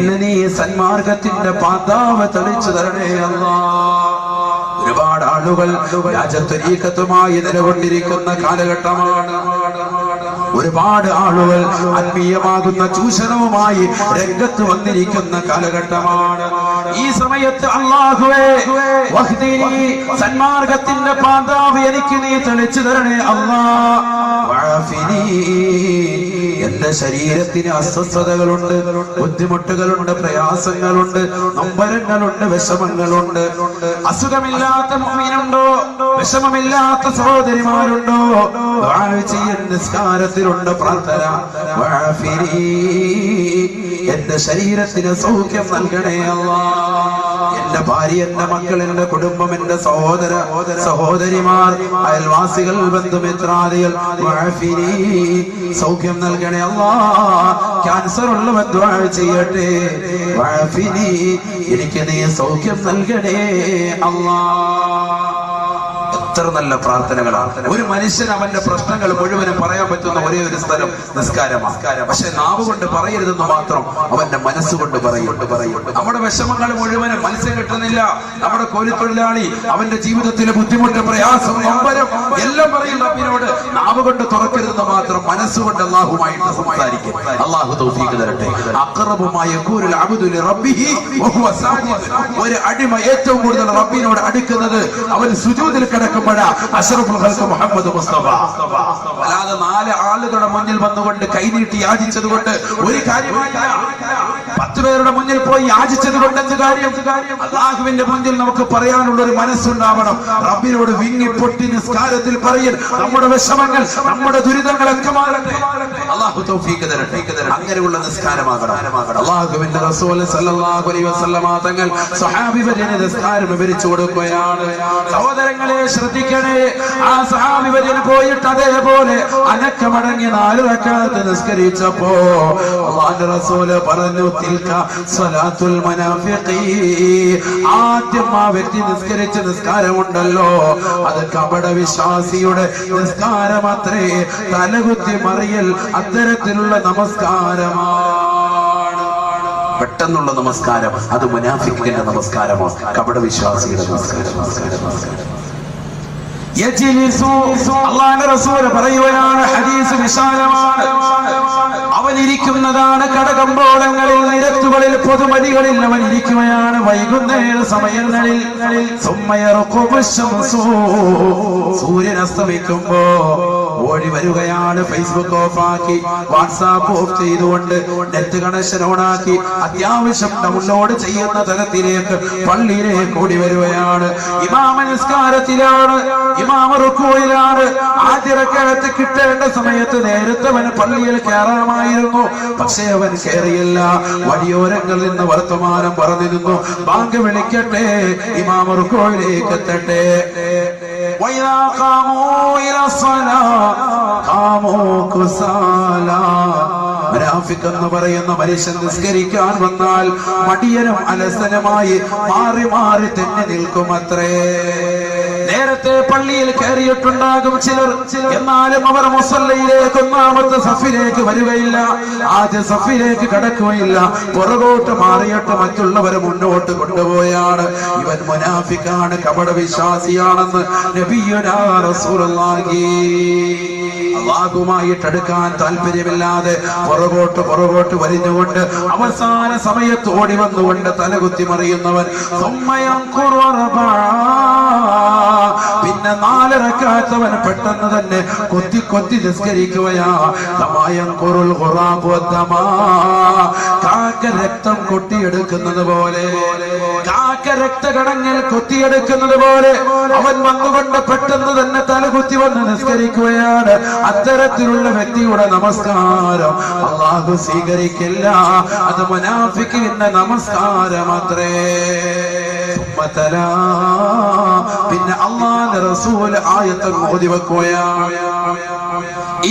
ഇന്ന് നീ സന്മാർഗത്തിന്റെ പാതാവ് തെളിച്ചു തരണേ അല്ലാഹ്. ഒരുപാട് ആളുകൾ രാജത്വരീക്കത്തുമായി നിലകൊണ്ടിരിക്കുന്ന കാലഘട്ടമാണ്. ഒരുപാട് ആളുകൾ ആത്മീയമാകുന്ന ചൂഷണവുമായി രംഗത്ത് വന്നിരിക്കുന്ന കാലഘട്ടമാണ്. ഈ സമയത്ത് അല്ലാഹുവേ വഹ്ദിനി, സന്മാർഗത്തിന്റെ പാതാവ് എനിക്ക് നീ തെളിച്ചു തരണേ അല്ലാഹ്. വഅഫിനി, എന്റെ ശരീരത്തിന് അസ്വസ്ഥതകളുണ്ട്, ബുദ്ധിമുട്ടുകളുണ്ട്, പ്രയാസങ്ങളുണ്ട്, നൊമ്പരങ്ങളുണ്ട്, വിഷമങ്ങളുണ്ട്. അസുഖമില്ലാത്ത മുഅ്മിനുണ്ടോ? വിഷമമില്ലാത്ത സഹോദരിമാരുണ്ടോ? ദുആ ചെയ്യാൻ നിസ്കാരത്തിലുണ്ട് പ്രാർത്ഥന. വഅഫിനി, എന്റെ ശരീരത്തിന് സൗഖ്യം നൽകണേ അല്ലാഹ്. എന്റെ ഭാര്യ, എന്റെ മക്കൾ, എന്റെ കുടുംബം, എന്റെ സഹോദരിമാർ, അയൽവാസികൾ, ബന്ധുമിത്രാദികൾ, വഅഫിനി, സൗഖ്യം നൽകണേ അല്ലാഹ്. ക്യാൻസർ ഉള്ളവൻ ദുആ ചെയ്യട്ടെ. വഅഫിനി, എനിക്ക് നീ സൗഖ്യം നൽകണേ അല്ലാഹ്. എത്ര നല്ല പ്രാർത്ഥനകളാണ്. ഒരു മനുഷ്യൻ അവന്റെ പ്രശ്നങ്ങൾ മുഴുവനും പറയാൻ പറ്റുന്ന ഒരേ ഒരു സ്ഥലം നിസ്കാരമാണ്. പക്ഷെ നാവ് കൊണ്ട് പറയരുതെന്ന് മാത്രം അവന്റെ മനസ്സുകൊണ്ട് പറയുന്നുണ്ട്. നമ്മുടെ വിഷമങ്ങൾ മുഴുവനും മത്സ്യം കിട്ടുന്നില്ല. നമ്മുടെ കോലിത്തൊഴിലാളി അവന്റെ ജീവിതത്തിലെ ബുദ്ധിമുട്ട്, പ്രയാസം, നൊമ്പരം എല്ലാം പറയും റബ്ബിനോട്. നാവ് കൊണ്ട് തുറക്കരുതെന്ന് മാത്രം മനസ്സുകൊണ്ട് അല്ലാഹുമായിട്ട് സംസാരിക്കും. അല്ലാഹു തൗഫീഖ് തരട്ടെ. അഖറബുമായ യഖൂലുൽ അബ്ദു ലിറബ്ബിഹി വഹുവ സാജിദ്. ഒരു അടിമ ഏറ്റവും കൂടുതൽ റബ്ബിനോട് അടുക്കുന്നത് അവൻ സുജൂദിൽ കിടക്കും. അഷ്റഫുൽ ഖൽഖ് മുഹമ്മദ് മുസ്തഫ. അല്ലാതെ 4 ആളുകളുടെ മുന്നിൽ വന്നുകൊണ്ട് കൈനീട്ടി യാചിച്ചത് കൊണ്ട് ഒരു കാര്യമില്ല. 10 പേരുടെ മുന്നിൽ പോയി യാചിച്ചത് കൊണ്ട് എന്ത് കാര്യം? അല്ലാഹുവിന്റെ മുന്നിൽ നമുക്ക് പറയാനുള്ള ഒരു മനസ്സുണ്ടാവണം. റബ്ബിനോട് വിങ്ങി പൊട്ടി നിസ്കാരത്തിൽ പറയൽ നമ്മുടെ വിഷമങ്ങൾ, നമ്മുടെ ദുരിതങ്ങളൊക്കെ മാറട്ടെ. അല്ലാഹു തൗഫീഖ് തരട്ടെ. അങ്ങനെയുള്ള നിസ്കാരമാകണം. അല്ലാഹുവിന്റെ റസൂൽ സല്ലല്ലാഹു അലൈഹി വസല്ലമ തങ്ങൾ സ്വഹാബിവര്യന് നിസ്കാരം വിവരിച്ചു കൊടുക്കുകയാണ്. സഹോദരങ്ങളെ ശ്രദ്ധിക്കണേ. ആ സ്വഹാബി വര്യൻ പോയിട്ട് അതേപോലെ അനക്കമടങ്ങി 4 റക്അത്ത് നിസ്കരിച്ചപ്പോ അല്ലാഹുവിന്റെ റസൂൽ പറഞ്ഞു, തിൽക സ്വലാത്തുൽ മുനാഫിഖീൻ. ആദ്യം ആ വ്യക്തി നിസ്കരിച്ച നിസ്കാരമുണ്ടല്ലോ, അത് കപട വിശ്വാസിയുടെ നിസ്കാരമത്രേ. തലകുത്തി മറിയൽ അത്തരത്തിലുള്ള നമസ്കാരമാണ്. പെട്ടെന്നുള്ള നമസ്കാരം അത് മുനാഫിക്കിന്റെ നമസ്കാരമാണ്, കപട വിശ്വാസിയുടെ നമസ്കാരം. അല്ലാഹുവിന്റെ റസൂൽ പറയുകയാണ്, ഹദീസ് വിശാലമാണ്. അവൻ ഇരിക്കുന്നതാണ് കടകമ്പോളങ്ങളിൽ, നിരത്തുകളിൽ, പൊതുമതികളിൽ അവൻ ഇരിക്കുകയാണ്. വൈകുന്നേര സമയങ്ങളിൽ സൂര്യൻ അസ്തമിക്കുമ്പോ ഓടി വരികയാണ്. ഫേസ്ബുക്ക് ഓഫാക്കി, വാട്സാപ്പ് ഓഫ് ചെയ്തുകൊണ്ട്, നെറ്റ് കണക്ഷൻ ഓണാക്കി, അത്യാവശ്യം ഡൗൺലോഡ് ചെയ്യുന്ന തലത്തിലേക്ക് പള്ളിയിലേക്ക് ഓടി വരികയാണ്. ഇമാമ നിസ്കാരത്തിലാണ്, ഇമാമ റുക്കൂയിലാണ്. ആദ്യ റക്അത്ത് കിട്ടേണ്ട സമയത്ത് നേരത്തെ അവൻ പള്ളിയിൽ കയറാമായിരുന്നു. പക്ഷേ അവൻ കയറിയില്ല. വഴിയോരങ്ങളിൽ നിന്ന് വർത്തമാനം പറഞ്ഞിരുന്നു. ബാങ്ക് വിളിക്കട്ടെ, ഇമാമ റുക്കൂയിലേക്ക് എത്തട്ടെ. وَإِذَا قَامُوا إِلَى الصَّلَاةِ قَامُوا كُسَالَى. മുനാഫിഖ് എന്ന് പറയുന്ന മനുഷ്യൻ നിസ്കരിക്കാൻ വന്നാൽ മടിയനും അലസനുമായി മാറി മാറി തന്നെ നിൽക്കുമത്രേ. നേരത്തെ പള്ളിയിൽ കയറിയിട്ടുണ്ടാകും ചിലർ, എന്നാലും അവർ മുസല്ലയിലേക്ക് 1ാമത്തെ സഫിലേക്ക് വരികയില്ല, ആദ്യ സഫിലേക്ക് കടക്കുകയില്ല. പുറകോട്ട് മാറിയിട്ട് മറ്റുള്ളവരെ മുന്നോട്ട് കൊണ്ടുപോയാണ്. ഇവൻ മുനാഫിഖാണ്, കപട വിശ്വാസിയാണെന്ന് നബിയുനാ റസൂലുള്ളാഹി. അല്ലാഹുവുമായിട്ട് അടുക്കാൻ താല്പര്യമില്ലാതെ പുറകോട്ട് വലിഞ്ഞുകൊണ്ട് അവസാന സമയത്ത് ഓടി വന്നുകൊണ്ട് തലകുത്തി മറിയുന്നവൻ. പിന്നെ 4 റക്അത്തവൻ പെട്ടെന്ന് തന്നെ കൊത്തി നിസ്കരിക്കുകയാ. കാക്ക രക്തം കൊട്ടിയെടുക്കുന്നത് പോലെ, കാക്ക രക്തകടങ്ങൾ കൊത്തിയെടുക്കുന്നത് പോലെ അവൻ വന്നുകൊണ്ട് പെട്ടെന്ന് തന്നെ തലകുത്തി വന്ന് നിസ്കരിക്കുകയാണ്. അത്തരത്തിലുള്ള വ്യക്തിയുടെ നമസ്കാരം അല്ലാഹു സ്വീകരിക്കില്ല. അത് മുനാഫിഖിന്റെ നമസ്കാരമത്രേ. പിന്നെ അല്ലാഹുവിന്റെ റസൂൽ ആയത്തുൽ ഓതി വെക്കുകയാണ്,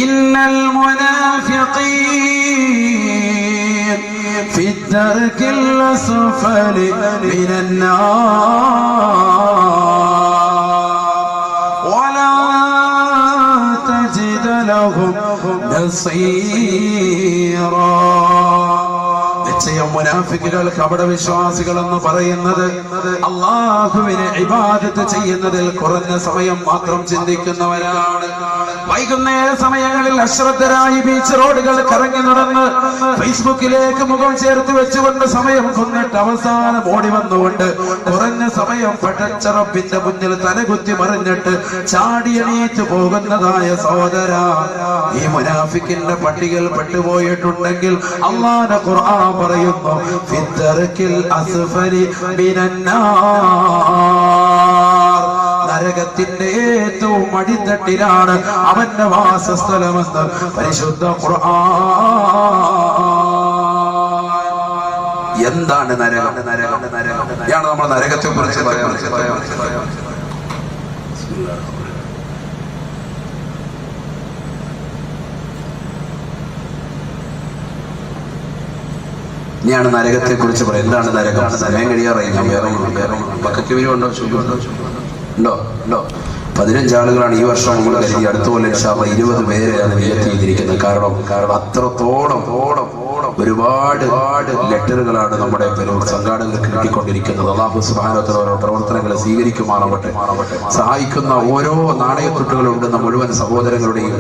ഇന്നൽ മുനാഫിഖീൻ ഫി ദർകിൽ അസ്ഫലി മിനൻ നാർ വലാ തജിദ ലഹും നസീറാ. നിശ്ചയം മുനാഫിക്കുകൾ കപടവിശ്വാസികൾ എന്ന് പറയുന്നത് അള്ളാഹുവിനെ ഇബാദത്ത് ചെയ്യുന്നതിൽ കുറഞ്ഞ സമയം മാത്രം ചിന്തിക്കുന്നവരാണ്. വൈകുന്നേര സമയങ്ങളിൽ അശ്രദ്ധരായി ബീച്ച് റോഡുകൾ കറങ്ങി നടന്ന് ഫേസ്ബുക്കിലേക്ക് മുഖം ചേർത്ത് വെച്ചുകൊണ്ട് സമയം കൊന്നിട്ട് അവസാനം ഓടി വന്നുകൊണ്ട് കുറഞ്ഞ സമയം പടച്ച റബ്ബിന്റെ മുന്നിൽ തലകുത്തി മറിഞ്ഞിട്ട് ചാടിയണീറ്റ് പോകുന്നതായ സഹോദര, ഈ മുനാഫിക്കിന്റെ പട്ടികയിൽ പെട്ടുപോയിട്ടുണ്ടെങ്കിൽ അല്ലാഹുവിന്റെ ഖുർആൻ പറയുന്നു ഫിദ്ദർക്കിൽ അസ്ഫലി മിനന്നാർ, നരകത്തിന്റെ ഏറ്റവും അടിത്തട്ടിലാണ് അവന്റെ വാസസ്ഥലമെന്ന് പരിശുദ്ധ ഖുർആൻ. എന്താണ് നരകം? ഇതാണ് നമ്മൾ നരകത്തെ കുറിച്ച് ഇനിയാണ് നരകത്തെ കുറിച്ച് പറയാം. എന്താണ് നരകം? സമയം കഴിയാറായി. ഞാൻ വേറെ ബക്കറ്റ് വീരുണ്ടോ? ഉണ്ടോ? 15 ആളുകളാണ് ഈ വർഷം നമ്മൾ കരുതി. അടുത്ത കൊല്ലം ഇൻഷാ അല്ലാഹ് 20 പേരെയാണ് നിയത്ത് ചെയ്തിരിക്കുന്നത്. കാരണം അത്രത്തോളം ഒരുപാട് ലെറ്ററുകളാണ് നമ്മുടെ സംഘാടകർക്ക് കിട്ടിക്കൊണ്ടിരിക്കുന്നത്. അല്ലാഹു സുബ്ഹാനഹു വ തആല പ്രവർത്തനങ്ങളെ സ്വീകരിക്കുമാറാവട്ടെ. സഹായിക്കുന്ന ഓരോ നാണയത്തുട്ടുകളുണ്ടെന്ന മുഴുവൻ സഹോദരങ്ങളുടെയും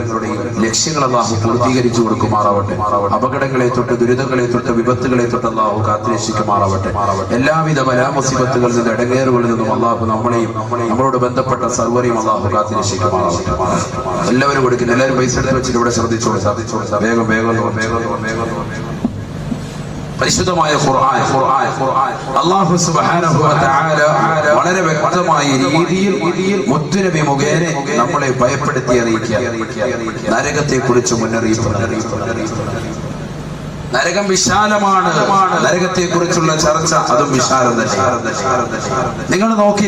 ലക്ഷ്യങ്ങൾ അല്ലാഹു പൂർത്തീകരിച്ചു കൊടുക്കുമാറാവട്ടെ. അപകടങ്ങളെ തൊട്ട്, ദുരിതങ്ങളെ തൊട്ട്, വിപത്തുകളെ തൊട്ട് അല്ലാഹു കാത്തുരക്ഷിക്കുമാറാവട്ടെ. എല്ലാവിധ ബലാമുസീബത്തുകളിൽ നിന്ന്, ഇടങ്ങേറുകളിൽ നിന്നും അല്ലാഹു നമ്മളെയും നമ്മളോട് ബന്ധപ്പെട്ട സർവ്വരെയും അല്ലാഹു കാത്തുരക്ഷിക്കുമാറാവട്ടെ. എല്ലാവരും കൊടുക്കുന്നു. എല്ലാവരും പൈസ എടുത്ത് വെച്ചിട്ട് ഇവിടെ ശ്രദ്ധിച്ചോളൂ. വേഗം പരിശുദ്ധമായ ഖുർആൻ അല്ലാഹു സുബ്ഹാനഹു വ തആല വളരെ വ്യക്തമായ രീതിയിൽ മുത്തുനബി മുഖേന നമ്മളെ ഭയപ്പെടുത്തി അറിയിക്കുക. നരകത്തെ കുറിച്ച് മുന്നറിയിപ്പ്. നരകം വിശാലമാണ്. നരകത്തെ കുറിച്ചുള്ള ചർച്ച അതും വിശാലം തന്നെ. നിങ്ങൾ നോക്കി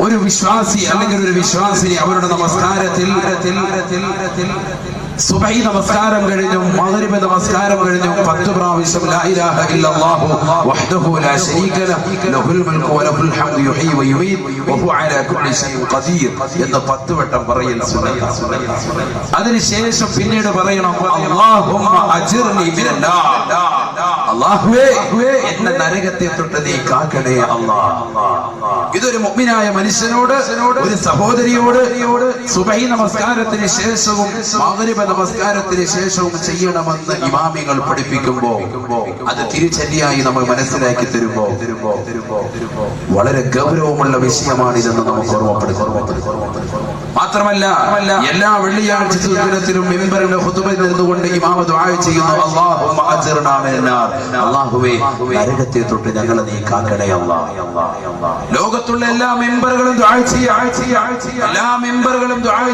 ഒരു വിശ്വാസി അല്ലെങ്കിൽ ഒരു വിശ്വാസിനി അവരുടെ നമസ്കാരത്തിൽ സുബഹി നമസ്കാരം കഴിഞ്ഞു, മഗ്രിബ് നമസ്കാരം കഴിഞ്ഞു 10 പ്രാവശ്യം ലാ ഇലാഹ ഇല്ലല്ലാഹു വഹ്ദഹു ലാ ശരീക ലഹുൽ മുൽക്കു വലഹുൽ ഹംദു യുഹ്യി വയുമീത് വഹുവ അലാ കുല്ലി ഷൈഇൻ ഖദീർ എന്ന് 10 വട്ടം പറയൽ സുന്നത്താണ്. അതിനുശേഷം പിന്നീട് പറയണം അല്ലാഹുമ്മ അജിർനി മിനന്നാർ, അല്ലാഹുവേ എന്നെ നരകത്തെ തൊട്ട് നീ കാക്കണേ അല്ലാഹ്. ഇതൊരു മുഅ്മിനായ മനുഷ്യനോട്, ഒരു സഹോദരിയോട് സുബഹി നമസ്കാരത്തിന് ശേഷവും മഗ്രിബ് നമസ്കാരത്തിന് ശേഷവും ചെയ്യണമെന്ന് ഇമാമികൾ പഠിപ്പിക്കുമ്പോൾ അത് തിരിച്ചടിയായി നമ്മൾ മനസ്സിലാക്കി തരുമ്പോ വളരെ ഗൗരവമുള്ള വിഷയമാണിതെന്ന് നമുക്ക് ഓർമ്മപ്പെടുത്തും. മാത്രമല്ല എല്ലാ വെള്ളിയാഴ്ച ദിനത്തിലും മിമ്പറിന്റെ ഖുതുബയിൽ നിന്നുകൊണ്ട് ഇമാം ദുആ ചെയ്യുന്നു അല്ലാഹുമ്മ അജിർനാ മിനന്നാർ, അല്ലാഹുവേ നരകത്തെ തൊട്ട് ഞങ്ങളെ നീ കാക്കണേ അല്ലാഹ്. ലോകത്തുള്ള എല്ലാ മിമ്പറുകളും ദുആ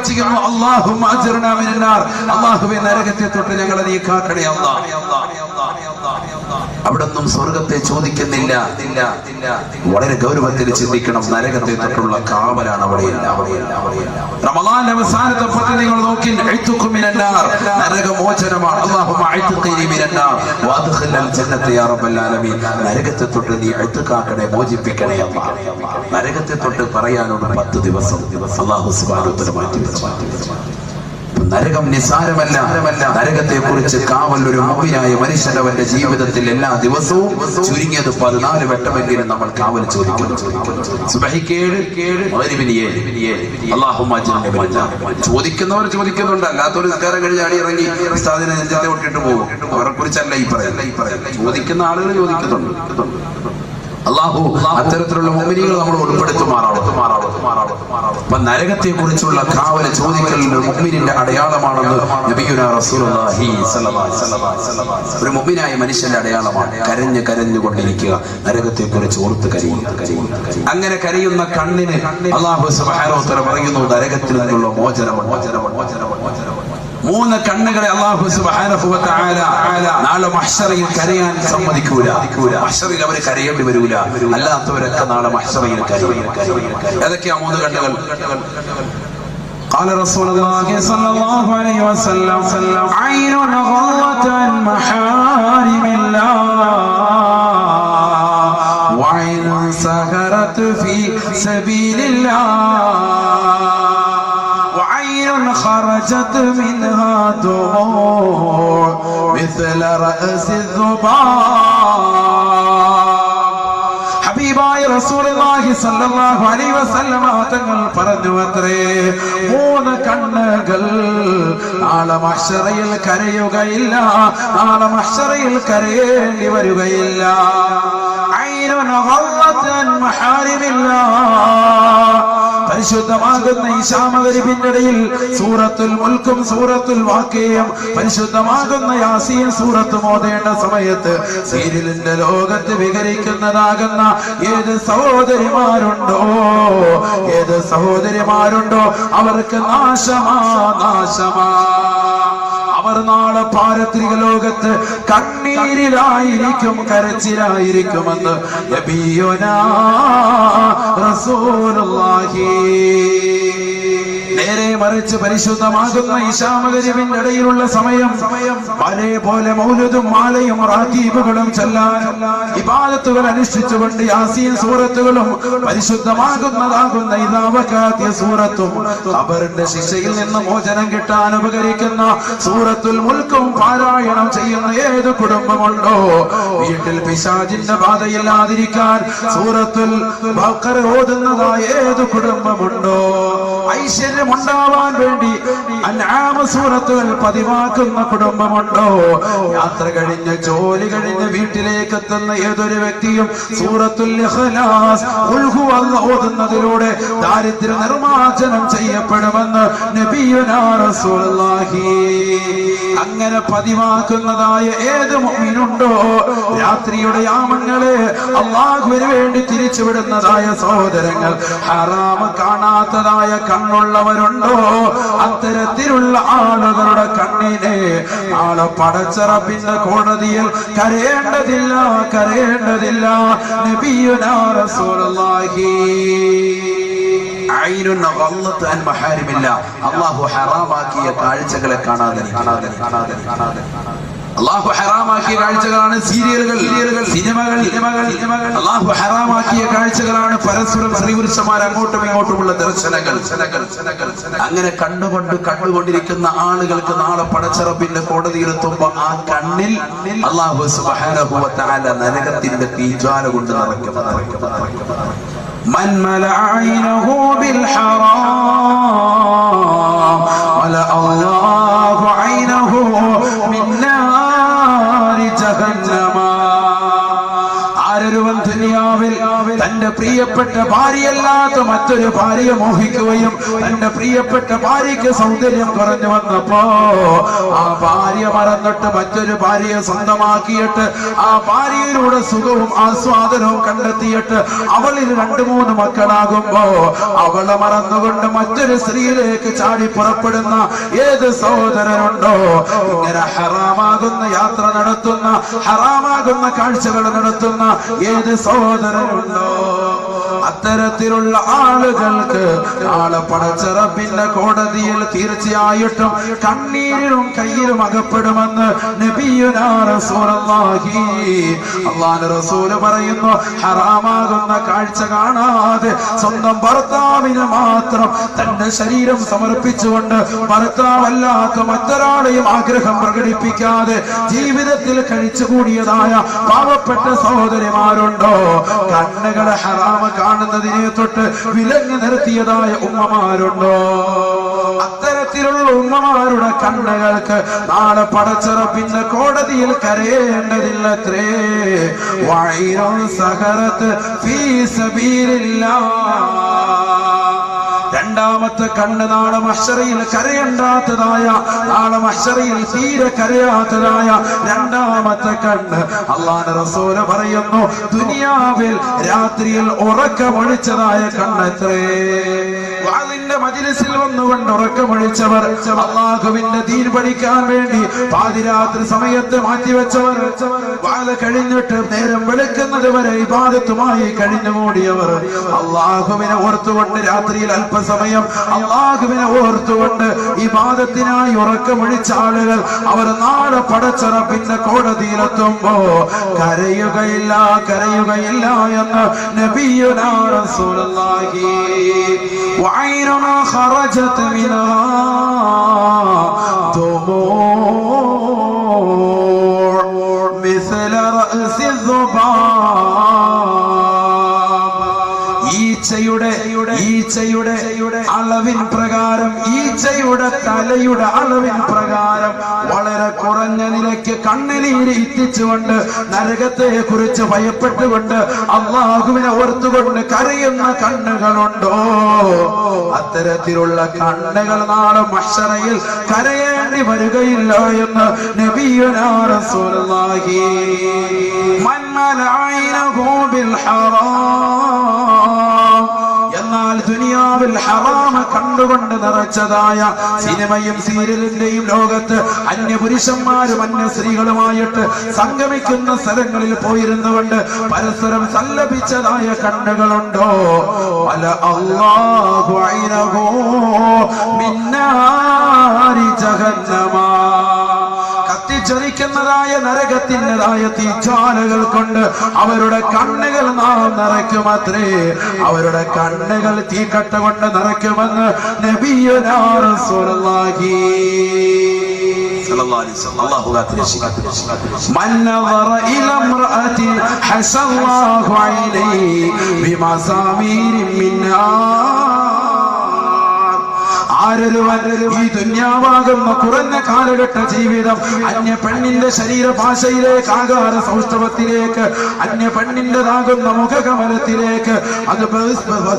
ചെയ്യുന്നു അല്ലാഹുമ്മ അജിർനാ മിനന്നാർ, അല്ലാഹുവേ നരകത്തെ തൊട്ട് ഞങ്ങളെ നീ കാക്കണേ അല്ലാഹ്. അവിടൊന്നും സ്വർഗത്തെ ചോദിക്കുന്നില്ല. വളരെ ഗൗരവത്തിൽ ചിന്തിക്കണം. നരകത്തെ തൊട്ടുള്ള കാവലാണ് അവിടെയില്ല. റമളാന്റെ അവസാനത്തെ പദ്ധതി നിങ്ങൾ നോക്കി, നരകമോചനമാണ്. അല്ലാഹുമ്മ അഅ്തിഖ്നി മിനന്നാർ വഅദ്ഖിൽനൽ ജന്നത യാ റബ്ബൽ ആലമീൻ. നരകത്തെ തൊട്ട് നീ അഅ്തിഖാക്കണേ, മോചിപ്പിക്കണേ അല്ലാഹ്. നരകത്തെ തൊട്ട് പറയാനുള്ള 10 ദിവസം അല്ലാഹു സുബ്ഹാനഹു വ തആല മാറ്റി വെച്ചു. നരകം നിസാരമല്ല. നരകത്തെ കുറിച്ച് കാവൽ ഒരു മുഅ്മിനായ മനുഷ്യൻ അവന്റെ ജീവിതത്തിൽ എല്ലാ ദിവസവും ചുരുങ്ങിയത് 14 വട്ടമെങ്കിലും നമ്മൾ കാവൽ ചോദിക്കണം. സുബ്ഹിക്ക് 7, മഗ്രിബിന് 7. അല്ലാഹുമ്മ അജ്ർനി മിനന്നാർ. ചോദിക്കുന്നവർ ചോദിക്കുന്നുണ്ട്, അല്ലാത്തവർ നിസ്കാരം കഴിഞ്ഞ് ആടി ഇറങ്ങി ഉസ്താദിനെ നെഞ്ചത്തെ വിട്ടിട്ട് പോകും. അവരെ കുറിച്ചല്ല ഈ പറയുന്നത്. ചോദിക്കുന്ന ആളുകൾ ചോദിക്കുന്നുണ്ട്. അല്ലാഹു അത്തരത്തിലുള്ള മുഅ്മിനീകളെ നമ്മൾ ഉൾപ്പെടുത്തുമാറാവട്ടെ. അപ്പൊ നരകത്തെ കുറിച്ചുള്ള കാവൽ ചോദിക്കൽ മുഅ്മിനിന്റെ അടയാളമാണെന്ന് നബിയുനാ റസൂലുള്ളാഹി സ്വല്ലല്ലാഹു അലൈഹി വസല്ലം. ഒരു മുഅ്മിനായ മനുഷ്യന്റെ അടയാളമാണ് കരഞ്ഞുകൊണ്ടിരിക്കുക, നരകത്തെ കുറിച്ച് ഓർത്ത് കരയുക. അങ്ങനെ കരയുന്ന കണ്ണിന് അല്ലാഹു സുബ്ഹാനഹു വ തആല പറയുന്നു നരകത്തിൽ നിന്നുള്ള മോചനം. 3 കണ്ണുകളെ അല്ലാഹു സുബ്ഹാനഹു വ തആല നാളെ മഹ്ശറിൽ കരയാൻ സമ്മതിക്കൂല. മഹ്ശറിൽ അവർ കരയേണ്ടി വരൂല. അല്ലാത്തവരൊക്കെ നാളെ മഹ്ശറിൽ കരയും. ഏതൊക്കെയാ 3 കണ്ണുകൾ? قال رسول الله صلى الله عليه وسلم عين غضت عن محارم الله وعين سهرت في سبيل الله خرجت منها دموع مثل مثل رأس الذباب. ഹബീബായ റസൂലുള്ളാഹി സ്വല്ലല്ലാഹു അലൈഹി വസല്ലമ തങ്ങൾ പറഞ്ഞു അത്രേ, 3 കണ്ണുകൾ നാളെ മഹ്ശറയിൽ കരയുകയില്ല, നാളെ മഹ്ശറയിൽ കരയേണ്ടി വരികയില്ല. ഐനുൻ ഗളത്ത് അൻ മഹാരിമില്ലാഹ്. പരിശുദ്ധമാകുന്ന ഇശാ മഗ്രിബിന്റെ ഇടയിൽ സൂറത്തുൽ മുൽക്കും സൂറത്തുൽ വാഖിയയും പരിശുദ്ധമാകുന്ന യാസീൻ സൂറത്തും ഓതേണ്ട സമയത്ത് സീരിയലിന്റെ ലോകത്ത് വിഹരിക്കുന്നതാകുന്ന ഏത് സഹോദരിമാരുണ്ടോ അവർക്ക് നാശമാ. അവർ നാളെ പാരത്രിക ലോകത്ത് കണ്ണീരിലായിരിക്കും, കരച്ചിലായിരിക്കുമെന്ന് നബിയുനാ റസൂലുള്ളാഹി. നേരെ മറിച്ച് പരിശുദ്ധമാകുന്ന ഇശാ മഗ്രിബിന്റെ ഇടയിലുള്ള സമയം പഴയപോലെ മൗലിദും മാലയും റാത്തീബുകളും ചൊല്ലാൻ, ഇബാദത്തുകൾ അനുഷ്ഠിച്ചുകൊണ്ട് യാസീൻ സൂറത്തുകളും പരിശുദ്ധമാകുന്നതാകുന്ന ഇദാ വഖഅത്തി സൂറത്തും ഖബറിന്റെ ശിക്ഷയിൽ നിന്ന് മോചനം കിട്ടാൻ ഉപകരിക്കുന്ന സൂറത്തുൽ മുൽക്കും പാരായണം ചെയ്യുന്ന ഏത് കുടുംബമുണ്ടോ, വീട്ടിൽ പിശാചിന്റെ ബാധയില്ലാതിരിക്കാൻ സൂറത്തുൽ ബഖറ ഓതുന്നതായ ഏത് കുടുംബമുണ്ടോ, ഐശ്വര്യമുണ്ടാവാൻ വേണ്ടി അൻആം സൂറത്തുകൾ പതിവാക്കുന്ന കുടുംബമുണ്ടോ, യാത്ര കഴിഞ്ഞ് ജോലി കഴിഞ്ഞ് വീട്ടിലേക്ക് എത്തുന്ന ഏതൊരു വ്യക്തിയും സൂറത്തുൽ ഇഖ്ലാസ് ഖുൽ ഹുവല്ലാഹു ഓതുന്നതിലൂടെ ദാരിദ്ര്യ നിർമ്മാർജ്ജനം ചെയ്യപ്പെടുമെന്ന് നബിയുനാ റസൂലുള്ളാഹി. അങ്ങനെ പതിവാക്കുന്നതായ ഏത് മുഅ്മിനുണ്ടോ, രാത്രിയുടെ യാമങ്ങളെ അല്ലാഹുവിന് വേണ്ടി തിരിച്ചുവിടുന്നതായ സഹോദരങ്ങൾ, ഹറാം കാണാത്തതായ കണ്ണുള്ളവരുണ്ടോ, അത്തരത്തിലുള്ള ആളുകളുടെ കണ്ണിനെ നാളെ പടച്ച റബ്ബിന്റെ കോടതിയിൽ കരയേണ്ടതില്ല. നബിയുനാ റസൂലുള്ളാഹി. ഐനുൻ ഗളത്ത് അൻ മഹാരിമില്ലാഹ്. അല്ലാഹു ഹറാമാക്കിയ കാഴ്ചകളെ കാണാതെ അല്ലാഹു ഹറാമാക്കിയ കാഴ്ചകളാണ് സീരിയലുകൾ, സിനിമകൾ. അല്ലാഹു ഹറാമാക്കിയ കാഴ്ചകളാണ് പരസ്പരം സ്ത്രീപുരുഷന്മാർ അങ്ങോട്ടും ഇങ്ങോട്ടുമുള്ള ദർശനങ്ങൾ. അങ്ങനെ കണ്ടുകൊണ്ടിരിക്കുന്ന ആളുകൾക്ക് നാളെ പടച്ച റബ്ബിന്റെ കോടതിയിലെത്തുമ്പോ ആ കണ്ണിൽ അല്ലാഹു സുബ്ഹാനഹു വ തആല നരകത്തിന്റെ തീജ്വാല കൊണ്ട് നിറയ്ക്കും. من ملأ عينه بالحرام ملأ الله عينه من نار جهنم. ആരൊരുവൻ ദുനിയാവിൽ തന്റെ പ്രിയപ്പെട്ട ഭാര്യയല്ലാത്ത മറ്റൊരു ഭാര്യയെ മോഹിക്കുകയും തന്റെ പ്രിയപ്പെട്ട ഭാര്യയ്ക്ക് സൗന്ദര്യം കുറഞ്ഞു വന്നപ്പോ ആ ഭാര്യ മറന്നിട്ട് മറ്റൊരു ഭാര്യയെ സ്വന്തമാക്കിയിട്ട് ആ ഭാര്യയിലൂടെ സുഖവും ആസ്വാദനവും കണ്ടെത്തിയിട്ട് അവളിൽ 2-3 മക്കളാകുമ്പോ അവളെ മറന്നുകൊണ്ട് മറ്റൊരു സ്ത്രീയിലേക്ക് ചാടി പുറപ്പെടുന്ന ഏത് സഹോദരനുണ്ടോ, ഇങ്ങനെ ഹറാമാകുന്ന യാത്ര നടത്തുന്ന, ഹറാമാകുന്ന കാഴ്ചകൾ നടത്തുന്ന ഏത് സഹോദരനുണ്ടോ, അത്തരത്തിലുള്ള ആളുകൾക്ക് നാളെ പടച്ച റബ്ബിന്റെ കോടതിയിൽ തീർച്ചയായിട്ടും കണ്ണീരിലും കയ്യിലും അകപ്പെടുമെന്ന് നബിയുനാ റസൂലുള്ളാഹി. അല്ലാഹുവിന്റെ റസൂൽ പറയുന്നു, ഹറാമാകുന്ന കാഴ്ച കാണാതെ സ്വന്തം ഭർത്താവിന് മാത്രം തന്റെ ശരീരം സമർപ്പിച്ചുകൊണ്ട് ഭർത്താവല്ലാത്ത മറ്റൊരാളെയും ആഗ്രഹം പ്രകടിപ്പിക്കാതെ ജീവിതത്തിൽ കഴിച്ചുകൂടിയതായ പാവപ്പെട്ട സഹോദരിമാരുണ്ടോ, കണ്ണുകളെ ഹറാമ കാണുന്നതിനെ തൊട്ട് വിലങ്ങ് നിർത്തിയതായ ഉമ്മമാരുണ്ടോ, അത്തരത്തിലുള്ള ഉമ്മമാരുടെ കണ്ണുകൾക്ക് നാളെ പടച്ച റബ്ബിന്റെ കോടതിയിൽ കരയേണ്ടതില്ലത്രേ. വൈറൻ സഹറത്ത് ഫീ സബീലില്ലാഹ്. രണ്ടാമത്തെ കണ്ണ് നാളെ മഹ്ശറയിൽ കരയണ്ടാത്തതായ, നാളെ മഹ്ശറയിൽ തീരെ കരയാത്തതായ രണ്ടാമത്തെ കണ്ണ് അല്ലാഹുവിന്റെ റസൂൽ പറയുന്നു, ദുനിയാവിൽ രാത്രിയിൽ ഉറക്കമൊഴിച്ചതായ കണ്ണെത്രേ. വാളിന്റെ മജ്‌ലിസിൽ വന്നുകൊണ്ട് ഉറക്കമൊഴിച്ചവർ, അല്ലാഹുവിന്റെ ദീൻ പഠിക്കാൻ വേണ്ടി പാതിരാത്രി സമയത്ത് മാറ്റിവെച്ചവർ, വാള് കഴിഞ്ഞിട്ട് നേരം വെളുക്കുന്നത് വരെ ഇബാദത്തുമായി കഴിഞ്ഞുകൂടിയവർ, അല്ലാഹുവിനെ ഓർത്തുകൊണ്ട് രാത്രിയിൽ അല്പസമയം അല്ലാഹുവിനെ ഓർത്തുകൊണ്ട് ഇബാദത്തിനായി ഉറക്കമൊഴിച്ച ആളുകൾ, അവർ നാളെ പടച്ച റബ്ബിന്റെ കോടതിയിലെത്തുമ്പോ കരയുകയില്ല എന്ന് നബിയുനാ റസൂലുള്ളാഹി. വഅയ്നുൻ ഖറജത് മിൻഹാ ദുമൂ റഅസി ഈച്ചയുടെ അളവിൻ പ്രകാരം, ഈച്ചയുടെ തലയുടെ അളവിൻ പ്രകാരം വളരെ കുറഞ്ഞ നിലയ്ക്ക് കണ്ണുനീര് ഇറ്റിച്ചുകൊണ്ട് നരകത്തെ കുറിച്ച് ഭയപ്പെട്ടുകൊണ്ട് അല്ലാഹുവിനെ ഓർത്തുകൊണ്ട് കരയുന്ന കണ്ണുകളുണ്ടോ? അത്തരത്തിലുള്ള കണ്ണുകൾ നാളെ മഹ്ശറയിൽ കരയേണ്ടി വരികയില്ല എന്ന് നബിയുനാ റസൂലുള്ളാഹി. മൻ മലഅനഹു ബിൽ ഹറാം, എന്നാൽ ദുനിയാവിൽ ഹറാമ കണ്ടുകൊണ്ട് നിറച്ചതായ സിനിമയും സീരിയലിന്റെയും ലോകത്ത് അന്യപുരുഷന്മാരും അന്യ സ്ത്രീകളുമായിട്ട് സംഗമിക്കുന്ന സ്ഥലങ്ങളിൽ പോയിരുന്നുകൊണ്ട് പരസ്പരം സല്ലപിച്ചതായ കണ്ണുകളുണ്ടോ? വല അല്ലാഹു ഐനഹു മിൻ നാരി ജഹന്നമ, കത്തിച്ചൊരിക്കുന്നതായ നരകത്തിൻ്റെതായ തീജ്വാലകൾ കൊണ്ട് അവരുടെ കണ്ണുകൾ നാം നിറയ്ക്കുമത്രേ. അവരുടെ കണ്ണുകൾ തീക്കട്ട കൊണ്ട് നിറയ്ക്കുമെന്ന് നബിയുനാ റസൂലുള്ളാഹി സ്വല്ലല്ലാഹു അലൈഹി വസല്ലം. അല്ലാഹു മൻ നദറ ഇലാ ഇംറഅതി ഹസല്ലാഹു അലൈഹി ബിമസാമീരിൻ മിന്നാ, ആരൊരുവൻ ഈ ദുന്യാവാകുന്ന കുറഞ്ഞ കാലഘട്ട ജീവിതം അന്യ പെണ്ണിന്റെ ശരീരഭാഷയിലേക്ക്, ആകാര സൗഷ്ഠവത്തിലേക്ക്, അന്യ പെണ്ണിൻ്റെതാകുന്ന മുഖകമലത്തിലേക്ക്, അത്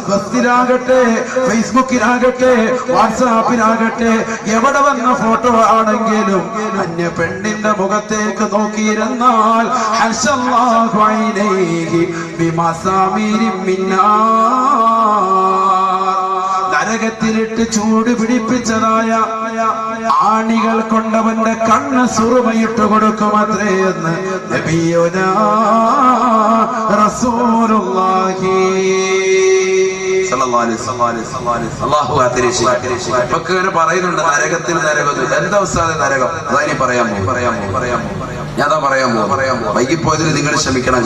ബസ്സിലാകട്ടെ, ഫേസ്ബുക്കിലാകട്ടെ, വാട്സാപ്പിലാകട്ടെ, എവിടെ വന്ന ഫോട്ടോ ആണെങ്കിലും അന്യ പെണ്ണിന്റെ മുഖത്തേക്ക് നോക്കിയിരുന്നാൽ ഹസല്ലാഹു അലൈഹി ബിമസാമീരിൻ മിന്നാർ, നരകത്തിലിട്ട് ചൂട് പിടിപ്പിച്ചതായ ആണികൾ കൊണ്ടവന്റെ കണ്ണ് സുറുമയിട്ട് കൊടുക്കുമത്രേ എന്ന് നബിയുനാ റസൂലുള്ളാഹി സ്വല്ലല്ലാഹു അലൈഹി വസല്ലം. അല്ലാഹു ഇങ്ങനെ പറയുന്നുണ്ട് നരകത്തിൽ നരകം. എന്താ ഉസ്താദേ നരകം? അതാ പറയാമോ? ഞാൻ പറയാൻ പോകും. വൈകിപ്പോയതിൽ നിങ്ങൾ ക്ഷമിക്കണം.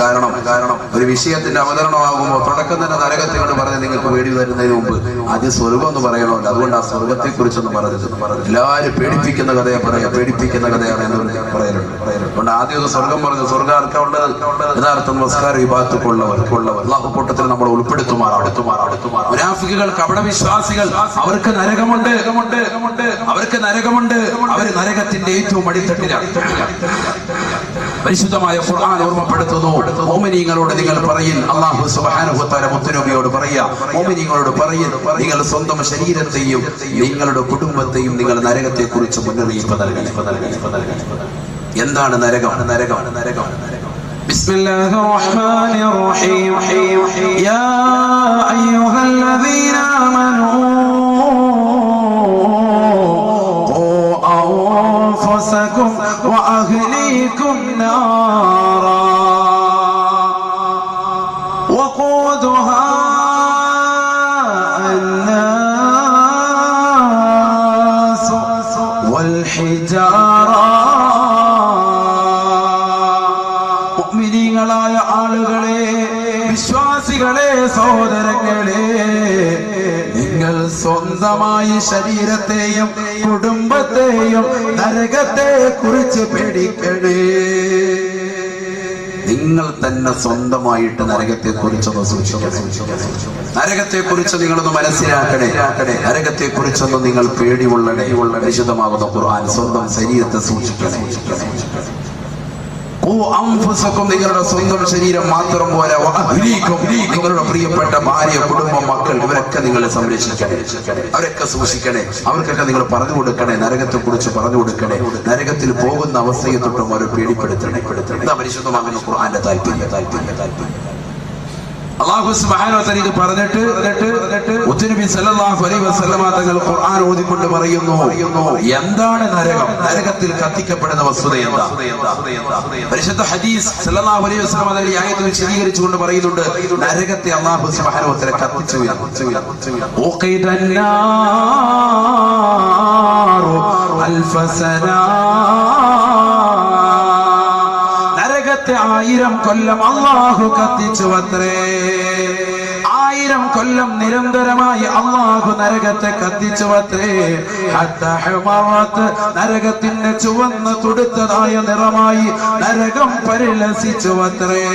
കാരണം ഒരു വിഷയത്തിന്റെ അവതരണമാകുമ്പോൾ തുടക്കം തന്നെ നരകത്തെ കൊണ്ട് പറഞ്ഞ് നിങ്ങൾക്ക് പേടി വരുന്നതിന് മുമ്പ് ആദ്യം സ്വർഗം എന്ന് പറയണമല്ലോ. അതുകൊണ്ട് ആ സ്വർഗത്തെ കുറിച്ചൊന്ന് പറഞ്ഞത് എല്ലാവരും പേടിപ്പിക്കുന്ന പേടിപ്പിക്കുന്ന കഥയാണ് എന്ന് പറയലുണ്ട്. അതുകൊണ്ട് ആദ്യം ഒന്ന് സ്വർഗം പറഞ്ഞു. സ്വർഗം ആർക്കുള്ളത്? യഥാർത്ഥ നമസ്കാരം വിഭാഗത്തുള്ളവർക്കുള്ളവർ. അല്ലാഹു കൂട്ടത്തിൽ നമ്മൾ ഉൾപ്പെടുത്തുമാറാണ്. മുനാഫിക്കുകൾ, കപടവിശ്വാസികൾ, അവർക്ക് നരകമുണ്ട്. അവർ നരകത്തിന്റെ ഏറ്റവും അടിത്തട്ടിലാണ്. പരിശുദ്ധമായ ഖുർആൻ ഓർമ്മപ്പെടുത്തുന്നു, മുഅ്മിനീങ്ങളോട് നിങ്ങൾ പറയിൻ, അല്ലാഹു സുബ്ഹാനഹു വ തആല മുത്തുനബിയോട് പറയാ, മുഅ്മിനീങ്ങളോട് പറയിൻ, നിങ്ങൾ സ്വന്തം ശരീരത്തെയും നിങ്ങളുടെ കുടുംബത്തെയും നിങ്ങൾ നരകത്തെ കുറിച്ച് മുന്നറിയിപ്പ് നൽകണം. എന്താണ് നരകം? ബിസ്മില്ലാഹിർ റഹ്മാനിർ റഹീം. യാ അയ്യുഹല്ലദീന ആമനൂ أنفسكم وأهليكم نارا وقودها الناس والحجارة. മുഅ്മിനീങ്ങളായ ആളുകളെ, വിശ്വാസികളെ, സഹോദരങ്ങളെ, നിങ്ങൾ സ്വന്തമായി ശരീരത്തെയും കുടുംബത്തെയും നരകത്തെ കുറിച്ച് പേടിക്കണേ. നിങ്ങൾ തന്നെ സ്വന്തമായിട്ട് നരകത്തെ കുറിച്ചൊന്ന് സൂക്ഷിക്കണം. നരകത്തെ കുറിച്ച് നിങ്ങളൊന്ന് മനസ്സിലാക്കണേ. നരകത്തെ കുറിച്ചൊന്ന് നിങ്ങൾ പേടിയുള്ളണേ. വിശുദ്ധമാകുന്ന ഖുർആൻ സ്വന്തം ശരീരത്തെ സൂക്ഷിക്കണേ. നിങ്ങളുടെ സ്വന്തം ശരീരം മാത്രം പോരാ, നിങ്ങളുടെ പ്രിയപ്പെട്ട ഭാര്യ, കുടുംബം, മക്കൾ, ഇവരൊക്കെ നിങ്ങൾ സംരക്ഷിക്കണേ. അവരൊക്കെ സൂക്ഷിക്കണേ. അവർക്കൊക്കെ നിങ്ങൾ പറഞ്ഞു കൊടുക്കണേ. നരകത്തെ കുറിച്ച് പറഞ്ഞു കൊടുക്കണേ. നരകത്തിൽ പോകുന്ന അവസ്ഥയെ തൊട്ടും അവരെ പേടിപ്പെടുത്തണേ. പരിശുദ്ധമാകുന്ന ഖുർആന്റെ താല്പര്യം. അല്ലാഹു സുബ്ഹാനഹു വ തആല ഇത് പറഞ്ഞിട്ട് മുത്തുനബി സല്ലല്ലാഹു അലൈഹി വസല്ലമ തങ്ങൾ ഖുർആൻ ഓതിക്കൊണ്ട് പറയുന്നു, എന്താണ് നരകം? നരകത്തിൽ കത്തിക്കപ്പെടുന്ന വസ്തുത എന്താ? പരിശുദ്ധ ഹദീസ് സല്ലല്ലാഹു അലൈഹി വസല്ലമ തങ്ങൾ ഈ ആയത്ത് വിശദീകരിച്ചുകൊണ്ട് പറയുന്നുണ്ട്, നരകത്തെ അല്ലാഹു സുബ്ഹാനഹു വ തആല കത്തിച്ചു. ഉഖിദന്നാറു അൽഫസനാ, 1000 കൊല്ലം അല്ലാഹു കത്തിച്ചു അത്രേ. 1000 കൊല്ലം നിരന്തരമായി അല്ലാഹു നരകത്തെ കത്തിച്ചുവത്രേ. നരകത്തിന്റെ ചുവന്ന് തുടുത്തതായ നിറമായി നരകം പരിലസിച്ചുവത്രേ.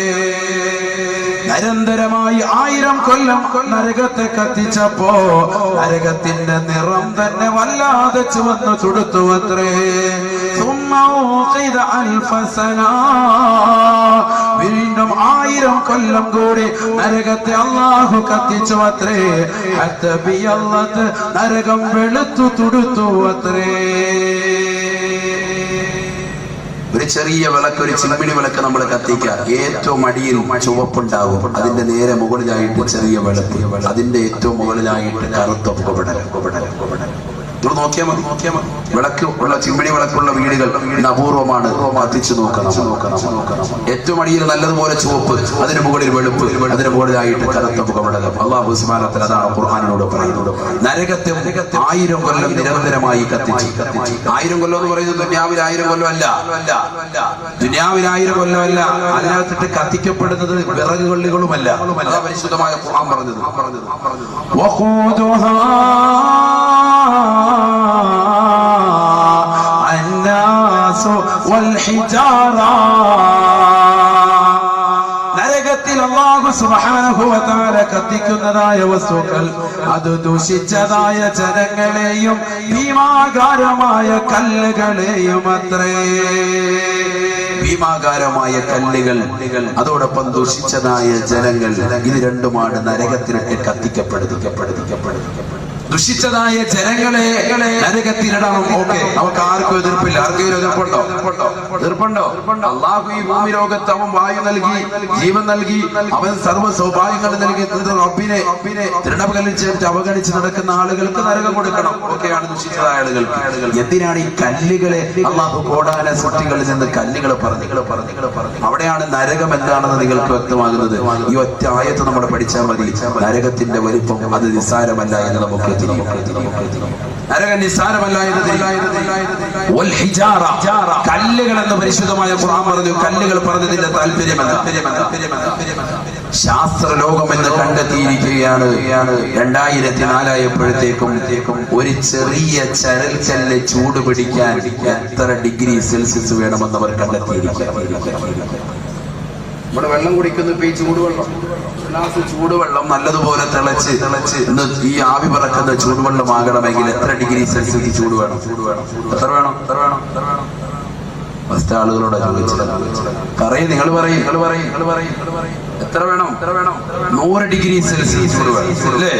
നിരന്തരമായി 1000 കൊല്ലം നരകത്തെ കത്തിച്ചപ്പോ നരകത്തിന്റെ നിറം തന്നെ വല്ലാതെ ചുവന്ന് തുടുത്തുവത്രേ. വീണ്ടും 1000 കൊല്ലം കൂടി നരകത്തെ അല്ലാഹു കത്തിച്ചുവത്രേ. നരകം വെളുത്തു തുടുത്തുവത്രേ. ഒരു ചെറിയ വിളക്ക്, ഒരു ചിമ്മിണി വിളക്ക് നമ്മൾ കത്തിക്കുക, ഏറ്റവും അടിയിൽ ചുവപ്പുണ്ടാവും, അതിന്റെ നേരെ മുകളിലായിട്ട് ചെറിയ വെളുപ്പ്, അതിന്റെ ഏറ്റവും മുകളിലായിട്ട് കറുത്ത പുകപടൽ. നോക്കിയാൽ മതി. വിളക്ക് ഉള്ള ചിമ്മിണി വിളക്കുള്ള വീടുകൾ അപൂർവമാണ്. കത്തിച്ചു നോക്കണം. ഏറ്റവും അടിയിൽ നല്ലതുപോലെ ചുവപ്പ്, അതിന് മുകളിൽ വെളുപ്പ്, അതിന് മുകളിലായിട്ട് കറുത്ത പുകപടലം. അല്ലാഹു സുബ്ഹാനഹു വ തആല അതാണ് ഖുർആനിലൂടെ പറയുന്നത്. നരകത്തെ 1000 കൊല്ലം നിരന്തരമായി കത്തിച്ചു. 1000 കൊല്ലം എന്ന് പറയുന്നത് ദുനിയാവിൽ 1000 കൊല്ലം അല്ല. ദുനിയാവിൽ 1000 കൊല്ലമല്ല. അതിനകത്തിട്ട് കത്തിക്കപ്പെടുന്നത് വിറക് കൊള്ളികളുമല്ല. അതാ പരിശുദ്ധമായ ഖുർആൻ പറഞ്ഞത്. നരകത്തിൽ അല്ലാഹു സുബ്ഹാനഹു വ തആല കത്തിക്കുന്നതായ വസ്തുക്കൾ അത് ദൂഷിച്ചതായ ജനങ്ങളെയും ഭീമാകാരമായ കല്ലുകളെയും അത്രേ. ഭീമാകാരമായ കല്ലുകൾ, അതോടൊപ്പം ദുഷിച്ചതായ ജനങ്ങൾ, ഇത് രണ്ടുമാണ് നരകത്തിലിട്ട് കത്തിക്കപ്പെടുന്നത്. ദുഷിച്ചതായ ജനങ്ങളെ നരകത്തിലിടണം. ഓക്കെ, നമുക്ക് ആർക്കും എതിർപ്പില്ല. ആർക്കെങ്കിലും എതിർപ്പുണ്ടോ? അല്ലാഹു ഈ ഭൂമി ലോകത്ത് അവൻ വായു നൽകി, ജീവൻ നൽകി, അവൻ സർവ്വ സൗഭാഗ്യങ്ങൾ നൽകി. റബ്ബിനെ തൃണവൽക്കരിച്ച് അവഗണിച്ച് നടക്കുന്ന ആളുകൾക്ക് നരകം കൊടുക്കണം. ഒക്കെയാണ് ദുഷിച്ചതായ ആളുകൾ. എന്തിനാണ് ഈ കല്ലുകളെ അല്ലാഹു കോടാന സൃഷ്ടികളിൽ നിന്ന് കല്ലുകൾ പറഞ്ഞു? അവിടെയാണ് നരകം എന്താണെന്ന് നിങ്ങൾക്ക് വ്യക്തമാകുന്നത്. ഈ ഒറ്റ ആയത്ത് നമ്മൾ പഠിച്ചാൽ മതി. നരകത്തിന്റെ വലിപ്പം അത് നിസ്സാരമല്ല എന്ന് നമുക്ക് നരകം നിസ്സാരമല്ല എന്ന്. കല്ലുകൾ എന്ന് പരിശുദ്ധമായ ഖുർആൻ പറഞ്ഞു. കല്ലുകൾ പറഞ്ഞതിന്റെ താല്പര്യമെന്താ? ശാസ്ത്ര ലോകം എന്ന് കണ്ടെത്തിയിരിക്കുകയാണ്. 2004 ആയപ്പോഴത്തേക്കും ഒരു ചെറിയ ചരൽക്കല്ല് ചൂട് പിടിക്കാൻ എത്ര ഡിഗ്രി സെൽഷ്യസ് വേണമെന്ന് അവർ കണ്ടെത്തിയിരിക്കുകയാണ്. നമ്മുടെ വെള്ളം കുടിക്കുന്നു, ഇപ്പൊ ഈ ചൂടുവെള്ളം നല്ലതുപോലെ തിളച്ച് ഈ ആവി പറക്കുന്ന ചൂടുവെള്ളമാകണമെങ്കിൽ എത്ര ഡിഗ്രി സെൽഷ്യസ് ചൂട് വേണം? എത്ര വേണം? ഫസ്റ്റ് ആളുകളോട് ചോദിച്ചത്. നിങ്ങൾ പറയും എത്ര വേണം? 100 ഡിഗ്രി സെൽഷ്യസ് ചൂട് വേണം. അല്ലേ?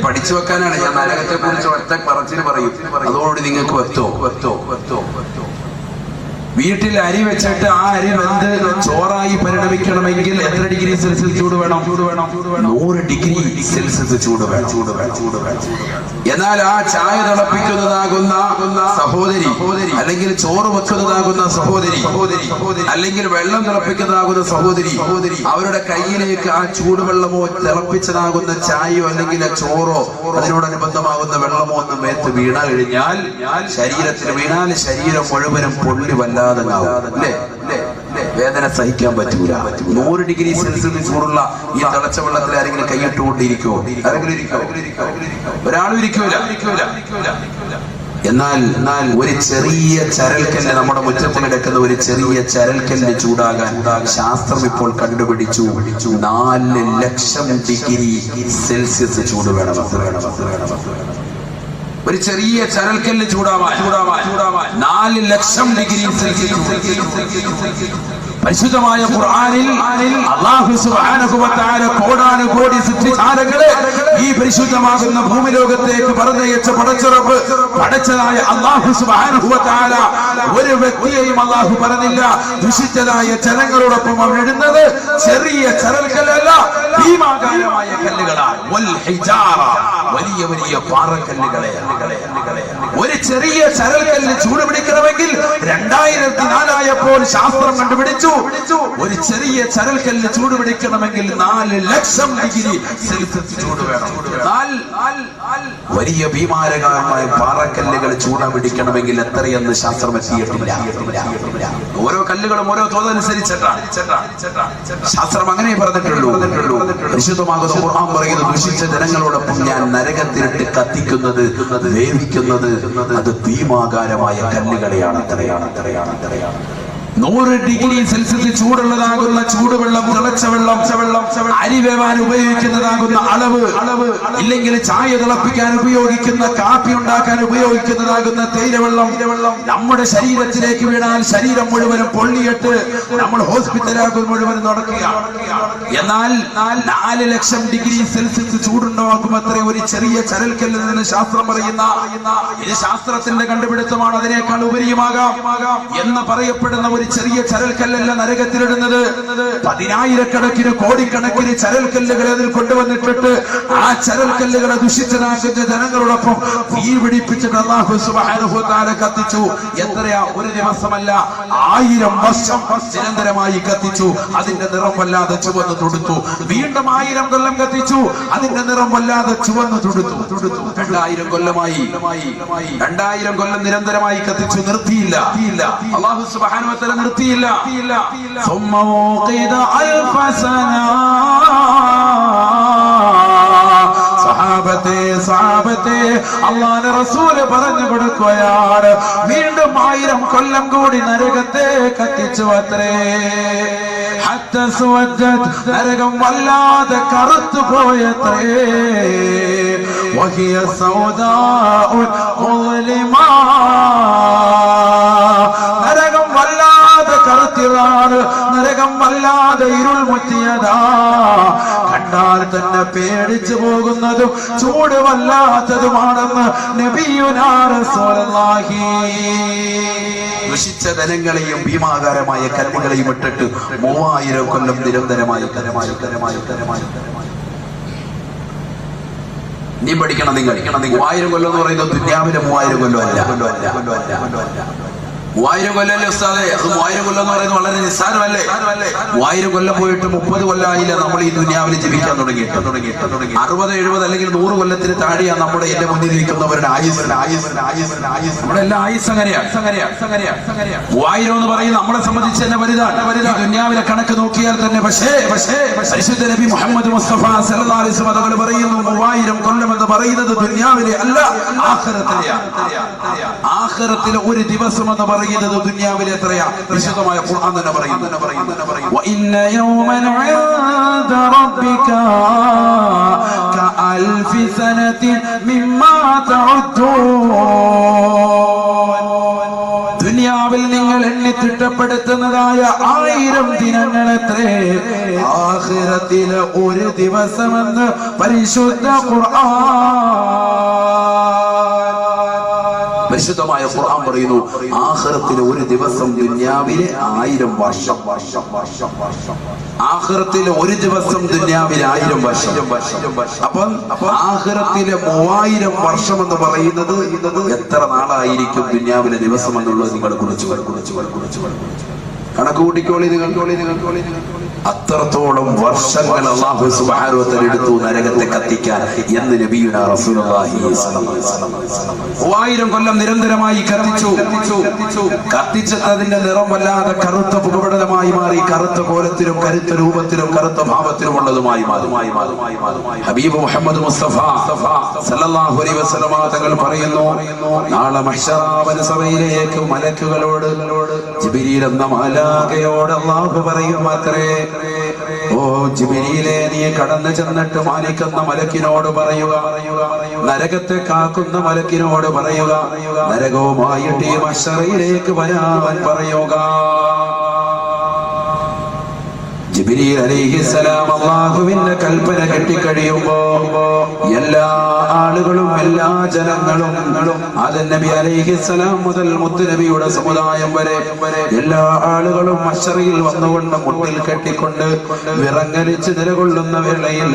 പഠിച്ചു വെക്കാനാണ് ഞാൻ നരകത്തെ കുറിച്ച് ഒറ്റ പറച്ചിൽ പറയും. അതോടുകൂടി നിങ്ങൾക്ക് വെത്തോ. വീട്ടിൽ അരി വെച്ചിട്ട് ആ അരി വെന്ത് ചോറായി പരിണമിക്കണമെങ്കിൽ എത്ര ഡിഗ്രി സെൽഷ്യസ് ചൂട് വേണം? 100 ഡിഗ്രി സെൽഷ്യസ് ചൂട് വേണം. എന്നാൽ ആ ചായ തിളപ്പിക്കുന്നതാകുന്ന സഹോദരി, അല്ലെങ്കിൽ ചോറ് വെക്കുന്നതാകുന്ന സഹോദരി, അല്ലെങ്കിൽ വെള്ളം തിളപ്പിക്കുന്നതാകുന്ന സഹോദരി, അവരുടെ കയ്യിലേക്ക് ആ ചൂടുവെള്ളമോ തിളപ്പിച്ചതാകുന്ന ചായയോ അല്ലെങ്കിൽ ചോറോ അതിനോടനുബന്ധമാകുന്ന വെള്ളമോ ഒന്ന് മേത്ത് വീണാൽ കഴിഞ്ഞാൽ, ശരീരത്തിൽ വീണാൽ ശരീരം മുഴുവനും പൊള്ളി വല്ലാതെ വേദന സഹിക്കാൻ പറ്റൂല. 100 ഡിഗ്രി സെൽഷ്യസ് ചൂടുള്ള ഈ തിളച്ച വെള്ളത്തിൽ ആരെങ്കിലും കൈയിട്ടുകൊണ്ടിരിക്കുമോ? ഒരാളും ഇരിക്കൂല. എന്നാൽ ഒരു ചെറിയ ചരൽക്കല്ല്, നമ്മുടെ മുറ്റത്ത് കിടക്കുന്ന ഒരു ചെറിയ ചരൽക്കല്ല് ചൂടാകാൻ ശാസ്ത്രം ഇപ്പോൾ കണ്ടുപിടിച്ചു 4 ലക്ഷം ഡിഗ്രി സെൽഷ്യസ് ചൂട് വേണം. ഒരു ചെറിയ ചരൽക്കല്ല് ചൂടാവാൻ 4 ലക്ഷം ഡിഗ്രി സെൽഷ്യസ്. പരിശുദ്ധമായ ഖുർആനിൽ അല്ലാഹു സുബ്ഹാനഹു വ തആല കോടാനുകോടി സൃഷ്ടിജാലങ്ങളെ ഈ പരിശുദ്ധമാകുന്ന ഭൂമി ലോകത്തേക്ക് പറഞ്ഞയച്ച പടച്ചറബ് പടച്ചതായ അല്ലാഹു സുബ്ഹാനഹു വ തആല ഒരു വ്യക്തിയെയും അല്ലാഹു പറഞ്ഞില്ല. ദുഷിച്ചതായ ജനങ്ങളോടൊപ്പം അവൻ ഇടുന്നത് ചെറിയ ചരൽക്കല്ലല്ല, ഭീമാകാരമായ കല്ലുകളാണ്. വൽ ഹിജാറ, വലിയ പാറക്കല്ലുകളെ. ഒരു ചെറിയ ചരൽക്കല്ല് ചൂട് പിടിക്കണമെങ്കിൽ 2004 ആയപ്പോൾ ശാസ്ത്രം കണ്ടുപിടിച്ചു, ഒരു ചെറിയ ചരൽക്കല്ല് ചൂട് പിടിക്കണമെങ്കിൽ 4 ലക്ഷം ഡിഗ്രി സെൽഷ്യസ് ചൂട് വേണം. വലിയ ഭീമാരകമായ പാറക്കല്ലുകൾ ചൂട് പിടിക്കണമെങ്കിൽ എത്രയെന്ന് ശാസ്ത്രം എത്തിയിട്ടില്ല. ഓരോ കല്ലുകളും ഓരോ തോതനുസരിച്ചിട്ടാണ് ശാസ്ത്രം അങ്ങനെ പറഞ്ഞിട്ടുള്ളൂ. പരിശുദ്ധമാകുന്ന ഖുർആൻ പറയുന്നു, ദുഷിച്ച ജനങ്ങളോടൊപ്പം ഞാൻ നരകത്തിലിട്ട് കത്തിക്കുന്നത്, വേവിക്കുന്നത് അത് ഭീമാകാരമായ കല്ലുകളെയാണ്. 100 ഡിഗ്രി സെൽഷ്യസ് ചൂടുള്ളതാകുന്ന ചൂടുവെള്ളം, തിളച്ച വെള്ളം, അരി വേവാൻ ഉപയോഗിക്കുന്നതാകുന്ന അളവ്, ഇല്ലെങ്കിൽ ചായ തിളപ്പിക്കാൻ ഉപയോഗിക്കുന്ന, കാപ്പി ഉണ്ടാക്കാൻ ഉപയോഗിക്കുന്നതാകുന്ന തേയിലവെള്ളം നമ്മുടെ ശരീരത്തിലേക്ക് വീണാൽ ശരീരം മുഴുവനും പൊള്ളിയിട്ട് നമ്മൾ ഹോസ്പിറ്റലാകും മുഴുവനും നടക്കുക. എന്നാൽ 4 ലക്ഷം ഡിഗ്രി സെൽഷ്യസ് ചൂടുണ്ടാകും അത്ര ഒരു ചെറിയ ചരൽക്കല്ലിൽ നിന്ന് ശാസ്ത്രം പറയുന്ന, ഇത് ശാസ്ത്രത്തിന്റെ കണ്ടുപിടുത്തമാണ്, അതിനേക്കാൾ ഉപരിയുമാകാം എന്ന് പറയപ്പെടുന്ന ഒരു ചെറിയ ചരൽക്കല്ലല്ല നരകത്തിലിടുന്നത്. 10,000-കണക്കിന് കോടിക്കണക്കിന് ചരൽക്കല്ലുകളെ അതിൽ കൊണ്ടുവന്നിട്ടിട്ട് ആ ചരൽക്കല്ലുകളെ ദുഷിച്ചതാക്കുന്ന ജനങ്ങളോടൊപ്പം തീ പിടിപ്പിച്ചിട്ട് അല്ലാഹു സുബ്ഹാനഹു വ തആല കത്തിച്ചു. എത്രയാ? ഒരു ദിവസമല്ല, 1000 വർഷം നിരന്തരമായി കത്തിച്ചു. അതിന്റെ നിറം വല്ലാതെ ചുവന്നു തുടുത്തു. വീണ്ടും 1000 കൊല്ലം കത്തിച്ചു. അതിന്റെ നിറം വല്ലാതെ ചുവന്നു തുടുത്തു. 2000 കൊല്ലമായി, 2000 കൊല്ലം നിരന്തരമായി കത്തിച്ചു. നിർത്തിയില്ല. അല്ലാഹു സുബ്ഹാനഹു വ തആല നിർത്തിയില്ല. ثم وقد 1000 سنة. സഹാബത്തെ അല്ലാഹുവിന്റെ റസൂൽ പറഞ്ഞു കൊടുക്കുകയാണ്, വീണ്ടും 1000 കൊല്ലം കൂടി നരകത്തെ കത്തിച്ചു അത്രേ. ഹത്ത സുവജ്ജത്, നരകം വല്ലാതെ കറുത്തു പോയത്രേ. വഹിയ സൗദാഉ മുസ്ലിമാ, നരകം വല്ലാതെ കറുത്തിറാണ്, നരകം വല്ലാതെ ഇരുൾ മുറ്റിയതാ. കണ്ടാൽ തന്നെ പേടിച്ചു പോകുന്നതും ചൂട് വല്ലാത്തതുമാണെന്ന് നബിയുനാ റസൂലുള്ളാഹി. ദുഷിച്ച ധനങ്ങളെയും ഭീമാകാരമായ കല്ലുകളെയും ഇട്ടിട്ട് 3000 കൊല്ലം നിരന്തരമായി നീ പഠിക്കണം. നിങ്ങൾ 3000 കൊല്ലം എന്ന് പറയുന്നത് ദുനിയാവിലെ 3000 കൊല്ലം അല്ല. 3000 കൊല്ലല്ലേ ഉസ്താദേ? അത് 3000 കൊല്ലം എന്ന് പറയുന്നത് വളരെ നിസ്സാരമല്ലേ? 3000 കൊല്ലം പോയിട്ട് 30 കൊല്ലമായില്ല നമ്മൾ ഈ ദുനിയാവിൽ ജീവിക്കാൻ തുടങ്ങിയിട്ട്. 60, 70 അല്ലെങ്കിൽ 100 കൊല്ലത്തിന് താഴെയാണ് നമ്മുടെ എന്റെ മുന്നിൽ നിൽക്കുന്നവരുടെ ആയുസ്. നമ്മുടെ എല്ലാ ആയുസ് അങ്ങനെയാണ്. 3000 എന്ന് പറയുന്നത് നമ്മളെ സംബന്ധിച്ച് തന്നെ വലുതാണ്. ദുനിയാവിലെ കണക്ക് നോക്കിയാൽ തന്നെ. പക്ഷേ പരിശുദ്ധ നബി മുഹമ്മദ് മുസ്തഫ സല്ലല്ലാഹു അലൈഹി വസല്ലം തങ്ങൾ പറയുന്നു, 3000 കൊല്ലം എന്ന് പറയുന്നത് ദുനിയാവിലെ അല്ല, ആഖിറത്തിലെയാണ്. ആഖിറത്തിലെ ഒരു ദിവസം എന്ന് പറയുന്നത് ദുനിയാവിലെ എത്രയാ? വിശുദ്ധമായ ഖുർആൻ തന്നെ പറയുന്നു, വഇന്ന യൗമൻ ഇൻദ റബ്ബിക കഅൽഫി സനതിൻ മിമ്മാ തഉദ്ദൂൻ. ദുനിയാവിൽ നിങ്ങൾ എണ്ണി തിട്ടപ്പെടുത്തുന്നതായ 1000 ദിനങ്ങളെത്രേ, ആഖിറത്തിലെ ഒരു ദിവസമെന്ന് പരിശുദ്ധ ഖുർആൻ. പരിശുദ്ധമായ ഖുർആൻ പറയുന്നു, ആഖിറത്തിലെ ഒരു ദിവസം ദുനിയാവിലെ 1000 വർഷം. ആഖിറത്തിലെ ഒരു ദിവസം ദുനിയാവിലെ 1000 വർഷം. അപ്പം ആഖിറത്തിലെ 3000 വർഷം എന്ന് പറയുന്നത് എത്ര നാളായിരിക്കും ദുനിയാവിലെ ദിവസം എന്നുള്ളത് നിങ്ങൾ കുറിച്ച് കണക്ക് കൂട്ടിക്കോളി. അത്രത്തോളം വർഷങ്ങൾ അല്ലാഹു സുബ്ഹാനഹു വ തആല എടുത്തു നരകത്തെ കത്തിക്കാൻ എന്ന് നബിയുനാ റസൂലുള്ളാഹി സ്വല്ലല്ലാഹു അലൈഹി വസല്ലം. 3000 കൊല്ലം നിരന്തരമായി കത്തിച്ചതിന്റെ നിറം വല്ലാതെ കറുത്ത പുകപടലമായി മാറി, കറുത്ത കോലത്തിലും കരുത്ത രൂപത്തിലും കറുത്ത ഭാവത്തിലും ഉള്ളതുമായി മാറി. ഹബീബ് മുഹമ്മദ് മുസ്തഫ സല്ലല്ലാഹു അലൈഹി വസല്ലം തങ്ങൾ പറയുന്നു, നാളെ മഹ്ശറ സഭയിലേക്ക് മലക്കുകളോട്, ജിബ്രീൽ എന്ന മാലാഖയോട് അല്ലാഹു പറയും അത്രേ, ഓ ജിബ്രീലേ, നീ കടന്നു ചെന്നിട്ട് മാലിക് എന്ന മലക്കിനോട് പറയുക, നരകത്തെ കാക്കുന്ന മലക്കിനോട് പറയുക, നരകവുമായിട്ട് ഈ മഹ്ശറയിലേക്ക് വരാൻ പറയുക. ജിബ്രീൽ അലൈഹിസ്സലാം അല്ലാഹുവിന്റെ കൽപ്പന കെട്ടിക്കഴിയുമ്പോ എല്ലാ ആളുകളും, എല്ലാ ജനങ്ങളും, ആദം നബി അലൈഹിസ്സലാം മുതൽ മുത്ത് നബിയുടെ സമുദായം വരെ എല്ലാ ആളുകളും മഹ്ശറയിൽ വന്നുകൊണ്ട് മുട്ടിൽ കെട്ടിക്കൊണ്ട് വിറങ്ങലിച്ച് നിലകൊള്ളുന്ന വേളയിൽ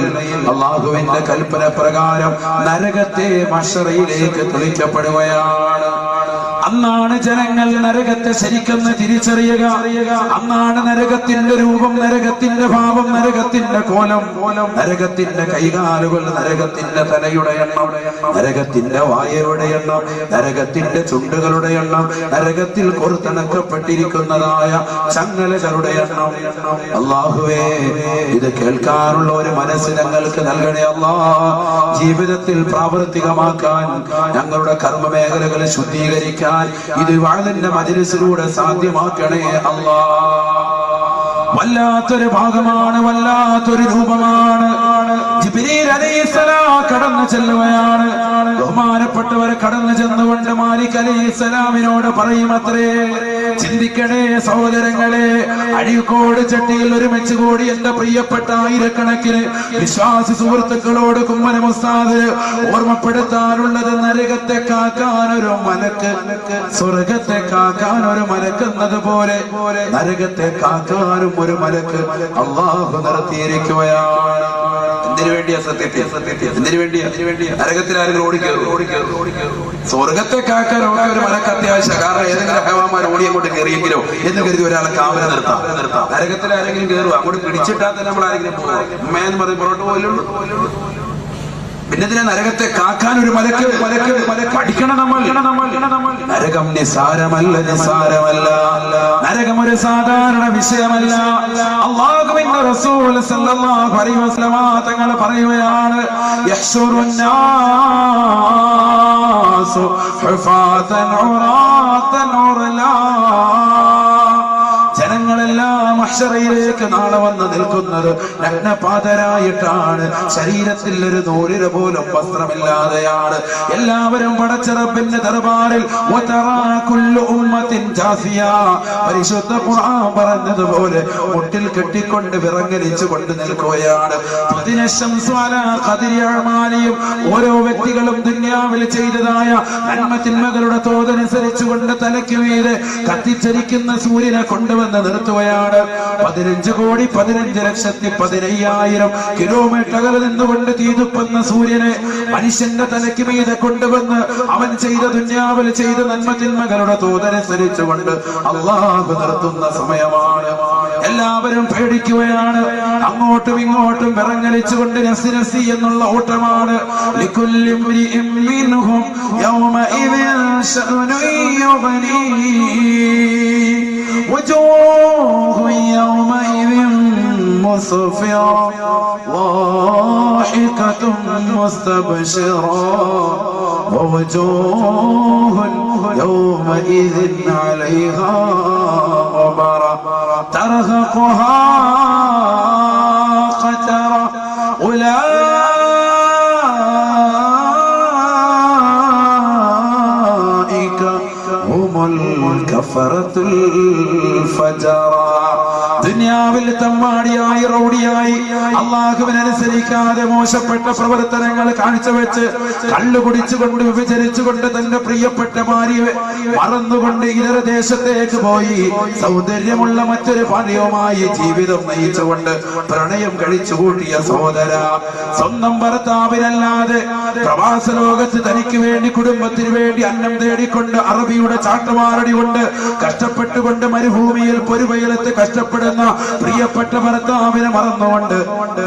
അല്ലാഹുവിന്റെ കൽപ്പന പ്രകാരം നരകത്തെ മഹ്ശറയിലേക്ക് തെളിക്കപ്പെടുകയാണ്. അന്നാണ് ജനങ്ങൾ നരകത്തെ ശരിക്കെന്ന് തിരിച്ചറിയുക. അന്നാണ് നരകത്തിന്റെ രൂപം, നരകത്തിന്റെ ഭാവം, നരകത്തിന്റെ കോലം, നരകത്തിന്റെ കൈകാലുകൾ, നരകത്തിന്റെ തലയുടെ എണ്ണം, നരകത്തിന്റെ വായയുടെ എണ്ണം, നരകത്തിന്റെ ചുണ്ടുകളുടെ എണ്ണം, നരകത്തിൽ കൊറുത്തണക്കപ്പെട്ടിരിക്കുന്നതായ ചങ്ങലകളുടെ എണ്ണം. അല്ലാഹുവേ, ഇത് കേൾക്കാനുള്ള ഒരു മനസ്സ് ഞങ്ങൾക്ക് നൽകണേ അല്ലാഹ്. ജീവിതത്തിൽ പ്രാവർത്തികമാക്കാൻ, ഞങ്ങളുടെ കർമ്മമേഖലകൾ ശുദ്ധീകരിക്കാൻ ഇത് വഅദിന്റെ മജ്‌ലിസിലൂടെ സാധ്യമാക്കണേ അല്ലാഹ്. വല്ലാത്തൊരു ഭാഗമാണ്, വല്ലാത്തൊരു രൂപമാണ്. ജിബ്രീൽ അലൈഹിസ്സലാം കടന്നു ചെല്ലുകയാണ്. ബഹുമാനപ്പെട്ടവരെ കടന്നു ചെന്നുകൊണ്ട് മാലിക് അലൈഹിസ്സലാമിനോട് പറയുമത്രേ, ചിന്തിക്കണേ സഹോദരങ്ങളെ, അഴീക്കോട് ചട്ടിയിൽ ഒരുമിച്ച് കൂടി എന്റെ പ്രിയപ്പെട്ട ആയിരക്കണക്കിന് വിശ്വാസി സുഹൃത്തുക്കളോട് കുമ്മനം ഉസ്താദ് ഓർമ്മപ്പെടുത്താനുള്ളത്, നരകത്തെ കാക്കാൻ ഒരു മലക്ക്, സ്വർഗത്തെ കാക്കാൻ ഒരു മലക്ക് എന്നതുപോലെ നരകത്തെ കാക്കാനും ഒരു മലക്ക് അല്ലാഹു നിർത്തിയിരിക്കുകയാണ്. എന്തിനു വേണ്ടിയാ? സത്യത്തിൽ എന്തിനു വേണ്ടിയാ? നരകത്തിൽ ആരെങ്കിലും ഓടിക്കേറും. സ്വർഗത്തെ കാക്കാൻ ഒരു മലക്ക് അത്യാവശ്യം. കാരണം ഏതെങ്കിലും ഹവാമാർ ഓടി അങ്ങോട്ട് കയറിയെങ്കിലോ എന്ന് കരുതി ഒരാളെ കാവല നിർത്താം. നരകത്തിൽ ആരെങ്കിലും കയറുക, അങ്ങോട്ട് പിടിച്ചിട്ടാൽ തന്നെ നമ്മൾ ആരെങ്കിലും പോകും. ഉമ്മയെന്ന് പറഞ്ഞ് പുറത്തു പോലുള്ളൂ. പിന്നെ നരകത്തെ കാക്കാൻ ഒരു മലക്ക് പഠിക്കണം നമ്മൾ. നരകം നിസാരമല്ല, നരകം ഒരു സാധാരണ വിഷയമല്ല. അല്ലാഹുവിന്റെ റസൂൽ സല്ലല്ലാഹു അലൈഹി വസല്ലം തങ്ങൾ പറയുകയാണ്, യഹ്ശുറുൻ നാസു ഹുഫാതൻ ഉറാതൻ ഉർലാ. ജനങ്ങളെല്ലാം മഹ്ശറയിലേക്ക് നാളെ വന്ന് നിൽക്കുന്നത് നഗ്നപാതരായിട്ടാണ്. ശരീരത്തിൽ ഒരു നൂലിര പോലും വസ്ത്രമില്ലാതെയാണ്. എല്ലാവരും പടച്ച റബ്ബിന്റെ ദർബാറിൽ പരിശുദ്ധ ഖുർആൻ പറഞ്ഞതുപോലെ മുട്ടിൽ കെട്ടിക്കൊണ്ട് വിറങ്ങലിച്ചു കൊണ്ട് നിൽക്കുകയാണ്. ഓരോ വ്യക്തികളും ദുനിയാവിൽ ചെയ്തതായ നന്മതിന്മകളുടെ തോതനുസരിച്ചുകൊണ്ട് തലയ്ക്ക് മീതെ കത്തിച്ചരിക്കുന്ന സൂര്യനെ കൊണ്ടുവന്ന് നിർത്തുകയാണ്. 15,15,15,000 കിലോമീറ്റർ അകലെ നിന്നുകൊണ്ട് തീതുപ്പുന്ന സൂര്യനെ മനുഷ്യന്റെ തലയ്ക്ക് മീതെ കൊണ്ടുവന്ന് അവൻ ചെയ്ത ദുനിയാവിൽ ചെയ്ത നന്മതിന്മകളുടെ തോതനുസരിച്ചുകൊണ്ട് അല്ലാഹു നിർത്തുന്ന സമയമാണ്. എല്ലാവരും പേടിക്കുകയാണ്. അങ്ങോട്ടും ഇങ്ങോട്ടും വിറങ്ങലിച്ചുകൊണ്ട് നഫ്സി നഫ്സി എന്നുള്ള ഓട്ടമാണ്. ലികുല്ലി ഇംരിഇൻ മിൻഹും യൗമഇദിൻ ശഅ്നുൻ യുഗ്നീ وجوه يومئذ مسفرة ضاحكة مستبشرة ووجوه يومئذ عليها غبرة ترهقها قترة أولئك هم الكفرة الفجرة. ദുനിയാവിൽ തമ്മാടിയായി റൗഡിയായി അല്ലാഹുവിനനുസരിക്കാതെ മോശപ്പെട്ട പ്രവർത്തനങ്ങൾ കാഴ്ചവെച്ച് കള്ളു കുടിച്ചുകൊണ്ട് വിഭജിച്ചുകൊണ്ട് തന്റെ പ്രിയപ്പെട്ട ഭാര്യയെ മറന്നുകൊണ്ട് ഇതര ദേശത്തേക്ക് പോയി സൗന്ദര്യമുള്ള മറ്റൊരു ഭാര്യയുമായി ജീവിതം നയിച്ചുകൊണ്ട് പ്രണയം കഴിച്ചുകൂട്ടിയ സഹോദര, സ്വന്തം ഭർത്താവിനല്ലാതെ പ്രവാസ ലോകത്ത് തനിക്ക് വേണ്ടി കുടുംബത്തിന് വേണ്ടി അന്നം തേടിക്കൊണ്ട് അറബിയുടെ ചാട്ടമാറടി കൊണ്ട് കഷ്ടപ്പെട്ടുകൊണ്ട് മരുഭൂമിയിൽ പൊരുവയലത്ത് കഷ്ടപ്പെടുന്ന പ്രിയപ്പെട്ട ഭർത്താവിനെ മറന്നുകൊണ്ട്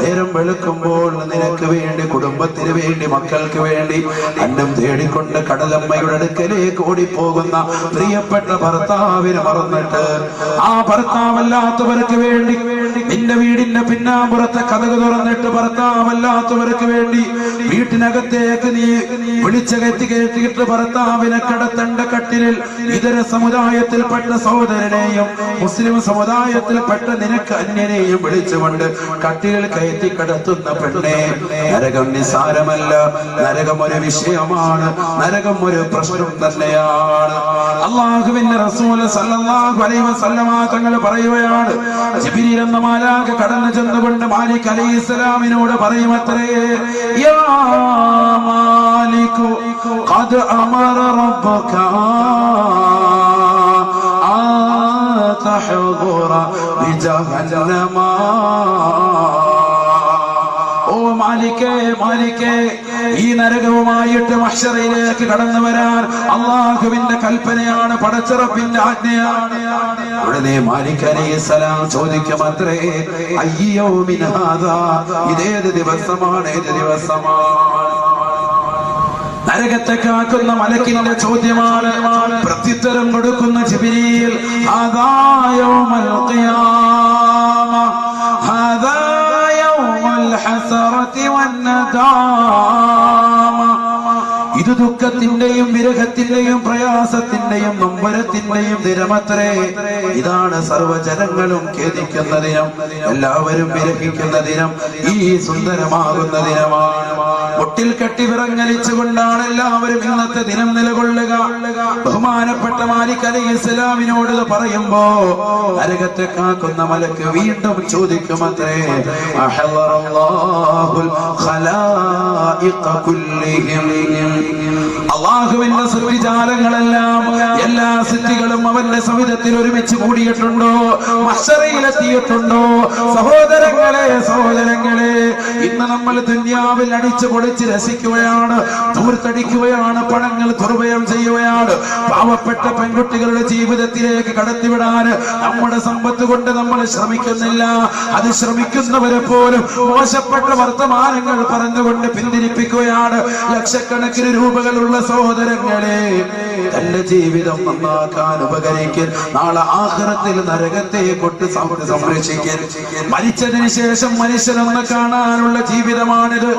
നേരം വെളുക്കുമ്പോൾ നിനക്ക് വേണ്ടി, കുടുംബത്തിന് വേണ്ടി, മക്കൾക്ക് വേണ്ടി അന്നം തേടിക്കൊണ്ട് കടലമ്മയുടെ അടുക്കലേക്ക് ഓടിപ്പോകുന്ന പ്രിയപ്പെട്ട ഭർത്താവിനെ മറന്നിട്ട് ആ ഭർത്താവല്ലാത്തവർക്ക് വേണ്ടി നിന്റെ വീടിന്റെ പിന്നാമ്പുറത്തെ കതക് തുറന്നിട്ട് ഭർത്താവല്ലാത്തവർക്ക് വേണ്ടി വീട്ടിനകത്തേക്ക് നീ വിളിച്ചകറ്റി കയറ്റിയിട്ട് ഭർത്താവിനെ കടത്തണ്ട കട്ടിലിൽ ഇതര സമുദായത്തിൽപ്പെട്ട സഹോദരനെയും മുസ്ലിം സമുദായത്തിൽപ്പെട്ട നിനക്ക് അന്യനെയും വിളിച്ചുകൊണ്ട് കട്ടിലിൽ കയറ്റി കടത്തുന്ന പെണ്ണെ, നരകം നിസാരമല്ല, നരകം ഒരു വിഷയമാണ്, നരകം ഒരു പ്രശ്നം തന്നെയാണ്. അല്ലാഹുവിന്റെ റസൂൽ സല്ലല്ലാഹു അലൈഹി വസല്ലം തങ്ങൾ പറയുകയാണ്, ജിബ്രീൽ എന്ന മാലാഖ കടന്നു ചെന്നുകൊണ്ട് മാലിക് അലൈഹിസ്സലാമിനോട് പറയുമത്രേ, യാ മാലികു ഖദ് അമറ റബ്ബക تحضر بجهنم. ഓ മാലിക്കേ, മാലിക്കേ, ഈ നരകവുമായിട്ട് മഹ്ശറയിലേക്ക് കടന്നു വരാൻ അള്ളാഹുവിന്റെ കൽപ്പനയാണ്, പടച്ചിറപ്പിന്റെ ആജ്ഞയാണ്. ഉടനെ മാലിക് അലൈഹിസ്സലാം ചോദിക്കുമത്രേ, അയ്യോ മിൻ ഹാദാ, ഇതേത് ദിവസമാണ്, ഏത് ദിവസമാണ്? നരകത്തെ കാക്കുന്ന മലക്കിന്റെ ചോദ്യമാണ്. പ്രത്യുത്തരം കൊടുക്കുന്ന ജിബ്രീൽ, ഹാദാ യൗമുൽ ഖിയാമ, ഹാദാ യൗമുൽ ഹസറതി വന്നദാമ. ഇത് ദുഃഖത്തിന്റെയും വിരഹത്തിന്റെയും പ്രയാസത്തിന്റെയും നൊമ്പരത്തിന്റെയും ദിനമത്രേ. ഇതാണ് സർവ്വജനങ്ങളും ഖേദിക്കുന്ന ദിനം, എല്ലാവരും വിരഹിക്കുന്ന ദിനം, ഈ സുന്ദരമാകുന്ന ദിനമാണ്. ഒട്ടിൽ കെട്ടി വിറങ്ങലിച്ചുകൊണ്ടാണ് എല്ലാവരും ഇന്നത്തെ ദിനം നിലകൊള്ളുക. ബഹുമാനപ്പെട്ട മാലിക് അലൈഹിസ്സലാമിനോട് പറയുമ്പോ നരകത്തെ കാക്കുന്ന മലക്ക് വീണ്ടും ചോദിക്കുമത്രേ, അഹളറല്ലാഹുൽ ഖലായിഖ കുല്ലിഹിം. അള്ളാഹുവിന്റെ സൃഷ്ടിജാലങ്ങളെല്ലാം, എല്ലാ സൃഷ്ടികളും അവന്റെ സവിധത്തിൽ ഒരുമിച്ച് കൂടിയിട്ടുണ്ടോ, മഹ്ശറയിലെത്തിയിട്ടുണ്ടോ? സഹോദരങ്ങളെ, സഹോദരങ്ങളെ, ഇന്ന് നമ്മൾ ദുനിയാവിൽ അടിച്ചു പൊളിച്ച് രസിക്കുകയാണ്, ധൂർത്തടിക്കുകയാണ്, പണങ്ങൾ ദുർവ്യയം ചെയ്യുകയാണ്. പാവപ്പെട്ട പെൺകുട്ടികളുടെ ജീവിതത്തിലേക്ക് കടത്തിവിടാൻ നമ്മുടെ സമ്പത്ത് കൊണ്ട് നമ്മൾ ശ്രമിക്കുന്നില്ല. അത് ശ്രമിക്കുന്നവരെ പോലും മോശപ്പെട്ട വർത്തമാനങ്ങൾ പറഞ്ഞുകൊണ്ട് പിന്തിരിപ്പിക്കുകയാണ്. ലക്ഷക്കണക്കിന് രൂപകളുള്ള സഹോദരങ്ങളെ, തന്റെ ജീവിതം നന്നാക്കാൻ ഉപകരിക്കാൻ, നാളെ ആഖിറത്തിൽ നരകത്തെ കൊണ്ട് സംരക്ഷിക്കാൻ, മരിച്ചതിന് ശേഷം മനുഷ്യനൊന്ന് കാണാനുള്ള ജീവിതമാണിത്.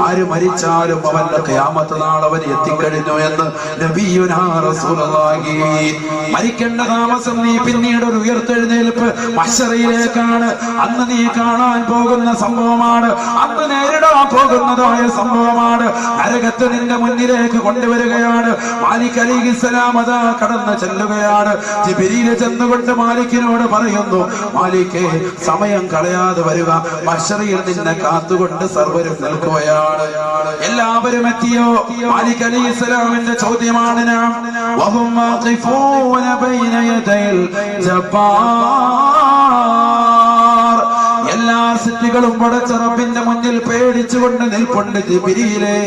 ആര് മരിച്ചാലും അവന്റെ ഖിയാമത്ത് നാൾ അവൻ എത്തിക്കഴിഞ്ഞു എന്ന് നബിയുനാ റസൂലുള്ളാഹി. മരിക്കേണ്ട താമസം നീ പിന്നീട് ഒരു ഉയർത്തെഴുന്നേൽപ്പ് മഹ്ശറയിലേക്കാണ്. അന്ന് നീ കാണാൻ പോകുന്ന സംഭവമാണ്, അന്ന് നേരിടാൻ പോകുന്നതായ സംഭവമാണ്. നരകത്ത് നിന്റെ മുന്നിലേക്ക് കൊണ്ടുവരികയാണ്. മാലിക് അലൈഹിസ്സലാം അതാ കടന്നു ചെല്ലുകയാണ്. ജിബ്രീൽ ചെന്നുകൊണ്ട് മാലിക്കിനോട് പറയുന്നു, മാലിക്കേ, സമയം കളയാതെ വരിക, മഹ്ശറയിൽ നിന്നെ കാത്തുകൊണ്ട് സർവരും നിൽക്കുകയാണ്. എല്ലാവരും എത്തിയോ? മാലിക് അലൈഹിസ്സലാമിന്റെ ചോദ്യമാണ്, നാം വഹും വാഖിഫൂന ബൈന യദൈൽ ജബ്ബാർ. എല്ലാ സൃഷ്ടികളും പടച്ച റബ്ബിന്റെ മുന്നിൽ പേടിച്ചുകൊണ്ട് നിൽപ്പുണ്ട്. ജിബ്രീലേ,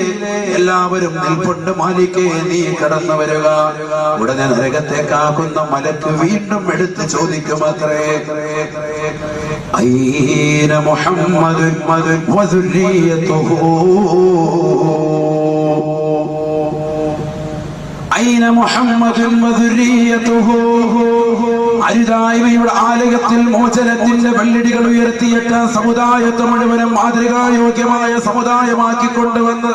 എല്ലാവരും നിൽപ്പുണ്ട്. മാലിക്കേ, നീ കടന്നു വരിക. ഉടനെ നരകത്തെ കാക്കുന്ന മലക്ക് വീണ്ടും എടുത്ത് ചോദിക്കുമത്രേ, അയ്ന മുഹമ്മദുൻ വദുരിയതുഹു, അയ്ന മുഹമ്മദുൻ വദുരിയതുഹു. അരുതായ്മയുടെ ആലയത്തിൽ മോചനത്തിന്റെ വെള്ളിടികൾ ഉയർത്തിയിട്ട് സമുദായത്തെ മുഴുവനും മാതൃകായോഗ്യമായ സമുദായമാക്കി കൊണ്ടുവന്ന്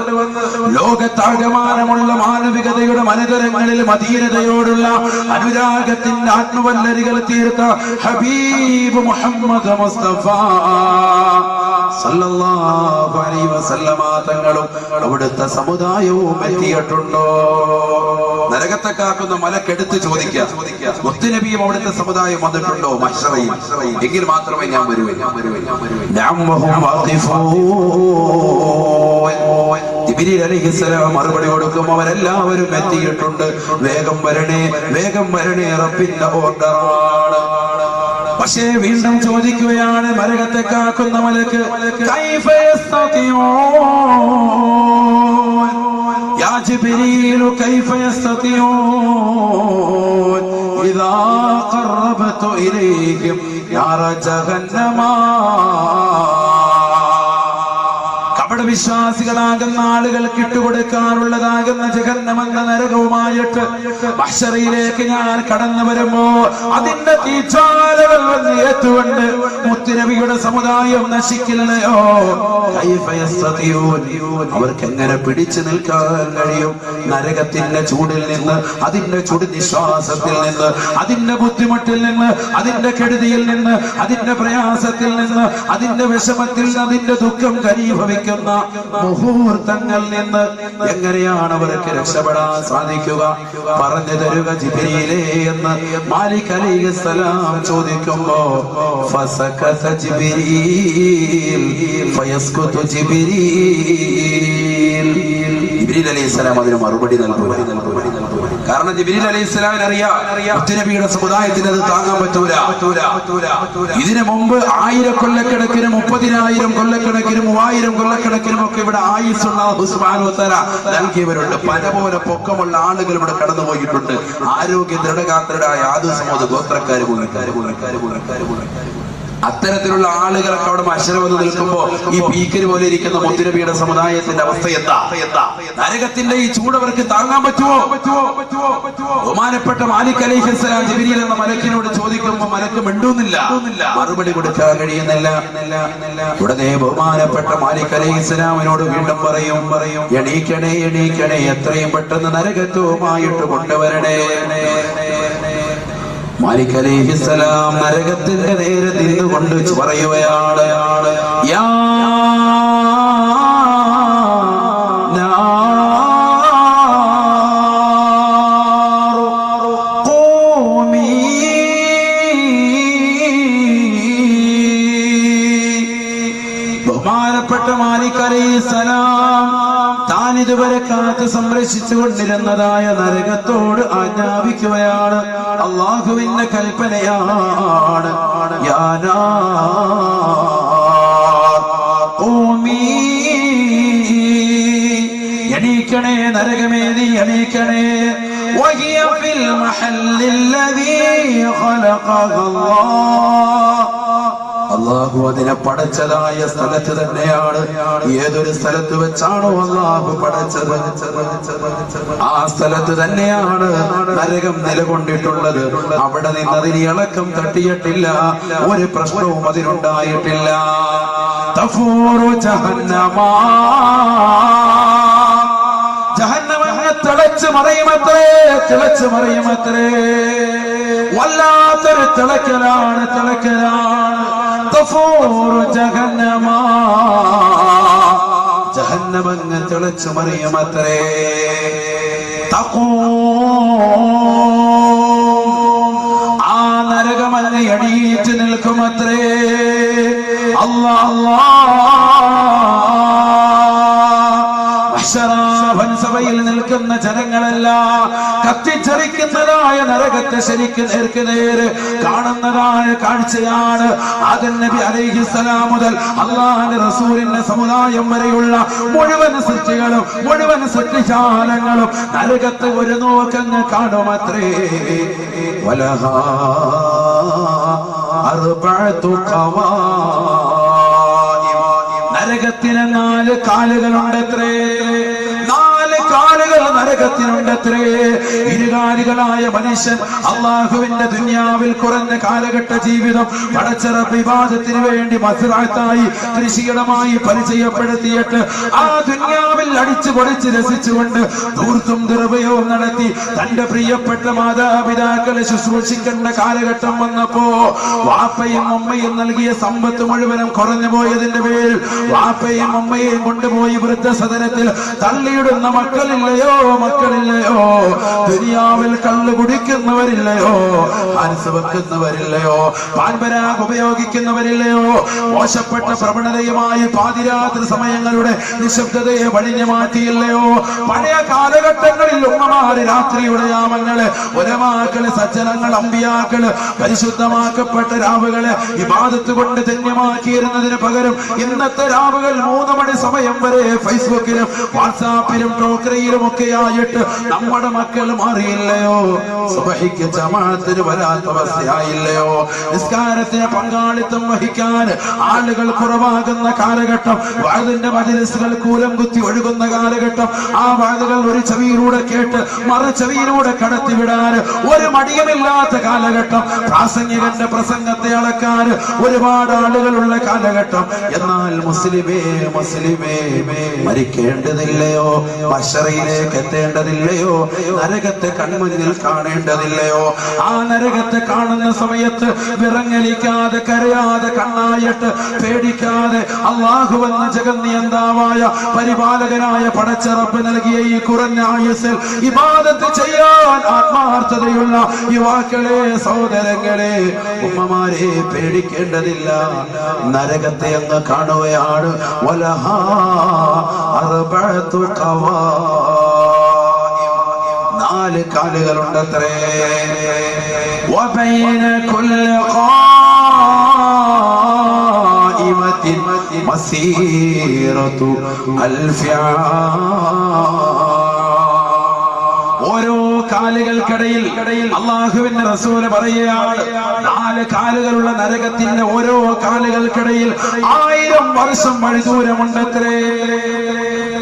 ലോകത്താകമാനമുള്ള മാനവികതയുടെ മനതരങ്ങളിൽ മദീനതയോടുള്ള അനുരാഗത്തിന്റെ ആത്മവല്ലരികൾ തീർത്ത ഹബീബ് മുഹമ്മദ് മുസ്തഫ സല്ലല്ലാഹു അലൈഹി വസല്ലമ തങ്ങളും അവിടുത്തെ സമുദായവും എത്തിയിട്ടുണ്ടോ? നരകത്തെ കാക്കുന്ന മലക്കെടുത്ത് ചോദിക്കുക, മുത്തുനബിയും അവിടുത്തെ സമുദായം വന്നിട്ടുണ്ടോ മഹ്ശറയിൽ? എങ്കിൽ മാത്രമേ ഞാൻ വരൂ. ജിബ്രീൽ അലൈഹിസ്സലാം മറുപടി കൊടുക്കും, അവരെല്ലാവരും എത്തിയിട്ടുണ്ട്. വേഗം വരണേ, വേഗം വരണേ, റബ്ബിന്റെ ഓർഡറാണ്. പക്ഷേ വീണ്ടും ചോദിക്കുകയാണ് നരകത്തെ കാക്കുന്ന മലക്ക്, കൈഫ യസ്തതിഊൻ യാ ജിബ്രീൽ, കൈഫ യസ്തതിഊൻ ഇദാ ഖറബതു ഇലൈഹിം നാറ ജഹന്നമ. വിശ്വാസികളാകുന്ന ആളുകൾക്ക് ഇട്ടുകൊടുക്കാറുള്ളതാകുന്ന ജഹന്നമെന്ന നരകവുമായിട്ട് മഹ്ശറയിലേക്ക് ഞാൻ കടന്നു വരുമ്പോ അതിന്റെ തീജ്വാലകൾ വന്ന് ഏറ്റുകൊണ്ട് മുത്തുനബിയുടെ സമുദായം നശിക്കില്ലയോ? അവർക്ക് എങ്ങനെ പിടിച്ചു നിൽക്കാൻ കഴിയും? നരകത്തിന്റെ ചൂടിൽ നിന്ന്, അതിന്റെ ചുടു നിശ്വാസത്തിൽ നിന്ന്, അതിന്റെ ബുദ്ധിമുട്ടിൽ നിന്ന്, അതിന്റെ കെടുതിയിൽ നിന്ന്, അതിന്റെ പ്രയാസത്തിൽ നിന്ന്, അതിന്റെ വിഷമത്തിൽ നിന്ന്, അതിന്റെ ദുഃഖം ഘനീഭവിക്കുന്ന മുഹൂർത്തങ്ങൾ നിന്ന് എങ്ങനെയാണ് അവർക്ക് രക്ഷപ്പെടാൻ സാധിക്കുക? പറഞ്ഞു തരുക ജിബ്രീലേ എന്ന് മാലിക് അലൈഹിസ്സലാം ചോദിക്കുമ്പോ ഫസകത ജിബ്രീൽ ഫയസ്കുതു ജിബ്രീൽ. ജിബ്രീൽ അലൈഹിസ്സലാം അതിന് മറുപടി നൽകുക. കാരണം ജിബ്രീൽ അലൈഹിസ്സലാമിന് അറിയാം മുത്തുനബിയുടെ സമുദായത്തിന് അത് താങ്ങാൻ പറ്റൂല. ഇതിനു മുമ്പ് 1000 കൊല്ലക്കണക്കിനും 30,000 കൊല്ലക്കണക്കിനും 3000 കൊല്ലക്കണക്കിനും ഒക്കെ ഇവിടെ ആയുസ്സുള്ള അല്ലാഹു സുബ്ഹാനഹു വ തആല നൽകിയവരുണ്ട്. പല പോലെ പൊക്കമുള്ള ആളുകൾ ഇവിടെ കടന്നു പോയിട്ടുണ്ട്. ആരോഗ്യ ദൃഢഗാത്രരായ ആദു സമൂഹ ഗോത്രക്കാർ അത്തരത്തിലുള്ള ആളുകളൊക്കെ അവിടെ മശര വന്ന് നിൽക്കുമ്പോ ഈ പീക്കര് പോലെ ഇരിക്കുന്ന മുത്തുനബിയുടെ സമുദായത്തിന്റെ അവസ്ഥ എന്താ? നരകത്തിന്റെ ഈ ചൂടവർക്ക് താങ്ങാൻ പറ്റുമോ? ബഹുമാനപ്പെട്ട മാലിക് അലൈഹിസ്സലാം ജിബ്രീൽ എന്ന മലക്കിനോട് ചോദിക്കുമ്പോ മലക്ക് മിണ്ടുന്നില്ല, മറുപടി കൊടുക്കാൻ കഴിയുന്നില്ല. ഉടനെ ബഹുമാനപ്പെട്ട മാലിക് അലൈഹിസ്സലാമിനോട് വീണ്ടും പറയും, എണീക്കണേ എണീക്കണേ, എത്രയും പെട്ടെന്ന് നരകത്വമായിട്ട് കൊണ്ടുവരണേ. മാലിക് അലൈഹിസ്സലാം നരകത്തിന്റെ നേരെ നിന്നുകൊണ്ട് പറയുകയാണ്, യാ ബഹുമാനപ്പെട്ട മാലിക് അലൈഹിസ്സലാം താൻ ഇതുവരെ കാത്ത് സംരക്ഷിച്ചുകൊണ്ടിരുന്നതായ നരകത്തോട് ആജ്ഞാപിക്കുകയാണ്. അള്ളാഹുവിന്റെ കൽപ്പനയാണ്, യാ നാർ ഖൂമി, എണീക്കണേ നരകമേ നീ എണീക്കണേ. വഹിയ ഫിൽ മഹല്ലില്ലദീ ഖലഖഹ അല്ലാഹു അതിനെ പടച്ചതായ സ്ഥലത്ത് തന്നെയാണ്. ഏതൊരു സ്ഥലത്ത് വെച്ചാണോ അല്ലാഹു പടച്ചത് ആ സ്ഥലത്ത് തന്നെയാണ് നരകം നിലകൊണ്ടിട്ടുള്ളത്. അവിടെ നിന്ന് അതിന് ഇളക്കം തട്ടിയിട്ടില്ല, ഒരു പ്രശ്നവും അതിനുണ്ടായിട്ടില്ല. തഫൂറു ജഹന്നമ, ജഹന്നമ തിളച്ചു മറിയുമത്രേ, തിളച്ചു മറിയുമത്രേ. വല്ലാത്തൊരു തിളക്കലാണ്, തിളക്കലാണ്. തഫൂറു ജഹന്നമ, ജഹന്നമങ്ങ് തിളച്ചു മറിയുമത്രേ. ആ നരകമങ്ങ് എണീറ്റ് നിൽക്കുമത്രേ. അല്ലാഹ് സഭയിൽ നിൽക്കുന്ന ജനങ്ങളല്ല, കത്തിച്ചറിക്കുന്നതായ നരകത്തെ ശരിക്ക് നേർക്ക് നേര് കാണുന്നതായ കാഴ്ചയാണ്. ആദം നബി അലൈഹിസ്സലാം മുതൽ അല്ലാഹുവിന്റെ റസൂലിന്റെ സമുദായം വരെയുള്ള മുഴുവൻ സൃഷ്ടികളും മുഴുവൻ സൃഷ്ടിജാലങ്ങളും നരകത്തെ ഒരു നോക്കങ്ങ് കാണുമത്രേ. വലഹാ അർബഅതു ഖവാഇം, നരകത്തിന് 4 കാലുകളുണ്ടത്രേ. 4 കാലുകൾ നരകത്തിനുണ്ടത്രേ. ഇരുകാലികളായ മനുഷ്യൻ അള്ളാഹുവിന്റെ ദുനിയാവിൽ കുറഞ്ഞ കാലഘട്ട ജീവിതം പടച്ചറബ് ഇബാദത്തിന് വേണ്ടി മസ്റാത്തായി കൃഷിയിടമായി പരിചയപ്പെടുത്തിയിട്ട് ആ ദുനിയാവിൽ അടിച്ചു പൊളിച്ച് രസിച്ചുകൊണ്ട് ധൂർത്തും ദുരുപയോഗം നടത്തി തന്റെ പ്രിയപ്പെട്ട മാതാപിതാക്കളെ ശുശ്രൂഷിക്കേണ്ട കാലഘട്ടം വന്നപ്പോ വാപ്പയും ഉമ്മയും നൽകിയ സമ്പത്ത് മുഴുവനും കുറഞ്ഞു പോയതിന്റെ പേരിൽ വാപ്പയും ഉമ്മയെയും കൊണ്ടുപോയി വൃദ്ധസദനത്തിൽ തള്ളിയിടുന്ന മക്കളില്ലയോ, മക്കളില്ലയോ? ദുനിയാവിൽ കള്ളു കുടിക്കുന്നവരില്ലയോ, മനസ്സ് വെക്കുന്നവരില്ലയോ, പാൻപരാഗ് ഉപയോഗിക്കുന്നവരില്ലയോ, മോശപ്പെട്ട പ്രവണതയുമായി പാതിരാത്രി സമയങ്ങളുടെ നിശബ്ദതയെ വഴിഞ്ഞു മാറ്റിയില്ലയോ? പഴയ കാലഘട്ടങ്ങളിൽ ഉമ്മമാര് രാത്രിയുടെ യാമങ്ങള് ഉലമാക്കള് സജ്ജനങ്ങൾ അമ്പിയാക്കള് പരിശുദ്ധമാക്കപ്പെട്ട രാവുകള് ഇബാദത്ത് കൊണ്ട് ധന്യമാക്കിയിരുന്നതിന് പകരം ഇന്നത്തെ രാവുകൾ 3 മണി സമയം വരെ ഫേസ്ബുക്കിലും വാട്സാപ്പിലും ടോക്കറിയിലും ഒക്കെ ആയിട്ട് നമ്മുടെ മക്കൾ മാറിയില്ലയോ? സുബഹിക്ക് ജമാഅത്തിന് വരാത്ത അവസ്ഥയായില്ലയോ? നിസ്കാരത്തിന് പങ്കാളിത്തം വഹിക്കാൻ ആളുകൾ കുറവാകുന്ന കാലഘട്ടം, വഅദിന്റെ മജ്‌ലിസുകൾ കൂലം കുത്തി ഒഴുകുന്ന കാലഘട്ടം, ആ വഅദുകൾ ഒരു ചെവിയിലൂടെ കേട്ട് മറു ചെവിയിലൂടെ കടത്തിവിടാൻ ഒരു മടിയുമില്ലാത്ത കാലഘട്ടം, പ്രാസംഗികന്റെ പ്രസംഗത്തെ അളക്കാൻ ഒരുപാട് ആളുകളുള്ള കാലഘട്ടം. എന്നാൽ മുസ്ലിമേ, മുസ്ലിമേ, മരിക്കേണ്ടതില്ലയോ? മശറയിലേക്ക് എത്തേണ്ടതില്ലയോ? നരകത്തെ കൺമുന്നിൽ കാണേണ്ടതില്ലയോ? ആ നരകത്തെ കാണുന്ന സമയത്ത് വിറങ്ങലിക്കാതെ കരയാതെ കണ്ണായിട്ട് പേടിക്കാതെ അല്ലാഹു എന്ന ജഗന്നിയന്താവായ പരിപാലകനായ പടച്ച റബ്ബ് നൽകിയ ഈ കുറഞ്ഞ ആയുസ്സിൽ ഇബാദത്ത് ചെയ്യാൻ ആത്മാർത്ഥതയുള്ള യുവാക്കളെ, സഹോദരങ്ങളെ, ഉമ്മമാരെ, പേടിക്കേണ്ടതില്ല. നരകത്തെ അങ്ങ് കാണുകയാണ്. വലഹാ അർബഅതു ഖവാഇം, 4 കാലുകളുണ്ടത്രേ. وبين كل قائمة مسيرة 1000 ഓരോ കാലുകൾക്കിടയിൽ അല്ലാഹുവിന്റെ റസൂല് പറയുകയാണ് 4 കാലുകളുള്ള നരകത്തിന്റെ ഓരോ കാലുകൾക്കിടയിൽ 1000 വർഷം വഴി ദൂരമുണ്ടത്രേ.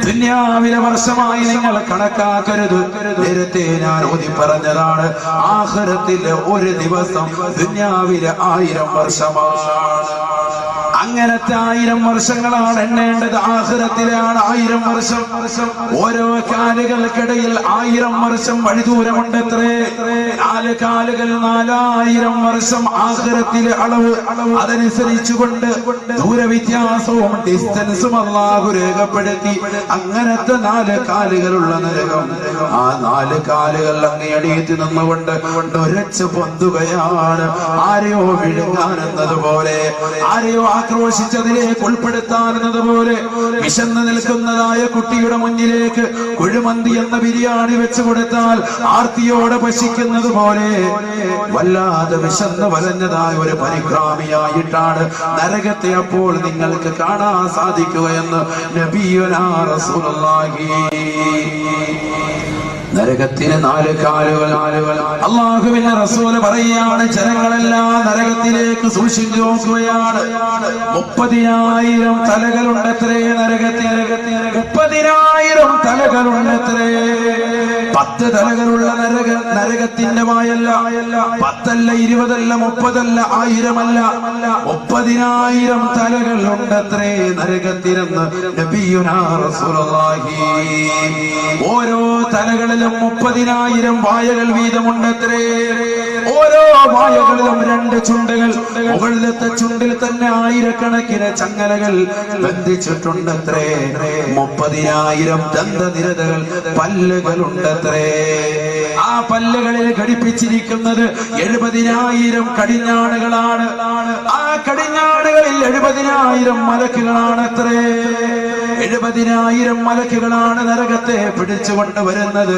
ദുനിയാവിലെ വർഷമായി നിങ്ങൾ കണക്കാക്കരുത്. നേരത്തെ ഞാൻ ഓതി പറഞ്ഞതാണ്, ആഖിറത്തിലെ ഒരു ദിവസം ദുനിയാവിലെ 1000 വർഷമാണ്. അങ്ങനത്തെ 1000 വർഷങ്ങളാണ് എണ്ണേണ്ടത്. ആഖിറത്തിലാണ് 1000 വർഷം. ഓരോ കാലുകൾക്കിടയിൽ 1000 വർഷം വഴി ദൂരമുണ്ടത്രേ. 4 കാലുകൾ 4000 വർഷം ആഖിറത്തിലെ അളവ്. അതനുസരിച്ചുകൊണ്ട് ദൂരവ്യത്യാസവും ഡിസ്റ്റൻസും അല്ലാഹു രേഖപ്പെടുത്തി. അങ്ങനത്തെ 4 കാലുകളുള്ള നരകം. ആ 4 കാലുകൾ അങ്ങയടിയത്ത് നിന്നുകൊണ്ട് ഉരച്ചു പൊന്തുകയാണ്. ആരെയോ വിഴുങ്ങാൻ എന്നതുപോലെ, ആരെയോ ആക്രോശിച്ചതിലേക്ക് ഉൾപ്പെടുത്താൻ എന്നതുപോലെ, വിശന്ന് നിൽക്കുന്നതായ കുട്ടിയുടെ മുന്നിലേക്ക് കുഴിമന്തി എന്ന ബിരിയാണി വെച്ചു കൊടുത്താൽ ആർത്തിയോടെ ഭക്ഷിക്കുന്നത് പോലെ വല്ലാതെ വിശന്ന് വലഞ്ഞതായ ഒരു പരിക്രാമിയായിട്ടാണ് നരകത്തെ അപ്പോൾ നിങ്ങൾക്ക് കാണാൻ സാധിക്കുകയെന്ന് നബിയുനാ റസൂലുള്ളാഹി. നരകത്തിന് 4 കാലുകൾ. അല്ലാഹുവിന്റെ റസൂല് പറയുകയാണ്, ജനങ്ങളെല്ലാം നരകത്തിലേക്ക് സൂക്ഷിച്ചു നോക്കുകയാണ്. 30,000 തലകളുണ്ടത്രേ നരകത്തിന്. 30,000 തലകളുണ്ടത്രേ. 10 തലകളുള്ള നരകത്തിന്റെ വായല്ല. 10 അല്ല, 20 അല്ല, 30 അല്ല, 1000 അല്ല, 30,000 തലകൾ ഉണ്ടത്രേ നരകത്തിനെന്ന് നബിയുനാ റസൂലുള്ളാഹി. ഓരോ തലകളിലും 30,000 വായകൾ വീതമുണ്ടത്രേ. ഓരോ വായകളിലും 2 ചുണ്ടുകൾ. മുകളിലത്തെ ചുണ്ടിൽ തന്നെ 1000കണക്കിന് ചങ്ങലകൾ ബന്ധിച്ചിട്ടുണ്ടത്രേ. 30,000 ദന്തനിരതകൾ, പല്ലുകളുണ്ടത്രേ. ആ പല്ലുകളിൽ ഘടിപ്പിച്ചിരിക്കുന്നത് 70,000 കടിഞ്ഞാണുകളാണ്. ആ കടിഞ്ഞാണുകളിൽ 70,000 മലക്കുകളാണത്രേ. 70,000 മലക്കുകളാണ് നരകത്തെ പിടിച്ചുകൊണ്ട് വരുന്നത്.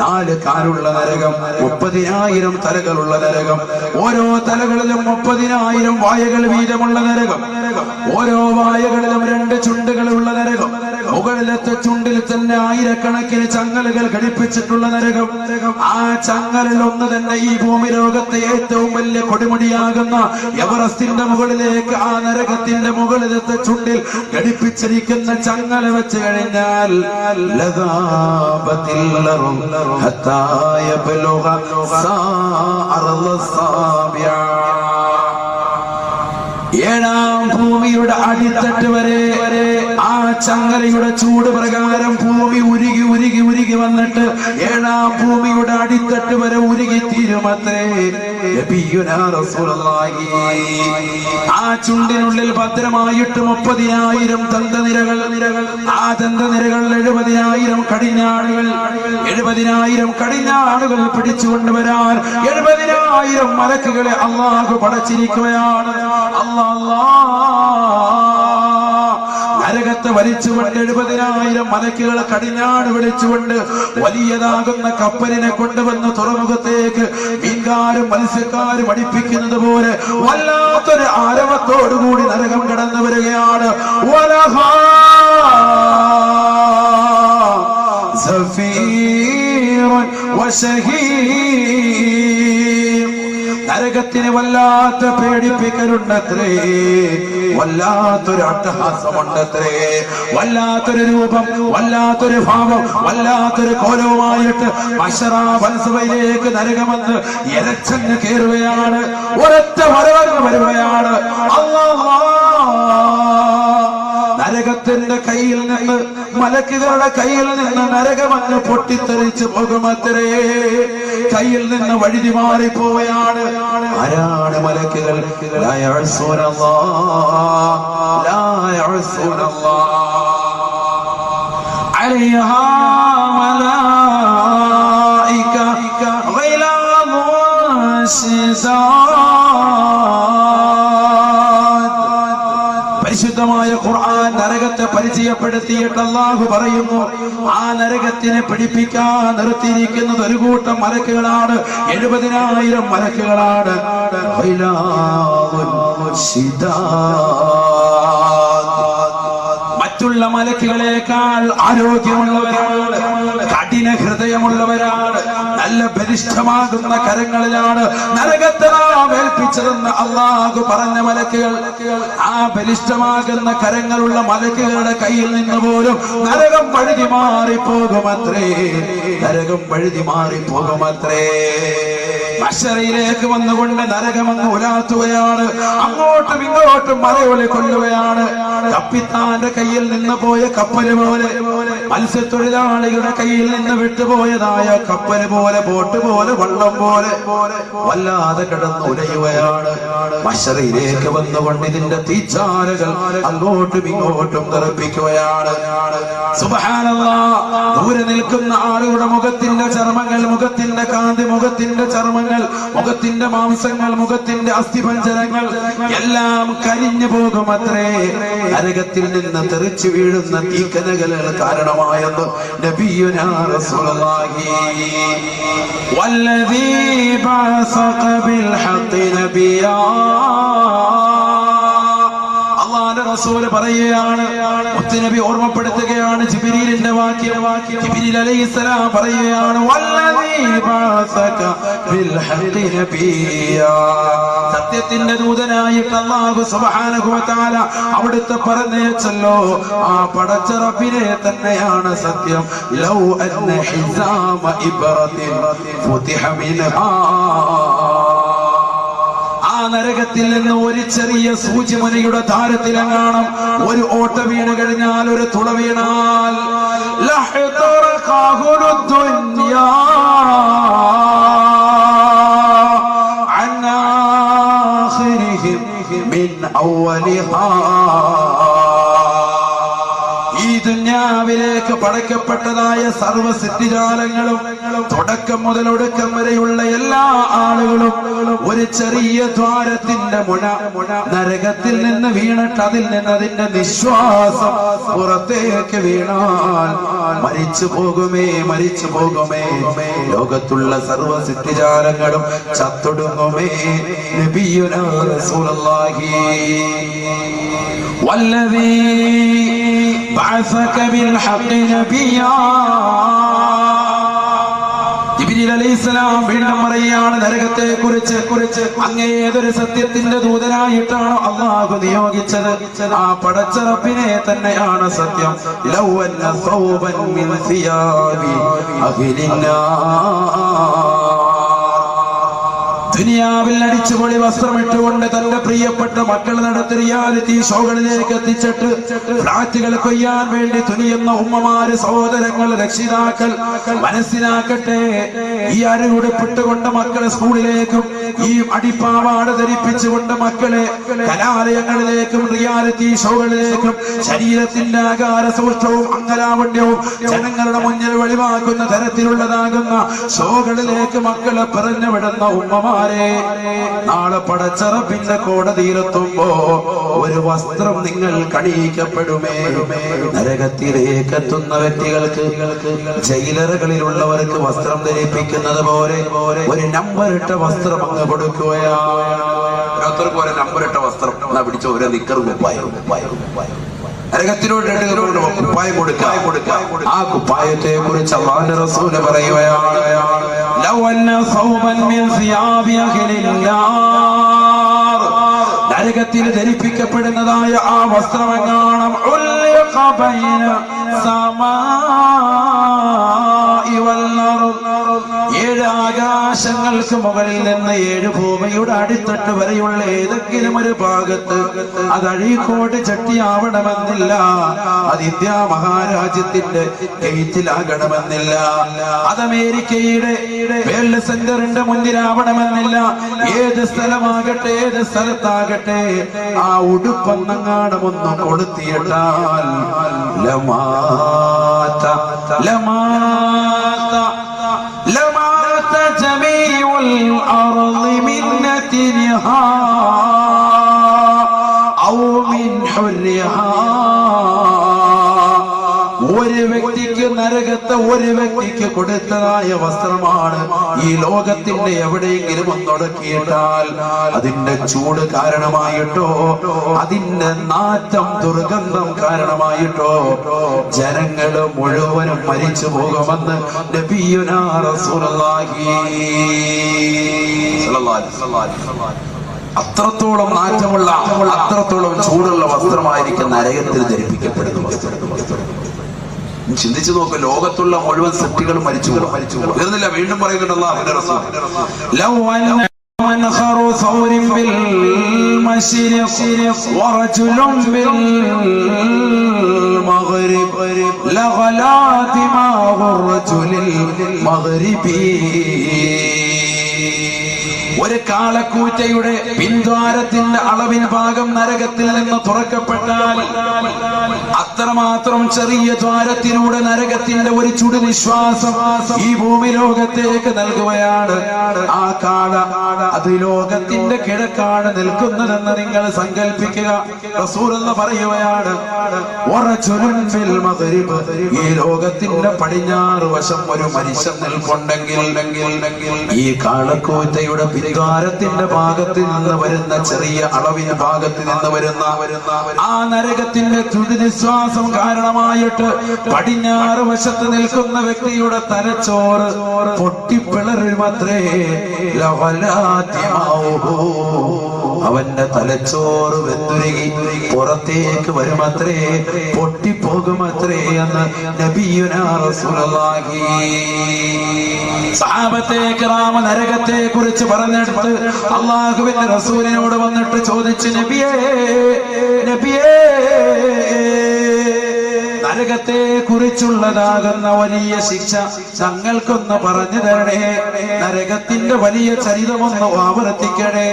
4 കാലുള്ള നരകം, 30,000 തലകളുള്ള നരകം. ഓരോ തലകളിലും 30,000 വായകൾ വീതമുള്ള നരകം. ഓരോ വായകളിലും 2 ചുണ്ടുകളുള്ള നരകം. മുകളിലത്തെ ചുണ്ടിൽ തന്നെ 1000കണക്കിന് ചങ്ങലുകൾ ഘടിപ്പിച്ചിട്ടുള്ള നരകം. ആ ചങ്ങലിൽ ഒന്ന് തന്നെ ഈ ഭൂമി ലോകത്തെ ഏറ്റവും വലിയ കൊടുമുടിയാകുന്ന എവറസ്റ്റിന്റെ മുകളിലേക്ക് ആ നരകത്തിന്റെ മുകളിലത്തെ ചുണ്ടിൽ ഘടിപ്പിച്ചിരിക്കുന്ന ചങ്ങല വെച്ച് കഴിഞ്ഞാൽ ഏഴാം ഭൂമിയുടെ അടിത്തട്ട് വരെ ആ ചങ്ങലയുടെ ചൂട് പ്രകാരം ഭൂമി ഉരുകി ഉരുകി ഉരുകി വന്നിട്ട് 7ആം ഭൂമിയുടെ അടിത്തട്ട് വരെ ഉരുകി തീരുമത്രേ. ആ ചുണ്ടിനുള്ളിൽ ഭദ്രമായിട്ട് 30,000 ദന്തനിരകൾ. ആ ദന്തനിരകൾ 70,000 കടിഞ്ഞാണുകൾ. 70,000 കടിഞ്ഞാണുകൾ പിടിച്ചുകൊണ്ടുവരാൻ 70,000 മലക്കുകളെ അല്ലാഹു പടച്ചിരിക്കുകയാണ്. നരകത്തെ വലിച്ചുകൊണ്ട് 70,000 മലക്കുകളെ കടിഞ്ഞാണ് വിളിച്ചുകൊണ്ട് വലിയതാകുന്ന കപ്പലിനെ കൊണ്ടുവന്ന് തുറമുഖത്തേക്ക് മീൻകാരും മത്സ്യക്കാരും അടിപ്പിക്കുന്നത് പോലെ വല്ലാത്തൊരു ആരവത്തോടുകൂടി നരകം കടന്നു വരികയാണ്. നരകത്തിന് വല്ലാത്ത പേടിപ്പിക്കലുണ്ടത്രേ. വല്ലാത്തൊരു അട്ടഹാസമുണ്ടത്രേ. വല്ലാത്തൊരു രൂപം, വല്ലാത്തൊരു ഭാവം, വല്ലാത്തൊരു കോലവുമായിട്ട് മഹ്ശറയിലേക്ക് നരകമെന്ന് ഇരച്ചങ്ങ് കയറുകയാണ്. ഒരൊറ്റ വരവങ്ങ് വരുകയാണ്. നരകത്തിന്റെ കയ്യിൽ നിന്ന്, മലക്കുകളുടെ കയ്യിൽ നിന്ന് നരകമെന്ന് പൊട്ടിത്തെറിച്ച് പോകുമത്രേ. കയ്യിൽ നിന്ന് വഴുതി മാറിപ്പോവുകയാണ്. ആരാണ് മലക്കുകൾ? ലാ യഅ്സൂനല്ലാഹ് അലൈഹാ മലായിക ഗൈലാദുൻ ശിസാദ്. പരിശുദ്ധമായ ഖുർആൻ നരകത്തെ പരിചയപ്പെടുത്തിയിട്ട് അല്ലാഹു പറയുന്നു, ആ നരകത്തിനെ പിടിപ്പിക്കാൻ നിർത്തിയിരിക്കുന്നത് ഒരു കൂട്ടം മലക്കുകളാണ്, 70,000 മലക്കുകളാണ്. മറ്റുള്ള മലക്കുകളെക്കാൾ ആരോഗ്യമുള്ളവരാണ്, കഠിന ഹൃദയമുള്ളവരാണ്, നല്ല ബലിഷ്ഠമാകുന്ന കരങ്ങളിലാണ് നരകത്തെ നാം ഏൽപ്പിച്ചതെന്ന് അല്ലാഹു പറഞ്ഞ മലക്കുകൾ. ആ ബലിഷ്ഠമാകുന്ന കരങ്ങളുള്ള മലക്കുകളുടെ കയ്യിൽ നിന്ന് പോലും നരകം വഴുതി മാറിപ്പോകുമത്രേ, നരകം വഴുതി മാറിപ്പോകുമത്രേ. മഹ്ശറിലേക്ക് വന്നുകൊണ്ട് നരകമങ്ങ് ഉലാത്തുകയാണ്, അങ്ങോട്ടും ഇങ്ങോട്ടും മലയൊലി കൊല്ലുകയാണ്. കപ്പിത്താന്റെ കയ്യിൽ നിന്ന് പോയ കപ്പല് പോലെ, മത്സ്യത്തൊഴിലാളികളുടെ കയ്യിൽ നിന്ന് വിട്ടുപോയതായ കപ്പല് പോലെ, ബോട്ട് പോലെ, വള്ളം പോലെ വല്ലാതെ കിടന്ന് ഉലയുകയാണ്. മഹ്ശറിലേക്ക് വന്നുകൊണ്ട് ഇതിന്റെ തീച്ചാലകൾ അങ്ങോട്ടും ഇങ്ങോട്ടും തെറിപ്പിക്കുകയാണ്. സുബ്ഹാനല്ലാഹ്. ദൂരെ നിൽക്കുന്ന ആളുകളുടെ മുഖത്തിന്റെ ചർമ്മങ്ങൾ, മുഖത്തിന്റെ കാന്തി, മുഖത്തിന്റെ ചർമ്മങ്ങൾ, മുഖത്തിന്റെ മാംസങ്ങൾ, മുഖത്തിന്റെ അസ്ഥിപഞ്ജരങ്ങൾ എല്ലാം കരിഞ്ഞു പോകുമത്രേ. നരകത്തിൽ നിന്ന് തെറിച്ചു വീഴുന്ന തീക്കനകൾ കാരണമായെന്ന് നബിയുനാ റസൂലുള്ളാഹി. വല്ലദീ ബഅസക ബിൽ ഹഖ് നബിയാ, അല്ലാഹുവിന്റെ റസൂൽ പറയുകയാണ്, മുത്തുനബി ഓർമ്മപ്പെടുത്തുകയാണ് ജിബ്രീലിന്റെ വാക്യം. ജിബ്രീൽ അലൈഹിസ്സലാം പറയുകയാണ്, വല്ലദീ ബഅസക ബിൽ ഹഖ് നബിയാ, സത്യത്തിന്റെ ദൂതനായിട്ട് അല്ലാഹു സുബ്ഹാനഹു വ തആല അവിടുത്തെ പറഞ്ഞയച്ചല്ലോ, ആ പടച്ച റബ്ബിനെ തന്നെയാണ് സത്യം. ലൗ അന്ന ഹിസാമ ഇബ്റാത്തിൻ ഫുതിഹ മിൻഹാ, നരകത്തിൽ നിന്ന് ഒരു ചെറിയ സൂചിമണിയുടെ താരത്തിലെങ്ങാണം ഒരു ഓട്ട വീണ് കഴിഞ്ഞാൽ, ഒരു തുള വീണാൽ, ഈ ദുനിയാവിലേക്ക് പടക്കപ്പെട്ടതായ സർവ്വ സൃഷ്ടിജാലങ്ങളും തുടക്കം മുതൽ ഒടുക്കം വരെയുള്ള എല്ലാ ആളുകളും ഒരു ചെറിയ ദ്വാരത്തിന്റെ മുന നരകത്തിൽ നിന്ന് വീണിട്ട് അതിൽ നിന്ന് അതിന്റെ നിശ്വാസം പുറത്തേക്ക് വീണാൽ മരിച്ചു പോകുമേ, മരിച്ചു പോകുമേ. ലോകത്തുള്ള സർവ്വ സൃഷ്ടിജാലങ്ങളും ചത്തൊടുങ്ങുമേ. നബിയുനാ റസൂലുള്ളാഹി. വല്ലദീ ബഅസക ബിൽ ഹഖ് നബിയാ, ജിബ്രീൽ അലൈഹിസ്സലാം വീണ്ടും പറയുകയാണ് നരകത്തെ കുറിച്ച്, അങ്ങേതൊരു സത്യത്തിന്റെ ദൂതനായിട്ടാണ് അല്ലാഹു നിയോഗിച്ചത്, ആ പടച്ച റബ്ബിനെ തന്നെയാണ് സത്യം. ലൗ അന്ന സൗബൻ മിൻ സിയാബി അഹ്ലിന്നാ, ദുനിയാവിൽ അടിച്ചുപൊളി വസ്ത്രമിട്ടുകൊണ്ട് തന്റെ പ്രിയപ്പെട്ട മക്കൾ നടത്തി റിയാലിറ്റി ഷോകളിലേക്ക് എത്തിച്ചിട്ട് ഫ്ലാറ്റുകൾ കൊയ്യാൻ വേണ്ടി തുനിയുന്ന ഉമ്മമാര്, സഹോദരങ്ങൾ, രക്ഷിതാക്കൾ മനസ്സിലാക്കട്ടെ, ഈ അരയുടുപ്പിട്ടുകൊണ്ട് മക്കളെ സ്കൂളിലേക്കും ഈ അടിപ്പാവാട ധരിപ്പിച്ചുകൊണ്ട് മക്കളെ കലാലയങ്ങളിലേക്കും റിയാലിറ്റി ഷോകളിലേക്കും ശരീരത്തിന്റെ ആകാര സൂക്ഷ്മവും അംഗലാവണ്യവും ജനങ്ങളുടെ മുന്നിൽ വെളിവാക്കുന്ന തരത്തിലുള്ളതാകുന്ന ഷോകളിലേക്ക് മക്കളെ പറഞ്ഞു വിടുന്ന ഉമ്മമാർ, നാളെ പടച്ച റബ്ബിന്റെ കോടതിയിലെത്തുമ്പോ ഒരു വസ്ത്രം നിങ്ങൾ കണിയിക്കപ്പെടുമേ. നരകത്തിലേക്ക് എത്തുന്ന വ്യക്തികൾക്ക് ജയിലറുകളിലുള്ളവർക്ക് വസ്ത്രം ധരിപ്പിക്കുന്നത് പോലെ ഒരു നമ്പറിട്ട വസ്ത്രം അങ്ങ് കൊടുക്കുകയാണ്. ഓരോരുത്തർക്കും ഒരു നമ്പറിട്ട വസ്ത്രം എന്നാ പിടിച്ച ഓരോ നിക്കറും കുപ്പായം. നരകത്തിനോട് കുപ്പായം കൊടുക്കാം. ആ കുപ്പായത്തെ കുറിച്ച് അല്ലാഹുവിന്റെ റസൂൽ പറയുകയാണ്, ലൗ അന്ന സൗബൻ മിൻ സിയാബി അഹ്ലിന്നാർ, നരകത്തിൽ ധരിപ്പിക്കപ്പെടുന്നതായ ആ വസ്ത്രമെങ്ങാണം ഉൽഖ ബൈന സമാഇ വൽ അർദ്, 7 ആകാശങ്ങൾക്ക് മുകളിൽ നിന്ന് 7 ഭൂമിയുടെ അടിത്തട്ട് വരെയുള്ള ഏതെങ്കിലും ഒരു ഭാഗത്ത്, അത് അഴീക്കോട് ചട്ടിയാവണമെന്നില്ല, അത് ഇന്ത്യ മഹാരാജ്യത്തിന്റെ ഗേറ്റിലാകണമെന്നില്ല, അത് അമേരിക്കയുടെ വേൾഡ് സെന്ററിന്റെ മുന്നിലാവണമെന്നില്ല. ഏത് സ്ഥലമാകട്ടെ, ഏത് സ്ഥലത്താകട്ടെ, ആ ഉടുപ്പന്നങ്ങാണം ഒന്ന് കൊളുത്തിയിട്ടാൽ ലമാത ജമീഉൽ അർളി മിൻ നതിനിഹാ ഔ മിൻ ഹുർരിഹാ, ഒരു വ്യക്തിക്ക് നരകത്തെ ഒരു വ്യക്തിക്ക് കൊടുത്തതായ വസ്ത്രമാണ് ഈ ലോകത്തിന്റെ എവിടെയെങ്കിലും ഒന്നൊടുക്കിയിട്ടാൽ അതിന്റെ ചൂട് കാരണമായിട്ടോ അതിന്റെ നാറ്റം ദുർഗന്ധം കാരണമായിട്ടോ ജനങ്ങള് മുഴുവനും മരിച്ചു പോകുമെന്ന് നബിയുനാ റസൂലുള്ളാഹി സ്വല്ലല്ലാഹു അലൈഹി വസല്ലം. അത്രത്തോളം നാറ്റമുള്ള അത്രത്തോളം ചൂടുള്ള വസ്ത്രമായിരിക്കും നരകത്തിൽ ധരിപ്പിക്കപ്പെടുന്ന വസ്ത്രം. ചിന്തിച്ചു നോക്ക്, ലോകത്തുള്ള മുഴുവൻ സൃഷ്ടികളും മരിച്ചു തീർന്നില്ല. വീണ്ടും പറയുന്നുണ്ട് അല്ലാഹുവിന്റെ റസൂൽ, ലൗ منخر ثور بالمشرق ورجل بالمغرب لغلا دماغ الرجل المغربي. ഒരു കാളക്കൂറ്റയുടെ പിൻദ്വാരത്തിന്റെ അളവിൻ ഭാഗം നരകത്തിൽ നിന്ന് തുറക്കപ്പെട്ടാൽ അത്രമാത്രം ചെറിയ ദ്വാരത്തിലൂടെ നരകത്തിന്റെ ഒരു ചുടു നിശ്വാസം ഈ ഭൂമി ലോകത്തേക്ക് നൽകുകയാണ്. ആ കാള അത് ലോകത്തിന്റെ കിഴക്കാണ് നിൽക്കുന്നതെന്ന് നിങ്ങൾ സങ്കല്പിക്കുക. റസൂലുള്ള പറയുകയാണ്, ഈ ലോകത്തിന്റെ പടിഞ്ഞാറ് വശം ഒരു മനുഷ്യൻ നിൽപ്പുണ്ടെങ്കിൽ ഈ കാളക്കൂറ്റയുടെ ദ്വാരത്തിന്റെ ഭാഗത്തിൽ നിന്ന് വരുന്ന ചെറിയ അളവിന്റെ ഭാഗത്തിൽ നിന്ന് വരുന്ന ആ നരകത്തിന്റെ ചുടുനിശ്വാസം കാരണമായിട്ട് പടിഞ്ഞാറ് വശത്ത് നിൽക്കുന്ന വ്യക്തിയുടെ തലച്ചോറ് പൊട്ടിപ്പിളരുമത്രേ. അവന്റെ തലച്ചോറ് വെന്തുരുകി പുറത്തേക്ക് വരുമത്രേ, പൊട്ടിപ്പോകുമത്രേ എന്ന് നബിയുനാ റസൂലുള്ളാഹി. സഹാബത്തെ കിറാം നരകത്തെ കുറിച്ച് പറഞ്ഞെടുത്ത് അല്ലാഹുവിന്റെ റസൂലിനോട് വന്നിട്ട് ചോദിച്ചു, നബിയേ നബിയേ, നരകത്തെ കുറിച്ചുള്ളതാകുന്ന വലിയ ശിക്ഷ ഞങ്ങൾക്കൊന്ന് പറഞ്ഞു തരണേ, നരകത്തിന്റെ വലിയ ചരിതമൊന്ന് ആവർത്തിക്കണേ.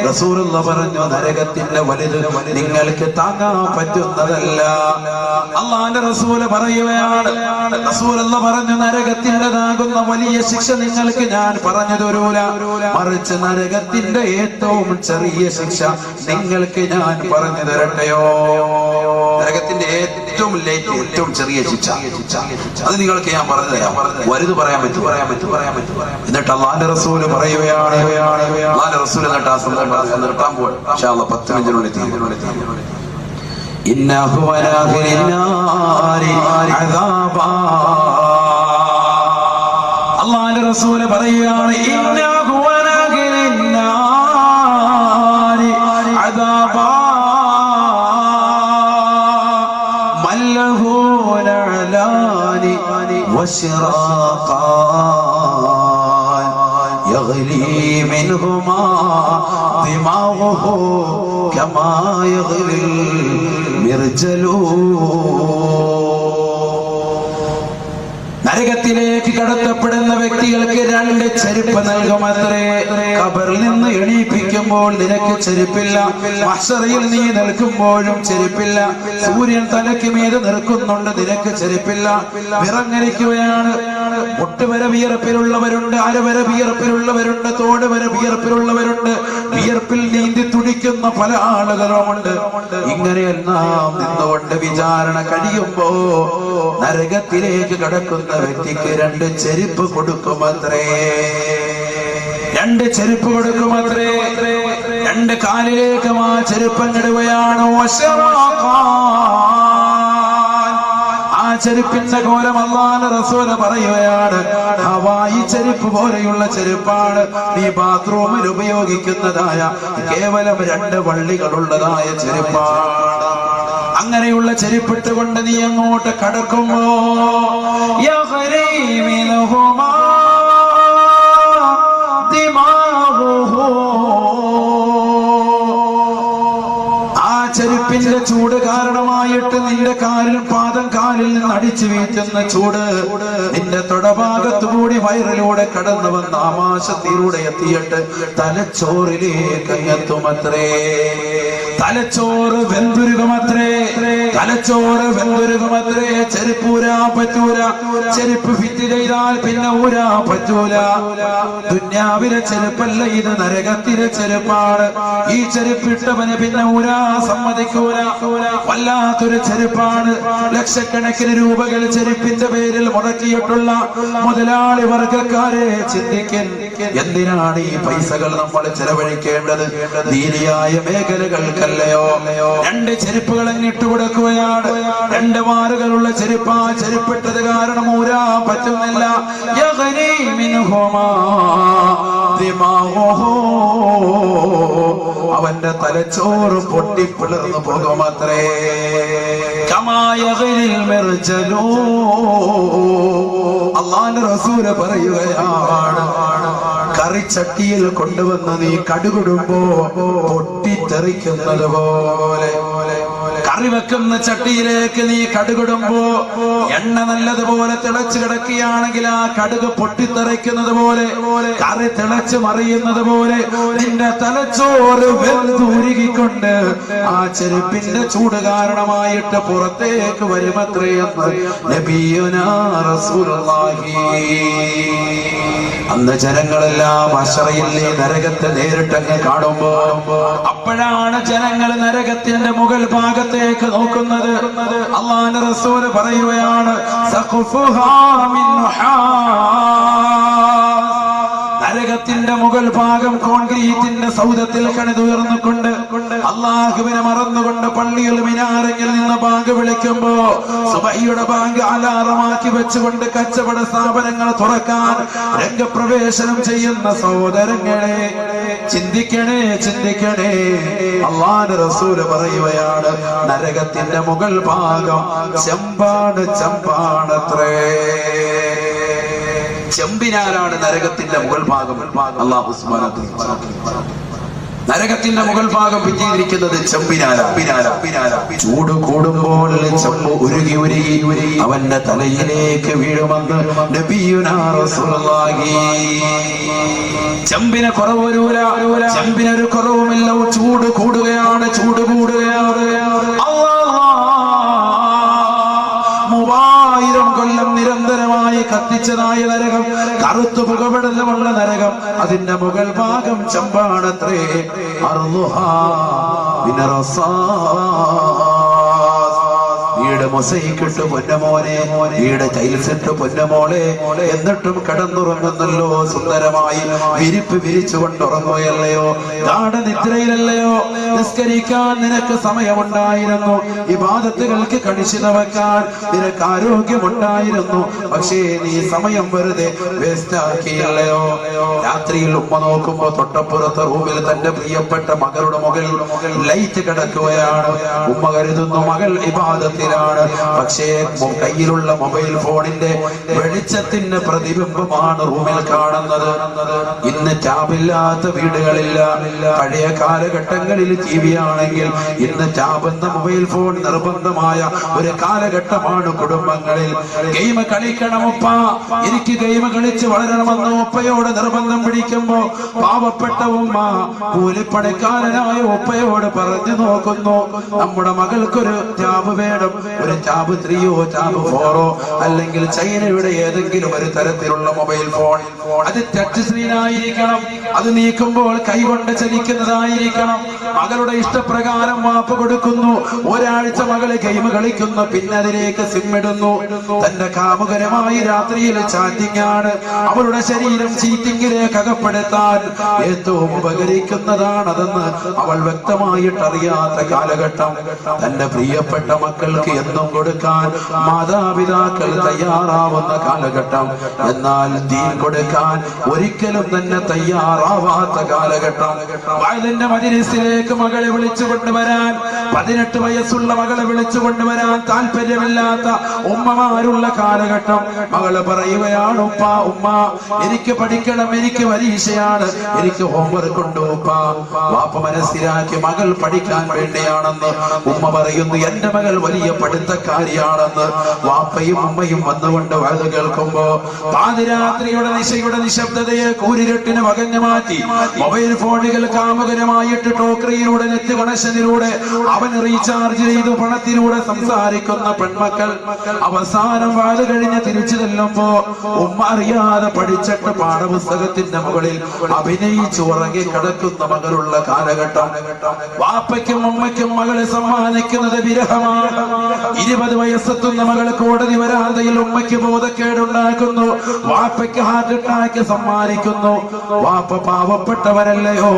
റസൂലുള്ള പറഞ്ഞു, നരകത്തിന്റെ വലുത് നിങ്ങൾക്ക് താങ്ങാൻ പറ്റുന്നതല്ല. അള്ളാന്റെ റസൂല് പറയുകയാണ്, റസൂലുള്ള പറഞ്ഞു, നരകത്തിൻ്റെതാകുന്ന വലിയ ശിക്ഷ നിങ്ങൾക്ക് ഞാൻ പറഞ്ഞു തരൂല, മറിച്ച് നരകത്തിന്റെ ഏറ്റവും ചെറിയ ശിക്ഷ നിങ്ങൾക്ക് ഞാൻ പറഞ്ഞു തരട്ടെയോ? നരകത്തിന്റെ ഏറ്റവും ചെറിയ ശിക്ഷ അത് നിങ്ങൾക്ക് ഞാൻ പറഞ്ഞു തരാം. വലുത് പറയാൻ പറ്റും. എന്നിട്ട് അള്ളാന്റെ റസൂല് പറയുകയാണ്, അള്ളാന്റെ റസൂൽ എന്നിട്ട് ആ സന്ദർഭം നിർത്താൻ പോവാൻ 10 മിനിറ്റിനുള്ളിൽ അള്ളാന്റെ റസൂല് പറയുകയാണ്, وشراقان يغلي منهما دماغه كما يغلي المرجل. നരകത്തിലേക്ക് കടത്തപ്പെടുന്ന വ്യക്തികൾക്ക് 2 ചെരുപ്പ് നൽകുമത്രേ. ഖബറിൽ നിന്ന് എണീപ്പിക്കുമ്പോൾ നിനക്ക് ചെരുപ്പില്ല, മഹ്ശറിൽ നീ നിൽക്കുമ്പോഴും ചെരുപ്പില്ല, സൂര്യൻ തലയ്ക്ക് മീതെ നിൽക്കുന്നുണ്ട്, നിനക്ക് ചെരുപ്പില്ല. വിറങ്ങലിക്കുകയാണ്. മുട്ടുവരെ വിയർപ്പിലുള്ളവരുണ്ട്, അരവരെ വിയർപ്പിലുള്ളവരുണ്ട്, തോട് വരെ വിയർപ്പിലുള്ളവരുണ്ട്, വിയർപ്പിൽ നീന്തി തുടിക്കുന്ന പല ആളുകളുമുണ്ട്. ഇങ്ങനെയെല്ലാം നിന്നുകൊണ്ട് വിചാരണ കഴിയുമ്പോ നരകത്തിലേക്ക് കടക്കുന്ന വ്യക്തിക്ക് 2 ചെരുപ്പ് കൊടുക്കുമത്രേ. 2 ചെരുപ്പ് കൊടുക്കുമത്രേ. 2 കാലിലേക്കും ആ ചെരുപ്പങ്ങിടുകയാണ്. ആ ചെരുപ്പിന്റെ കോലം അല്ലാഹുവിന്റെ റസൂല് പറയുകയാണ്, ഹവായി ചെരുപ്പ് പോലെയുള്ള ചെരുപ്പാണ്. നീ ബാത്റൂമിൽ ഉപയോഗിക്കുന്നതായ കേവലം 2 വള്ളികളുള്ളതായ ചെരുപ്പാണ്. അങ്ങനെയുള്ള ചെരുപ്പിട്ടുകൊണ്ട് നീ അങ്ങോട്ട് കടക്കുമ്പോ ആ ചെരുപ്പിന്റെ ചൂട് കാരണമായിട്ട് നിന്റെ കാലിൽ നിന്ന് അടിച്ചു വീഴ്ത്തുന്ന ചൂട് നിന്റെ തൊടഭാഗത്തുകൂടി വയറിലൂടെ കടന്നു വന്ന ആമാശത്തിലൂടെ എത്തിയിട്ട് തലച്ചോറിലേക്ക് എത്തുമത്രേ. തലച്ചോറ് വെന്തുരുകുമത്രേ. ചെരുപ്പ് ഊരാ പറ്റൂല. ചെരുപ്പ് ഫിറ്റ് ചെയ്താൽ പിന്നെ ഊരാ പറ്റൂല. ദുന്യാവിലെ ചെരുപ്പല്ല ഇത്, നരകത്തിലെ ചെരുപ്പാണ്. ഈ ചെരുപ്പിട്ടവന് പിന്നെ ഊരാ സമ്മതിക്കൂല. വല്ലാത്തൊരു ചെരുപ്പാണ്. ലക്ഷക്കണക്കിന് രൂപകൾ ചെരുപ്പിന്റെ പേരിൽ മുടക്കിയിട്ടുള്ള മുതലാളി വർഗക്കാരെ ചിന്തിക്കൻ, എന്തിനാണ് ഈ പൈസകൾ നമ്മൾ ചെലവഴിക്കേണ്ടത്? ദീനിയായ മേഖലകൾക്കല്ലയോ? രണ്ട് ചെരുപ്പുകൾ അങ്ങിട്ട് കൊടുക്കുകയാണ്. രണ്ട് മാറുകളുള്ള ചെരുപ്പാ. ചെരുപ്പിട്ടത് കാരണം ഊരാ പറ്റുന്നില്ല. യഗ്നി മിൻഹുമാ ദിമാഉഹു, അവന്റെ തലച്ചോറ് പൊട്ടിപ്പിളർന്നു പോകുമത്രേ. കമാ യഗ്നിൽ മിർജലൂ, അല്ലാഹുവിന്റെ റസൂൽ പറയുകയാണ്, കറിച്ചട്ടിയിൽ കൊണ്ടുവന്ന് നീ കടുകിടുമ്പോ പൊട്ടിത്തെറിക്കുന്നത് പോലെ, കറി വെക്കുന്ന ചട്ടിയിലേക്ക് നീ കടുകിടുമ്പോ എണ്ണ നല്ലതുപോലെ തിളച്ചു കിടക്കുകയാണെങ്കിൽ ആ കടുക് പൊട്ടിത്തെറിക്കുന്നത് പോലെ, കറി തിളച്ചു മറിയുന്നത് പോലെ നിന്റെ തലച്ചോറ് വെന്തുരുകിക്കൊണ്ട് ആ ചെരുപ്പിന്റെ ചൂട് കാരണമായിട്ട് പുറത്തേക്ക് വരുമത്രയെന്ന് നബിയുനാ റസൂലുള്ളാഹി. അന്ന് ജനങ്ങളെല്ലാം അശ്റയിലെ നരകത്തെ നേരിട്ടങ്ങ് കാണുമ്പോ അപ്പോഴാണ് ജനങ്ങൾ നരകത്തിന്റെ മുകൾ ഭാഗത്തേക്ക് നോക്കുന്നത്. അല്ലാഹുവിന്റെ റസൂൽ പറയുകയാണ്, സഖഫുഹാ മിൻ നരകത്തിന്റെ മുകൾ ഭാഗം കോൺക്രീറ്റിന്റെ സൗധത്തിൽ കണിതുയർന്നുകൊണ്ട് അള്ളാഹുവിനെ മറന്നുകൊണ്ട് പള്ളിയിൽ മിനാരങ്ങളിൽ നിന്ന് ബാങ്ക് വിളിക്കുമ്പോ സുബഹിയുടെ ബാങ്ക് അലാറമാക്കി വെച്ചുകൊണ്ട് കച്ചവട സ്ഥാപനങ്ങൾ തുറക്കാൻ രംഗപ്രവേശനം ചെയ്യുന്ന സഹോദരങ്ങളെ, ചിന്തിക്കണേ, ചിന്തിക്കണേ. അല്ലാഹുവിന്റെ റസൂല് പറയുകയാണ്, നരകത്തിന്റെ മുകൾ ഭാഗം ചെമ്പാണ്, ചെമ്പാണത്രേ. ചെമ്പിനാലാണ് നരകത്തിന്റെ മുകൾ ഭാഗം. അല്ലാഹു സുബ്ഹാനഹു വ തആല നരകത്തിന്റെ മുകൾ ഭാഗം പിന്നിരിക്കുന്നത് ചെമ്പിനാല. ചൂട് കൂടുമ്പോൾ ചെമ്പ് ഉരുകി ഉരുകി അവന്റെ തലയിലേക്ക് വീഴുമെന്ന് നബിയുനാ റസൂലുള്ളാഹി. ചെമ്പിന് കുറവ് വരൂല, ചെമ്പിനൊരു കുറവുമില്ല. ചൂട് കൂടുകയാണ്, ചൂട് കൂടുകയാണ്. 3000 കൊല്ലം നിരന്തരമായി കത്തിച്ചതായ നരകം, കറുത്തു പുകപടലമുള്ള നരകം, അതിന്റെ മുകൾ ഭാഗം ചെമ്പാണത്രേ. അർളുഹാ വീട് മൊസൈക്കിട്ട് പൊന്നമോനെ, വീട് ടൈൽസിട്ട് പൊന്നമോളെ, എന്നിട്ടും കിടന്നുറങ്ങുന്നല്ലോ സുന്ദരമായി. വിരിപ്പ് വിരിച്ചുകൊണ്ട് ഉറങ്ങുകയല്ലയോ? ഗാഢനിദ്രയിലല്ലയോ? നിസ്കരിക്കാൻ നിനക്ക് സമയമുണ്ടായിരുന്നു, ഇബാദത്തുകൾക്ക് കണിശത വെക്കാൻ നിനക്ക് ആരോഗ്യമുണ്ടായിരുന്നു. പക്ഷേ നീ സമയം വെറുതെ വേസ്റ്റാക്കിയല്ലയോ? രാത്രിയിൽ ഉമ്മ നോക്കുമ്പോ തൊട്ടപ്പുറത്തെ റൂമിൽ തന്റെ പ്രിയപ്പെട്ട മകളുടെ മുകളിൽ ലൈറ്റ് കിടക്കുകയാണ്. ഉമ്മ കരുതുന്നു മകൾ ഇബാദത്തിൽ, പക്ഷേ കയ്യിലുള്ള മൊബൈൽ ഫോണിന്റെ വെളിച്ചത്തിന്റെ പ്രതിബിംബമാണ് റൂമിൽ കാണുന്നത്. ഇന്ന് ടാബില്ലാത്ത വീടുകളില്ല. പഴയ കാലഘട്ടങ്ങളിൽ ടി വി ആണെങ്കിൽ ഇന്ന് ടാബ് എന്ന മൊബൈൽ ഫോൺ നിർബന്ധമായ ഒരു കാലഘട്ടമാണ് കുടുംബങ്ങളിൽ. ഗെയിം കളിക്കണം ഉപ്പ, എനിക്ക് ഗെയിം കളിച്ച് വളരണമെന്ന് ഉപ്പയോട് നിർബന്ധം പിടിക്കുമ്പോ പാവപ്പെട്ട ഉമ്മ കൂലിപ്പണിക്കാരനായ ഉപ്പയോട് പറഞ്ഞു നോക്കുന്നു, നമ്മുടെ മകൾക്കൊരു ടാബ് വേണം, ഒരു ടാബ് 3 ടാബ് 4 അല്ലെങ്കിൽ ചൈനയുടെ ഏതെങ്കിലും ഒരു തരത്തിലുള്ള മൊബൈൽ ഫോൺ. അത് ടച്ച് സ്ക്രീൻ ആയിരിക്കണം, അത് നീക്കുമ്പോൾ കൈകൊണ്ട് ചലിക്കുന്നതായിരിക്കണം. മകളുടെ ഇഷ്ടപ്രകാരം മാപ്പ് കൊടുക്കുന്നു. ഒരാഴ്ച മകള് ഗെയിം കളിക്കുന്നു, പിന്നെ അതിലേക്ക് സിം ഇടുന്നു. തന്റെ കാമുകരമായി രാത്രിയിൽ ചാറ്റിംഗ് ആണ്. അവളുടെ ശരീരം ചീറ്റിംഗിലേക്ക് അകപ്പെടുത്താൻ ഏറ്റവും ഉപകരിക്കുന്നതാണതെന്ന് അവൾ വ്യക്തമായിട്ട് അറിയാത്ത കാലഘട്ടം. തന്റെ പ്രിയപ്പെട്ട മക്കൾക്ക് എന്നും കൊടുക്കാൻ മാതാപിതാക്കൾ തയ്യാറാവുന്ന കാലഘട്ടം. എന്നാൽ ദീൻ കൊടുക്കാൻ ഒരിക്കലും തന്നെ തയ്യാറാവാത്ത കാലഘട്ടം. വയലിന്റെ മജ്‌ലിസിലേക്ക് മകളെ വിളിച്ചു കൊണ്ടുവരാൻ, 18 വയസ്സുള്ള മകളെ വിളിച്ചു കൊണ്ടുവരാൻ താല്പര്യമില്ലാത്ത ഉമ്മമാരുള്ള കാലഘട്ടം. മകള് പറയുകയാണ്, ഉപ്പ ഉമ്മ എനിക്ക് പഠിക്കണം, എനിക്ക് പരീക്ഷയാണ്, എനിക്ക് ഹോംവർക്ക് ഉണ്ട് ഉപ്പ. വാപ്പ മനസ്സിലാക്കി മകൾ പഠിക്കാൻ വേണ്ടിയാണെന്ന്. ഉമ്മ പറയുന്നു, എന്റെ മകൾ വലിയ പഠിത്തക്കാരിയാണെന്ന്. വാപ്പയും ഉമ്മയും വന്നുകൊണ്ട് വയത് കേൾക്കുമ്പോ പാതിരാത്രിയുടെ നിശയുടെ നിശബ്ദതയെ കൂരിരുട്ടിന് വകഞ്ഞു മാറ്റി മൊബൈൽ ഫോണുകൾ കാമുകനുമായിട്ട് ടോക്ക് ലോട്ടറിയിലൂടെ നെറ്റ് കണക്ഷനിലൂടെ അവൻ റീചാർജ് ചെയ്തു പണത്തിലൂടെ സംസാരിക്കുന്ന പെൺമക്കൾ അവസാനം വാത് കഴിഞ്ഞ് തിരിച്ചു ചെല്ലുമ്പോ ഉമ്മ അറിയാതെ പഠിച്ചിട്ട് പാഠപുസ്തകത്തിന്റെ മുകളിൽ അഭിനയിച്ചു ഉറങ്ങി കിടക്കുന്ന മകളുള്ള കാലഘട്ടം. വാപ്പയ്ക്കും ഉമ്മയ്ക്കും മകളെ സമ്മാനിക്കുന്നത് വിരഹമാണ്. 20 വയസ്സെത്തുന്ന മകള് കോടതി വരാന്തയിൽ ഉമ്മയ്ക്ക് ബോധക്കേടുണ്ടാക്കുന്നു, വാപ്പയ്ക്ക് ഹാർട്ട് അറ്റാക്ക് സമ്മാനിക്കുന്നു. വാപ്പ പാവപ്പെട്ടവരല്ലയോ,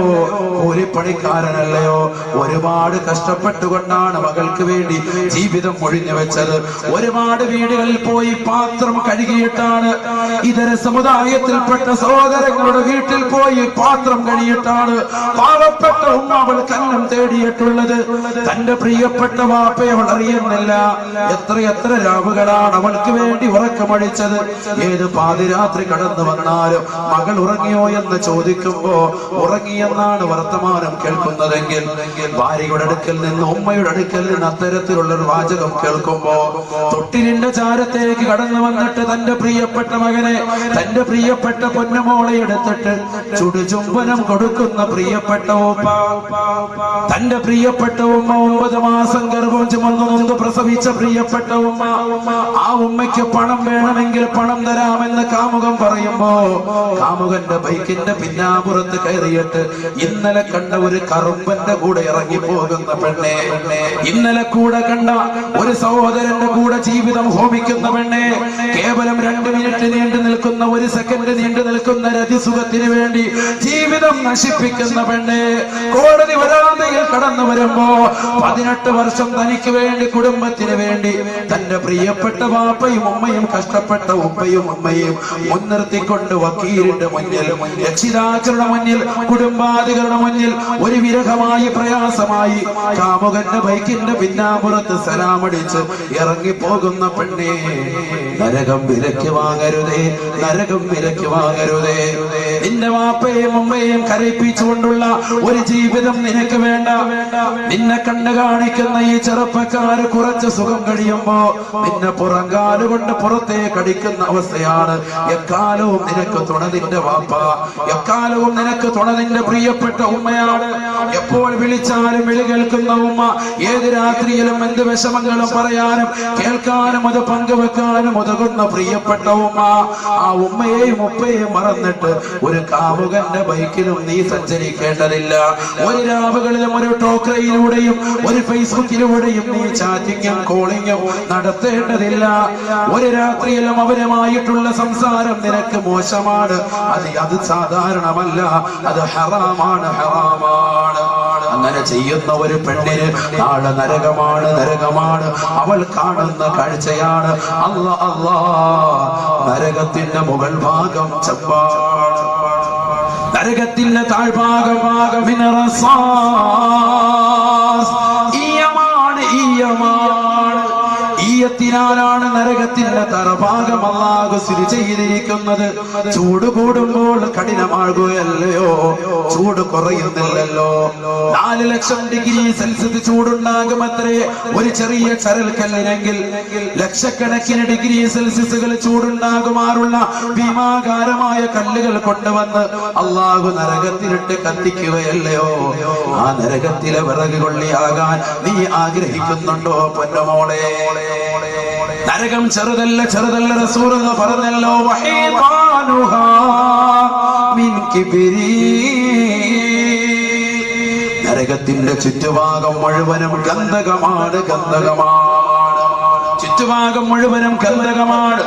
കൂലിപ്പണിക്കാരനല്ലയോ, ഒരുപാട് കഷ്ടപ്പെട്ടുകൊണ്ടാണ് മകൾക്ക് വേണ്ടി ജീവിതം ഒഴിഞ്ഞു വെച്ചത്. ഒരുപാട് വീടുകളിൽ പോയി പാത്രം കഴുകിയിട്ടാണ്, ഇതര സമുദായത്തിൽപ്പെട്ട സഹോദരങ്ങളുടെ വീട്ടിൽ പോയി പാത്രം കഴുകിയിട്ടാണ് പാവപ്പെട്ട ഉമ്മ അവൾ കന്നം തേടിയിട്ടുള്ളത്. തന്റെ പ്രിയപ്പെട്ട വാപ്പയെ അവൾ അറിയുന്നില്ല. എത്ര രാവുകളാണ് അവൾക്ക് വേണ്ടി ഉറക്കമഴിച്ചത്. ഏത് പാതിരാത്രി കടന്നു വന്നാലും മകൾ ഉറങ്ങിയോ എന്ന് ചോദിക്കുമ്പോ ഉറങ്ങിയെന്നാണ് വർത്തമാനം കേൾക്കുന്നതെങ്കിൽ ഭാര്യയുടെ അടുക്കൽ നിന്ന് ഉമ്മയുടെ അടുക്കൽ നിന്ന് അത്തരത്തിലുള്ള ഒരു വാചകം കേൾക്കുമ്പോ തൊട്ടിലിന്റെ ചാരത്തേക്ക് കടന്നു വന്നിട്ട് തന്റെ പ്രിയപ്പെട്ട മകനെ, തന്റെ പ്രിയപ്പെട്ട പൊന്നമോളെ എടുത്തിട്ട് ചുടുചുംബനം കൊടുക്കുന്ന പ്രിയപ്പെട്ട ഉമ്മ, തന്റെ പ്രിയപ്പെട്ട ഉമ്മ 9 മാസം ഗർഭം ചുമന്നു നൊന്ത് പ്രസവിച്ച പ്രിയപ്പെട്ട ഉമ്മ, ആ ഉമ്മയ്ക്ക് പണം വേണമെങ്കിൽ പണം തരാമെന്ന് കാമുകൻ പറയുമ്പോ കാമുകന്റെ ബൈക്കിന്റെ പിന്നാപുറത്ത് കയറിയിട്ട് ഇന്നലെ കണ്ട ഒരു കറുമ്പന്റെ കൂടെ ഇറങ്ങി പോകുന്ന പെണ്ണെ, ഇന്നലെ കൂടെ കണ്ട ഒരു സഹോദരന്റെ കൂടെ ജീവിതം ഹോമിക്കുന്ന പെണ്ണെ, കേവലം 2 മിനിറ്റ് നീണ്ടു നിൽക്കുന്ന, 1 സെക്കൻഡ് നീണ്ടു നിൽക്കുന്ന രതിസുഖത്തിന് വേണ്ടി ജീവിതം നശിപ്പിക്കുന്ന പെണ്ണെ, കോടതി വരാന്തയിൽ കടന്നു വരുമ്പോ 18 വർഷം തനിക്ക് വേണ്ടി, കുടുംബത്തിന് വേണ്ടി, തന്റെ പ്രിയപ്പെട്ട വാപ്പയും ഉമ്മയും കഷ്ടപ്പെട്ട ഉപ്പയും ഉമ്മയും മുൻനിർത്തിക്കൊണ്ട് വക്കീലിന്റെ മുന്നിൽ, രക്ഷിതാക്കളുടെ മുന്നിൽ, കുടുംബാദികളുടെ മുന്നിൽ ഒരു വിരഹമായി പ്രയാസമായി കാമുകന്റെ ബൈക്കിന്റെ പിന്നാമ്പുറത്ത് സലാമടിച്ച് ഇറങ്ങിപ്പോകുന്ന പെണ്ണെ, നരകം വിലക്ക് വാങ്ങരുതേ, നരകം വിലക്ക് വാങ്ങരുതേ. നിന്റെ വാപ്പയും ഉമ്മയും കരയിപ്പിച്ചുകൊണ്ടുള്ള ഒരു ജീവിതം നിനക്ക് വേണ്ട. നിന്നെ കണ്ടു കാണിക്കുന്ന ഈ ചെറുപ്പക്കാര് കുറച്ച് സുഖം കഴിയുമ്പോ നിന്നെ പുറങ്കാലുകൊണ്ട് പുറത്തേക്ക് അടിക്കുന്ന അവസ്ഥയാണ്. എക്കാലവും നിനക്ക് തുണ നിന്റെ വാപ്പ, എക്കാലവും നിനക്ക് തുണ നിന്റെ പ്രിയപ്പെട്ട ഉമ്മയാണ്. എപ്പോൾ വിളിച്ചാലും വിളി കേൾക്കുന്ന ഉമ്മ, ഏത് രാത്രിയിലും എന്ത് വിഷമങ്ങളും പറയാനും കേൾക്കാനും അത് പങ്കുവെക്കാനും ഉതകുന്ന പ്രിയപ്പെട്ട ഉമ്മ. ആ ഉമ്മയെയും ഉപ്പയെയും മറന്നിട്ട് ഒരു കാമുകന്റെ ബൈക്കിലും നീ സഞ്ചരിക്കേണ്ടതില്ല. ഒരു രാവുകളിലും ഒരു ടോക്രയിലൂടെയും ഒരു ഫേസ്ബുക്കിലൂടെയും നീ ചാറ്റിങ്ങും കോളിങ്ങും നടത്തേണ്ടതില്ല. ഒരു രാത്രിയിലും അവരുമായിട്ടുള്ള സംസാരം നിനക്ക് മോശമാണ്. അത് സാധാരണമല്ല, അത് ഹറാമാണ്, ഹറാമാണ്. അങ്ങനെ ചെയ്യുന്ന ഒരു പെണ്ണിന് നാളെ നരകമാണ്, നരകമാണ്. അവൾ കാണുന്ന കാഴ്ചയാണ് അല്ലാ അല്ലാ, നരകത്തിന്റെ മുകൾ ഭാഗം ചെമ്പാണ്, നരകത്തിന്റെ താഴ്ഭാഗം ഈയത്തിനാലാണ് നരകത്തിന്റെ തറഭാഗം അല്ലാഹു സ്ഥിതി ചെയ്തിരിക്കുന്നത്. ചൂട് കൂടുമ്പോൾ കഠിനമാകുകയല്ലയോ, ചൂട് കുറയുന്നില്ലല്ലോ. 4 ലക്ഷം ഡിഗ്രി സെൽഷ്യസ് ചൂടുണ്ടാകുമത്രേ ഒരു ചെറിയ ചരൽക്കല്ലിനെങ്കിൽ. ലക്ഷക്കണക്കിന് ഡിഗ്രി സെൽഷ്യസുകൾ ചൂടുണ്ടാകുമാറുള്ള ഭീമാകാരമായ കല്ലുകൾ കൊണ്ടുവന്ന് അല്ലാഹു നരകത്തിലിട്ട് കത്തിക്കുകയല്ലയോ. ആ നരകത്തിലെ വിറക് കൊള്ളിയാകാൻ നീ ആഗ്രഹിക്കുന്നുണ്ടോ പൊന്നമോളെ? നരകം ചെറുതല്ല, ചെറുതല്ല. റസൂൽ പറഞ്ഞല്ലോ, വഹീതാനുഹാ മിൻ കിബ്രി. നരകത്തിന്റെ ചുറ്റുഭാഗം മുഴുവനും ഗന്ധകമാണ്, ഗന്ധകമാണ്. ചുറ്റുഭാഗം മുഴുവനും ഗന്ധകമാണ്.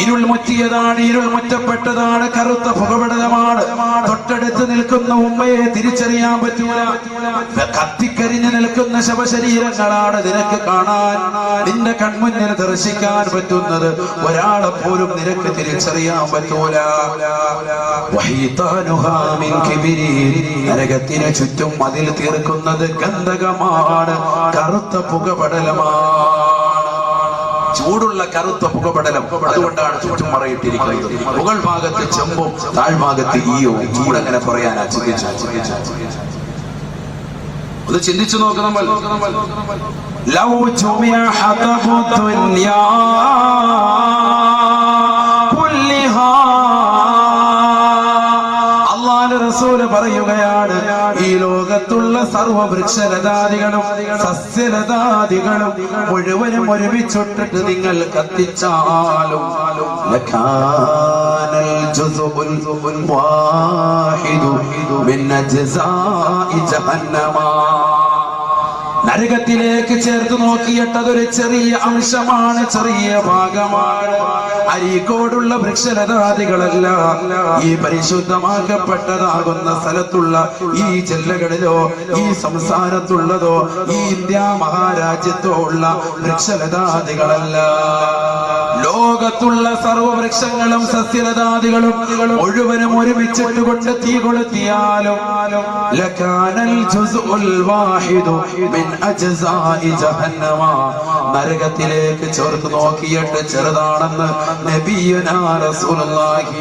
ഇരുൾ മുറ്റിയതാണ്, ഇരുൾ മുറ്റപ്പെട്ടതാണ്, കറുത്ത പുകപടലമാണ്. തൊട്ടടുത്ത് നിൽക്കുന്ന ഉമ്മയെ തിരിച്ചറിയാൻ പറ്റൂല. കത്തിക്കരിഞ്ഞു നിൽക്കുന്ന ശവശരീരങ്ങളാണ് നിനക്ക് കാണാൻ, നിന്റെ കൺമുന്നിൽ ദർശിക്കാൻ പറ്റുന്നത്. ഒരാളെ പോലും നിനക്ക് തിരിച്ചറിയാൻ പറ്റൂല. നരകത്തിന് ചുറ്റും മതിൽ തീർക്കുന്നത് ഗന്ധകമാണ്, കറുത്ത പുകപടലമാണ്, ചൂടുള്ള കറുത്ത പുകപടലം. അതുകൊണ്ടാണ് ചുറ്റും മറയിട്ടിരിക്കുന്നത്. മുകൾ ഭാഗത്ത് ചെമ്പും താഴ്ഭാഗത്ത് ഈയവും. ചൂടങ്ങനെ പറയാനാ ഒന്ന് ചിന്തിച്ചു നോക്കണം. റസൂല് പറയുകയാണ്, ഈ ലോകത്തുള്ള സർവ്വ വൃക്ഷലതാദികളും സസ്യലതാദികളും മുഴുവനും ഒരുമിച്ചിട്ടിട്ട് നിങ്ങൾ കത്തിച്ചാലും ലകാനൽ ജുസുഉൽ വാഹിദു മിൻ അജ്സാഇ ജഹന്നമ. നരകത്തിലേക്ക് ചേർത്ത് നോക്കിയിട്ട് അതൊരു ചെറിയ അംശമാണ്, ചെറിയ ഭാഗമാണ്. അരീക്കോടുള്ള വൃക്ഷലതാദികളല്ല ഈ പരിശുദ്ധമാക്കപ്പെട്ടതാകുന്ന സ്ഥലത്തുള്ള ഈ ജില്ലകളിലോ ഈ സംസ്ഥാനത്തുള്ളതോ ഈ ഇന്ത്യ മഹാരാജ്യത്തോ ഉള്ള വൃക്ഷലതാദികളല്ല. ലോകത്തുള്ള സർവവൃക്ഷങ്ങളും സസ്യലതാദികളും മുഴുവനും ഒരുമിച്ചിട്ടുകൊണ്ട് തീ കൊളുത്തിയാലും ലകാനൽ ജുസ്ഉൽ വാഹിദു മിൻ അജ്സാഇ ജഹന്നമ. നരകത്തിലേക്ക് ചേർത്ത് നോക്കിയിട്ട് ചെറുതാണെന്ന് നബിയുനാ റസൂലുള്ളാഹി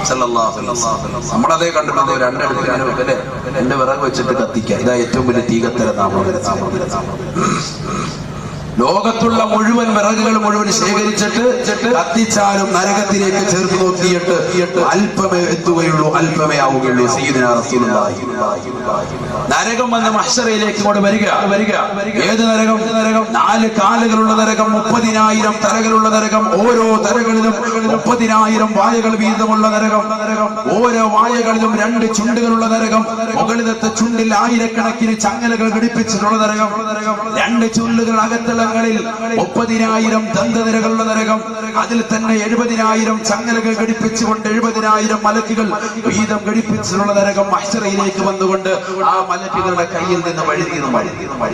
സ്വല്ലല്ലാഹു അലൈഹി വസല്ലം. നമ്മളതേ കണ്ടിട്ടുണ്ട്, രണ്ടെടുത്ത് എന്റെ വിറക് വെച്ചിട്ട് കത്തിക്കുക, ഇതാ ഏറ്റവും വലിയ തീകത്തര നാമം. ലോകത്തുള്ള മുഴുവൻ വിറകുകൾ മുഴുവൻ ശേഖരിച്ചിട്ട് കത്തിച്ചാലും നരകത്തിലേക്ക് ചേർത്ത് നോക്കിയിട്ട് അല്പമേ എത്തുകയുള്ളൂ, അല്പമേ ആവുകയുള്ളൂ. സയ്യിദുനാ റസൂലുള്ളാഹി. നരകം വന്ന മഹ്ശറയിലേക്ക് കൊണ്ട് വരിക. ഏത് നരകം? 4 കാലുകളുള്ള നരകം, 30,000 തലകളുള്ള നരകം, ഓരോ തലകളിലും 30,000 വായകൾ വീതമുള്ള നരകം, ഓരോ വായകളിലും 2 ചുണ്ടുകളുള്ള നരകം, മുകളിലത്തെ ചുണ്ടിൽ ആയിരക്കണക്കിന് ചങ്ങലകൾ ഘടിപ്പിച്ചിട്ടുള്ള നരകം, 2 ചുണ്ടുകൾ അകത്തുള്ള 30,000 ദന്തനിരകളുള്ള നരകം, അതിൽ തന്നെ 70,000 ചങ്ങലകൾ ഘടിപ്പിച്ചുകൊണ്ട് 70,000 മലക്കുകൾ വീതം ഘടിപ്പിച്ചിട്ടുള്ള നരകം മഹ്ശറയിലേക്ക് വന്നുകൊണ്ട് ആ മലക്കുകളുടെ കയ്യിൽ നിന്ന്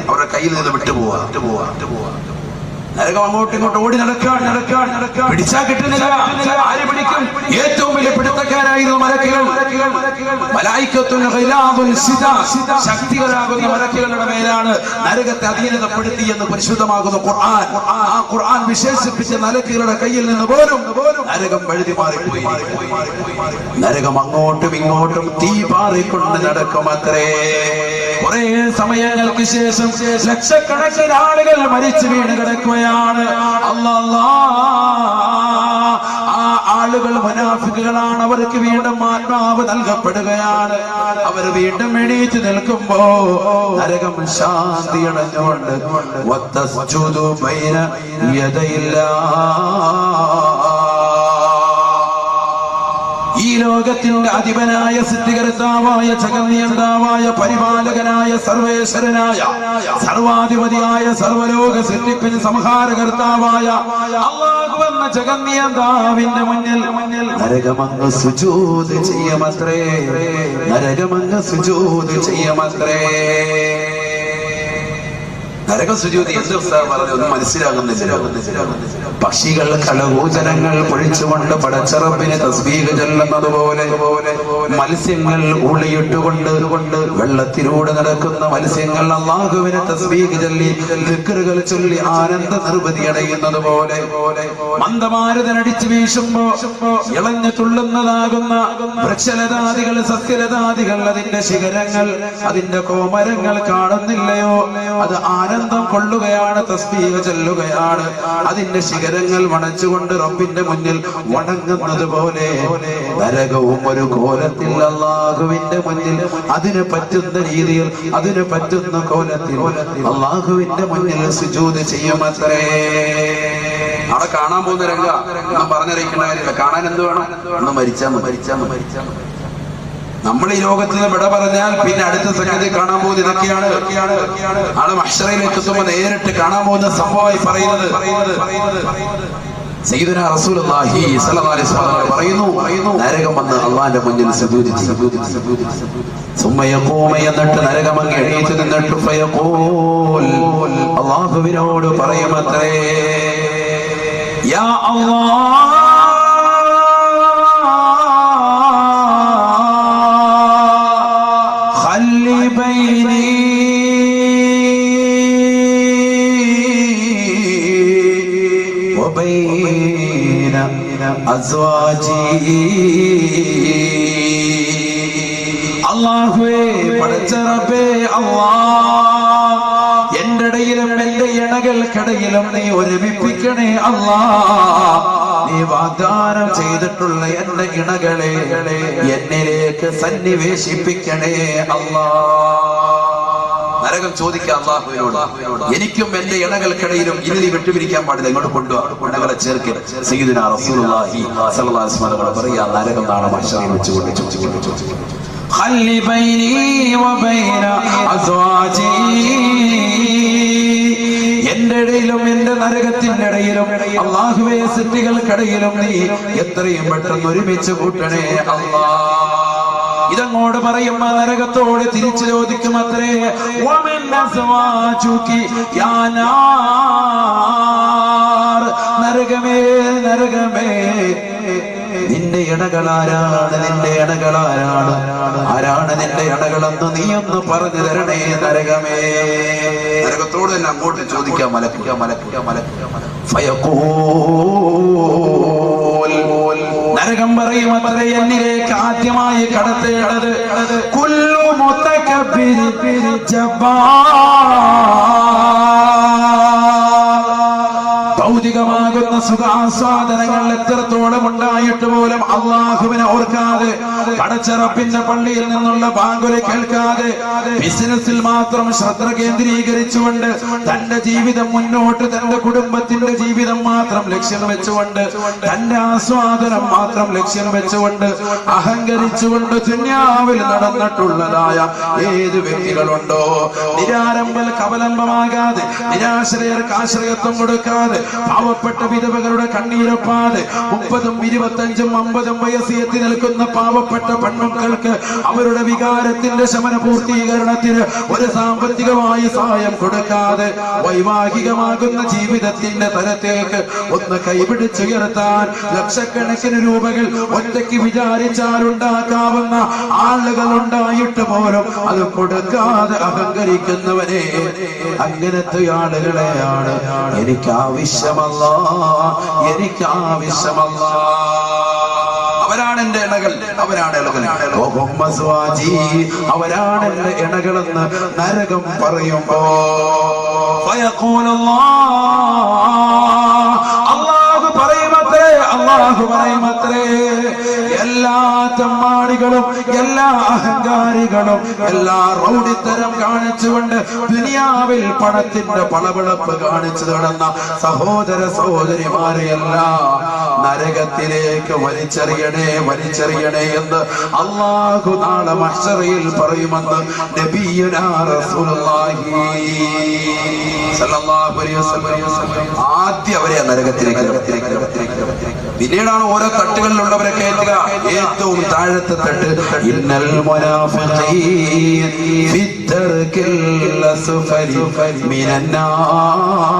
അവരുടെ കയ്യിൽ നിന്ന് വിട്ടുപോവാ. നരകം അങ്ങോട്ടും ഇങ്ങോട്ട് ഓടി നടക്കാൻ പിടിച്ചാ കിട്ടുന്നില്ല. ആര് പിടിക്കും? ഏറ്റവും വലിയ പിടുത്തക്കാരായിരുന്നു മലക്കുകൾ. മലായികത്തുൽ ഗിലാദുൽ സിദാ, ശക്തികളാകുന്ന മലക്കുകളുടെ മേലാണ് നരകത്തെ അധീനതപ്പെടുത്തി എന്ന് പരിശുദ്ധമാകുന്ന ഖുർആൻ. ആ ഖുർആൻ വിശേഷിപ്പിച്ച മലക്കുകളുടെ കയ്യിൽ നിന്ന് പോലും നരകം വഴുതി മാറിപ്പോയി. നരകം അങ്ങോട്ടും ഇങ്ങോട്ടും തീ പാറിക്കൊണ്ട് നടക്കുമത്രേ. കുറെ സമയങ്ങൾക്ക് ശേഷം ലക്ഷക്കണക്കിന് ആളുകൾ മരിച്ചു വീണ് കിടക്കുകയാണ്. അല്ലാഹ്, ആ ആളുകൾ മുനാഫിക്കുകളാണ്. അവർക്ക് വീണ്ടും ആത്മാവ് നൽകപ്പെടുകയാണ്. അവർ വീണ്ടും എണീറ്റ് നിൽക്കുമ്പോ നരകം ശാന്തി അടഞ്ഞുകൊണ്ട് വത്തസ്ജുദു ബൈന യദയില്ലാഹ്. ഈ ലോകത്തിന്റെ അധിപനായ സിദ്ധികർത്താവായ ജഗന്നിയന്താവായ പരിപാലകനായ സർവേശ്വരനായ സർവാധിപതിയായ സർവലോക സൃഷ്ടിപ്പിന് സംഹാരകർത്താവായ അല്ലാഹു എന്ന ജഗന്നിയന്താവിന്റെ മുന്നിൽ നരകമങ്ങ് സുജൂദ് ചെയ്യുമത്രേ. നരകമങ്ങ് സുജൂദ് ചെയ്യുമത്രേ. നരക സുജൂദ് എന്ത് പറഞ്ഞു ഒന്നും മനസ്സിലാകുന്നില്ല. പക്ഷികൾ കളകൂചനങ്ങൾ പൊഴിച്ചുകൊണ്ട് പടച്ചറപ്പിന് തസ്ബീഹ് ചൊല്ലുന്നത് പോലെ മത്സ്യങ്ങൾ ഉളിയിട്ടുകൊണ്ട് വെള്ളത്തിലൂടെ നടക്കുന്ന മത്സ്യങ്ങൾ അല്ലാഹുവിനെ തസ്ബീഹ് ചൊല്ലി ദിക്റുകൾ ചൊല്ലി ആനന്ദ നിർവൃതി അടയുന്നത് പോലെ മന്ദമാരുതനടിച്ചു വീശുമ്പോ ഇളഞ്ഞു തുള്ളുന്നതാകുന്ന വൃക്ഷലതാദികൾ സസ്യലതാദികൾ അതിന്റെ ശിഖരങ്ങൾ അതിന്റെ കോമരങ്ങൾ കാണുന്നില്ലയോ? അത് ആനന്ദം കൊള്ളുകയാണ്, തസ്ബീഹ് ചൊല്ലുകയാണ്. അതിന്റെ ശിഖരങ്ങൾ വണച്ചുകൊണ്ട് റബ്ബിന്റെ മുന്നിൽ വണങ്ങുന്നത് പോലെ നരകവും ഒരു കോലത്തിൽ അല്ലാഹുവിന്റെ മുന്നിൽ അതിന് പറ്റുന്ന രീതിയിൽ അതിന് പറ്റുന്ന കോലത്തിൽ അല്ലാഹുവിന്റെ മുന്നിൽ സുജൂദ് ചെയ്യുമത്രേ. അവിടെ കാണാൻ പോകുന്ന രംഗ ഒന്നും പറഞ്ഞറിയിക്കേണ്ട കാര്യമില്ല. കാണാൻ എന്ത് വേണം? ഒന്ന് മരിച്ചാ നമ്മൾ ഈ ലോകത്തിൽ നിന്ന് വിട പറഞ്ഞാൽ പിന്നെ അടുത്ത സംഗതി കാണാൻ പോകുന്നത് ഇതൊക്കെയാണ്. ആള് മഹ്ശറയിലേക്ക് എത്തുമ്പോൾ നേരിട്ട് കാണാൻ പോകുന്ന സംഭവമായി പറയുന്നത് സയ്യിദുനാ റസൂലുള്ളാഹി സ്വല്ലല്ലാഹു അലൈഹി വസല്ലം പറയുന്നു, നരകം വന്ന് അല്ലാഹുവിന്റെ മുന്നിൽ സുജൂദ് ചെയ്യും. സുമ്മ യഖൂമ, എന്നിട്ട് നരകം അങ്ങ് എണീറ്റ് നിന്നിട്ട് ഫയഖൂൽ, അല്ലാഹുവിനോട് പറയുമത്രേ, യാ അല്ലാഹ് അല്ലാഹുവേ, പടച്ച റബ്ബേ, അല്ലാഹ് എന്റെ ഇടയിലും എന്റെ ഇണകൾക്കിടയിലും നീ ഒരുമിപ്പിക്കണേ അല്ലാഹ്. നീ വാഗ്ദാനം ചെയ്തിട്ടുള്ള എന്റെ ഇണകളെ എന്നിലേക്ക് സന്നിവേശിപ്പിക്കണേ അല്ലാ. നരകം ചോദിക്കാം അല്ലാഹുവിനോട്, എനിക്കും എന്റെ ഇണകൾക്കിടയിലും ഇനി നീ വിട്ടുപിരിക്കാൻ പാടില്ല, ഇങ്ങോട്ട് കൊണ്ടുപോകാം, ഇണകളെ ചേർക്കുക. സയ്യിദുനാ റസൂലുള്ളാഹി സ്വല്ലല്ലാഹു അലൈഹി വസല്ലം പറയാ, നരകം നാളെ മഹ്ശറിൽ വെച്ചുകൊണ്ട് ഖല്ലി ബൈനി വബൈന അസ്വാജി, എന്റെ ഇടയിലും എന്റെ നരകത്തിന്റെ ഇടയിലും അല്ലാഹുവേ സൃഷ്ടികൾക്കിടയിലും നീ എത്രയും പെട്ടെന്ന് ഒരുമിച്ച് കൂട്ടണേ അല്ലാ. ഇതങ്ങോട് പറയുമ്പോ നരകത്തോട് തിരിച്ചു ചോദിക്കും അത്രേ, നരകമേ നരകമേ നിന്റെ ഇണകളാരാണ്, നിന്റെ ഇണകളാരാണ്, ആരാണ് നിന്റെ ഇണകളെന്ന് നീ ഒന്ന് പറഞ്ഞു തരണേ നരകമേ. നരകത്തോട് തന്നെ അങ്ങോട്ട് ചോദിക്കാം മലക്കുക മലക്കുക മലക്കുക. നരകം പറയും അത്രേ, എന്നിലേക്ക് ആദ്യമായി കടത്തേണ്ടത് കുല്ലു മുതകബ്ബിർ ഭൗതികമാകുന്ന സുഖാസ്വാദനങ്ങൾ എത്രത്തോളം ഉണ്ടായിട്ട് പോലും അള്ളാഹുവിനെ ഓർക്കാതെ, പടച്ചറപ്പിന്റെ പള്ളിയിൽ നിന്നുള്ള ബാങ്കുല കേൾക്കാതെ, ബിസിനസ്സിൽ മാത്രം ശ്രദ്ധ കേന്ദ്രീകരിച്ചുകൊണ്ട് തന്റെ ജീവിതം മുന്നോട്ട്, തന്റെ കുടുംബത്തിന്റെ ജീവിതം മാത്രം ലക്ഷ്യം വെച്ചുകൊണ്ട്, തന്റെ ആസ്വാദനം മാത്രം ലക്ഷ്യം വെച്ചുകൊണ്ട്, അഹങ്കരിച്ചുകൊണ്ട് ദുനിയാവിൽ നടന്നിട്ടുള്ളതായ ഏത് വ്യക്തികളുണ്ടോ, നിരാരംഭൽ കവലംബമാകാതെ, നിരാശ്രയർക്ക് ആശ്രയത്വം കൊടുക്കാതെ, പാവപ്പെട്ട വിധവകളുടെ കണ്ണീരൊപ്പാതെ, 30, 25, 50 വയസ്സ് എത്തി നിൽക്കുന്ന പാവപ്പെട്ട പെൺമക്കൾക്ക് അവരുടെ വികാരത്തിന്റെ ശമന പൂർത്തീകരണത്തിന് ഒരു സാമ്പത്തികമായി സഹായം കൊടുക്കാതെ, വൈവാഹികമാകുന്ന ജീവിതത്തിന്റെ തലത്തേക്ക് ഒന്ന് കൈപിടിച്ചുയർത്താൻ ലക്ഷക്കണക്കിന് രൂപകൾ ഒറ്റയ്ക്ക് വിചാരിച്ചാൽ ഉണ്ടാക്കാവുന്ന ആളുകൾ ഉണ്ടായിട്ട് പോലും അത് കൊടുക്കാതെ അഹങ്കരിക്കുന്നവനെ, അങ്ങനത്തെ ആളുകളെയാണ് എനിക്ക് ആവശ്യമല്ല, എനിക്ക് ആവശ്യമല്ല. അവരാണ് എന്റെ ഇണകൾ, അവരാണ് ഇണകൾ, അവരാണ് എന്റെ ഇണകളെന്ന് നരകം പറയുമ്പോ അല്ലാഹു പറയുമത്രേ, എല്ലാ തെമ്മാടികളും, എല്ലാ അഹങ്കാരികളും, എല്ലാ റൗഡിത്തരം കാണിച്ചുകൊണ്ട് ദുനിയാവിൽ പണത്തിന്റെ പളവിളപ്പ് കാണിച്ചു നടന്ന സഹോദര സഹോദരിമാരെയെല്ലാം നരകത്തിലേക്ക് വലിച്ചെറിയണേ, വലിച്ചെറിയണേ എന്ന് അല്ലാഹു നാളെ മഹ്ശറിൽ പറയുമെന്ന് നബിയുനാ റസൂലുള്ളാഹി സ്വല്ലല്ലാഹു അലൈഹി വസല്ലം ആദ്യം അവരെ നരകത്തിലേക്ക്, പിന്നീടാണ് ഓരോ തട്ടുകളിലുള്ളവരെ കയറ്റുക. ഏറ്റവും താഴത്തെ തട്ട്, ഇന്നൽ മുനാഫിഖീൻ ഫി ദർകിൽ അസ്ഫലി മിനന്നാർ.